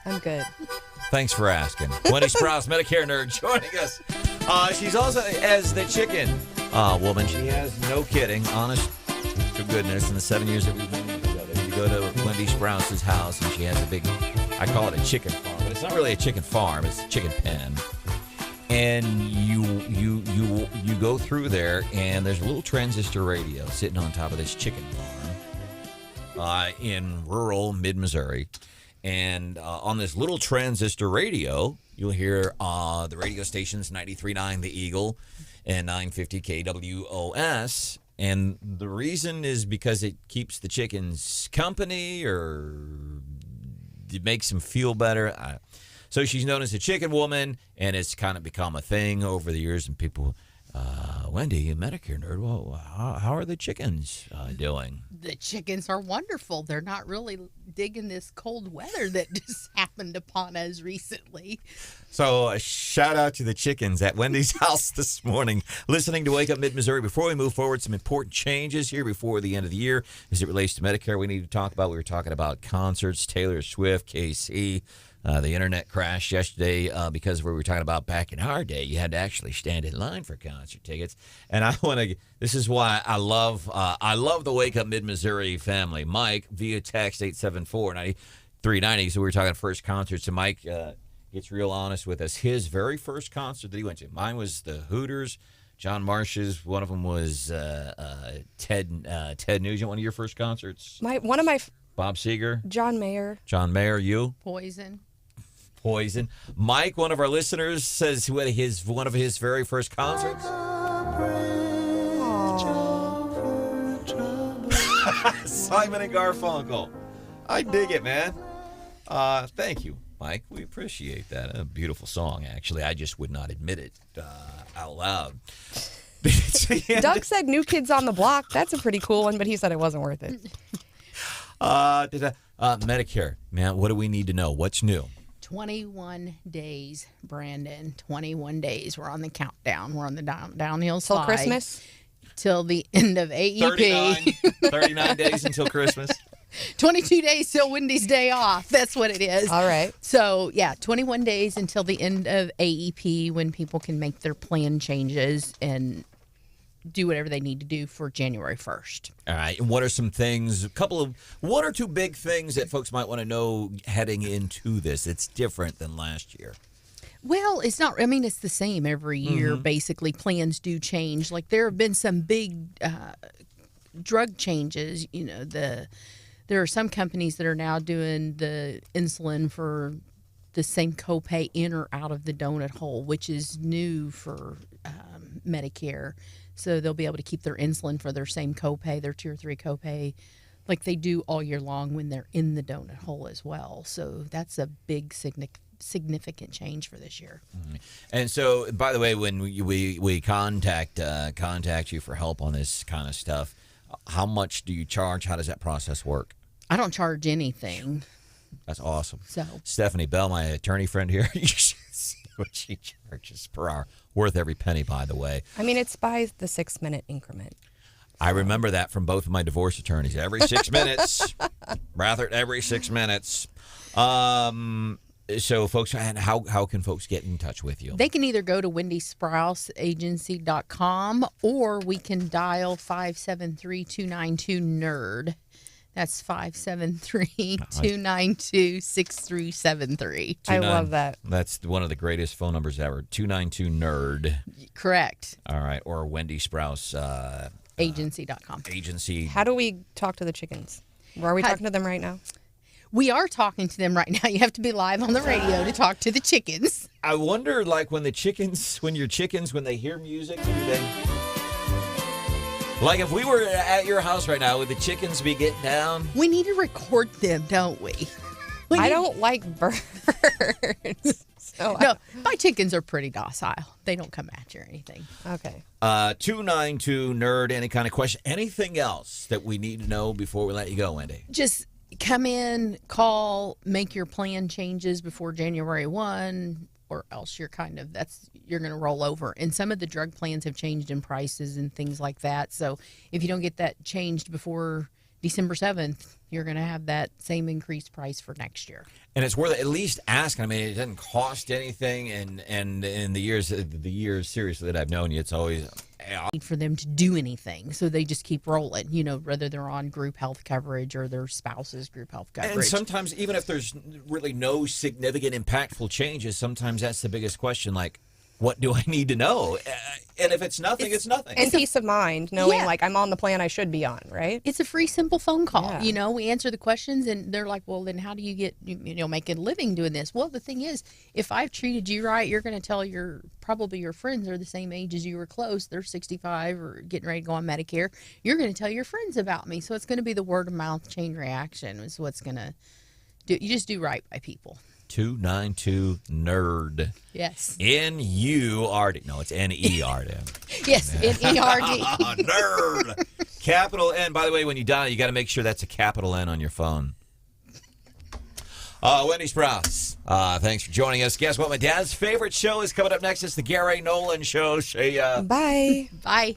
I'm good. Thanks for asking. Wendy Sprouse, Medicare nerd, joining us. She's also, as the chicken woman, she has, no kidding, honest to goodness, in the 7 years that we've been together, you go to Wendy Sprouse's house, and she has a big, I call it a chicken farm, but it's not really a chicken farm, it's a chicken pen. And you go through there, and there's a little transistor radio sitting on top of this chicken farm in rural mid-Missouri. And on this little transistor radio, you'll hear the radio stations 93.9 The Eagle and 950 KWOS. And the reason is because it keeps the chickens company, or it makes them feel better. So she's known as a chicken woman, and it's kind of become a thing over the years. And people, Wendy, a Medicare nerd, well, how are the chickens doing? The chickens are wonderful. They're not really digging this cold weather that just happened upon us recently. So a shout out to the chickens at Wendy's house this morning, listening to Wake Up Mid-Missouri. Before we move forward, some important changes here before the end of the year as it relates to Medicare we need to talk about. We were talking about concerts, Taylor Swift, KC. The internet crashed yesterday because we were talking about back in our day, you had to actually stand in line for concert tickets. And I want to. This is why I love the Wake Up Mid-Missouri family. Mike via text 874-9390. So we were talking first concerts, and Mike gets real honest with us. His very first concert that he went to, mine was the Hooters. John Marsh's. One of them was Ted Nugent. One of your first concerts. One of my. Bob Seger. John Mayer. John Mayer. You. Poison. Mike, one of our listeners, says one of his very first concerts. Simon and Garfunkel. I dig it, man. Thank you, Mike. We appreciate that. A beautiful song, actually. I just would not admit it out loud. Doug said New Kids on the Block. That's a pretty cool one, but he said it wasn't worth it. Medicare, man, what do we need to know? What's new? 21 days, Brandon. 21 days. We're on the countdown. We're on the downhill slide. Till Christmas? Till the end of AEP. 39 days until Christmas. 22 days till Wendy's day off. That's what it is. All right. So, 21 days until the end of AEP when people can make their plan changes and do whatever they need to do for January 1st. All right. And what are some things, one or two big things that folks might want to know heading into this? It's different than last year. Well, it's not, it's the same every year. Mm-hmm. Basically, plans do change. Like there have been some big drug changes. There are some companies that are now doing the insulin for the same copay in or out of the donut hole, which is new for Medicare. So they'll be able to keep their insulin for their same copay, their 2 or 3 copay, like they do all year long when they're in the donut hole as well. So that's a big significant change for this year. Mm-hmm. And so, by the way, when we contact you for help on this kind of stuff, how much do you charge? How does that process work? I don't charge anything. That's awesome. So Stephanie Bell, my attorney friend here, you should see what she charges per hour. Worth every penny, by the way. It's by the 6-minute increment. I remember that from both of my divorce attorneys. Every 6 minutes. Rathert, every 6 minutes. So, folks, how can folks get in touch with you? They can either go to wendysprouseagency.com or we can dial 573-292-NERD. That's 573-292-6373. I love that. That's one of the greatest phone numbers ever. 292-NERD. Correct. All right. Or Wendy Sprouse. Agency.com. Agency. How do we talk to the chickens? Are we talking to them right now? We are talking to them right now. You have to be live on the radio to talk to the chickens. I wonder, when your chickens, when they hear music, do they... Like if we were at your house right now, would the chickens be getting down? We need to record them, don't we? I don't like birds. No, my chickens are pretty docile. They don't come at you or anything. Okay. 292-NERD, any kind of question. Anything else that we need to know before we let you go, Wendy? Just come in, call, make your plan changes before January 1, or else you're going to roll over. And some of the drug plans have changed in prices and things like that. So if you don't get that changed before December 7th, you're going to have that same increased price for next year. And it's worth at least asking. I mean, it doesn't cost anything, and in the years seriously that I've known you, it's always for them to do anything, so they just keep rolling. Whether they're on group health coverage or their spouse's group health coverage. And sometimes, even if there's really no significant, impactful changes, sometimes that's the biggest question. Like, what do I need to know? And if it's nothing, it's nothing. And peace of mind, knowing like I'm on the plan I should be on, right? It's a free, simple phone call. Yeah. We answer the questions, and they're like, well, then how do you get, make a living doing this? Well, the thing is, if I've treated you right, you're going to tell probably your friends are the same age as you were close. They're 65 or getting ready to go on Medicare. You're going to tell your friends about me. So it's going to be the word of mouth chain reaction is what's going to do. You just do right by people. 292 nerd. Yes. N-U-R-D. No, it's N-E-R-D. Yes, N-E-R-D. Nerd. Capital N. By the way, when you dial, you got to make sure that's a capital N on your phone. Wendy Sprouse, thanks for joining us. Guess what? My dad's favorite show is coming up next. It's the Gary Nolan Show. Bye. Bye.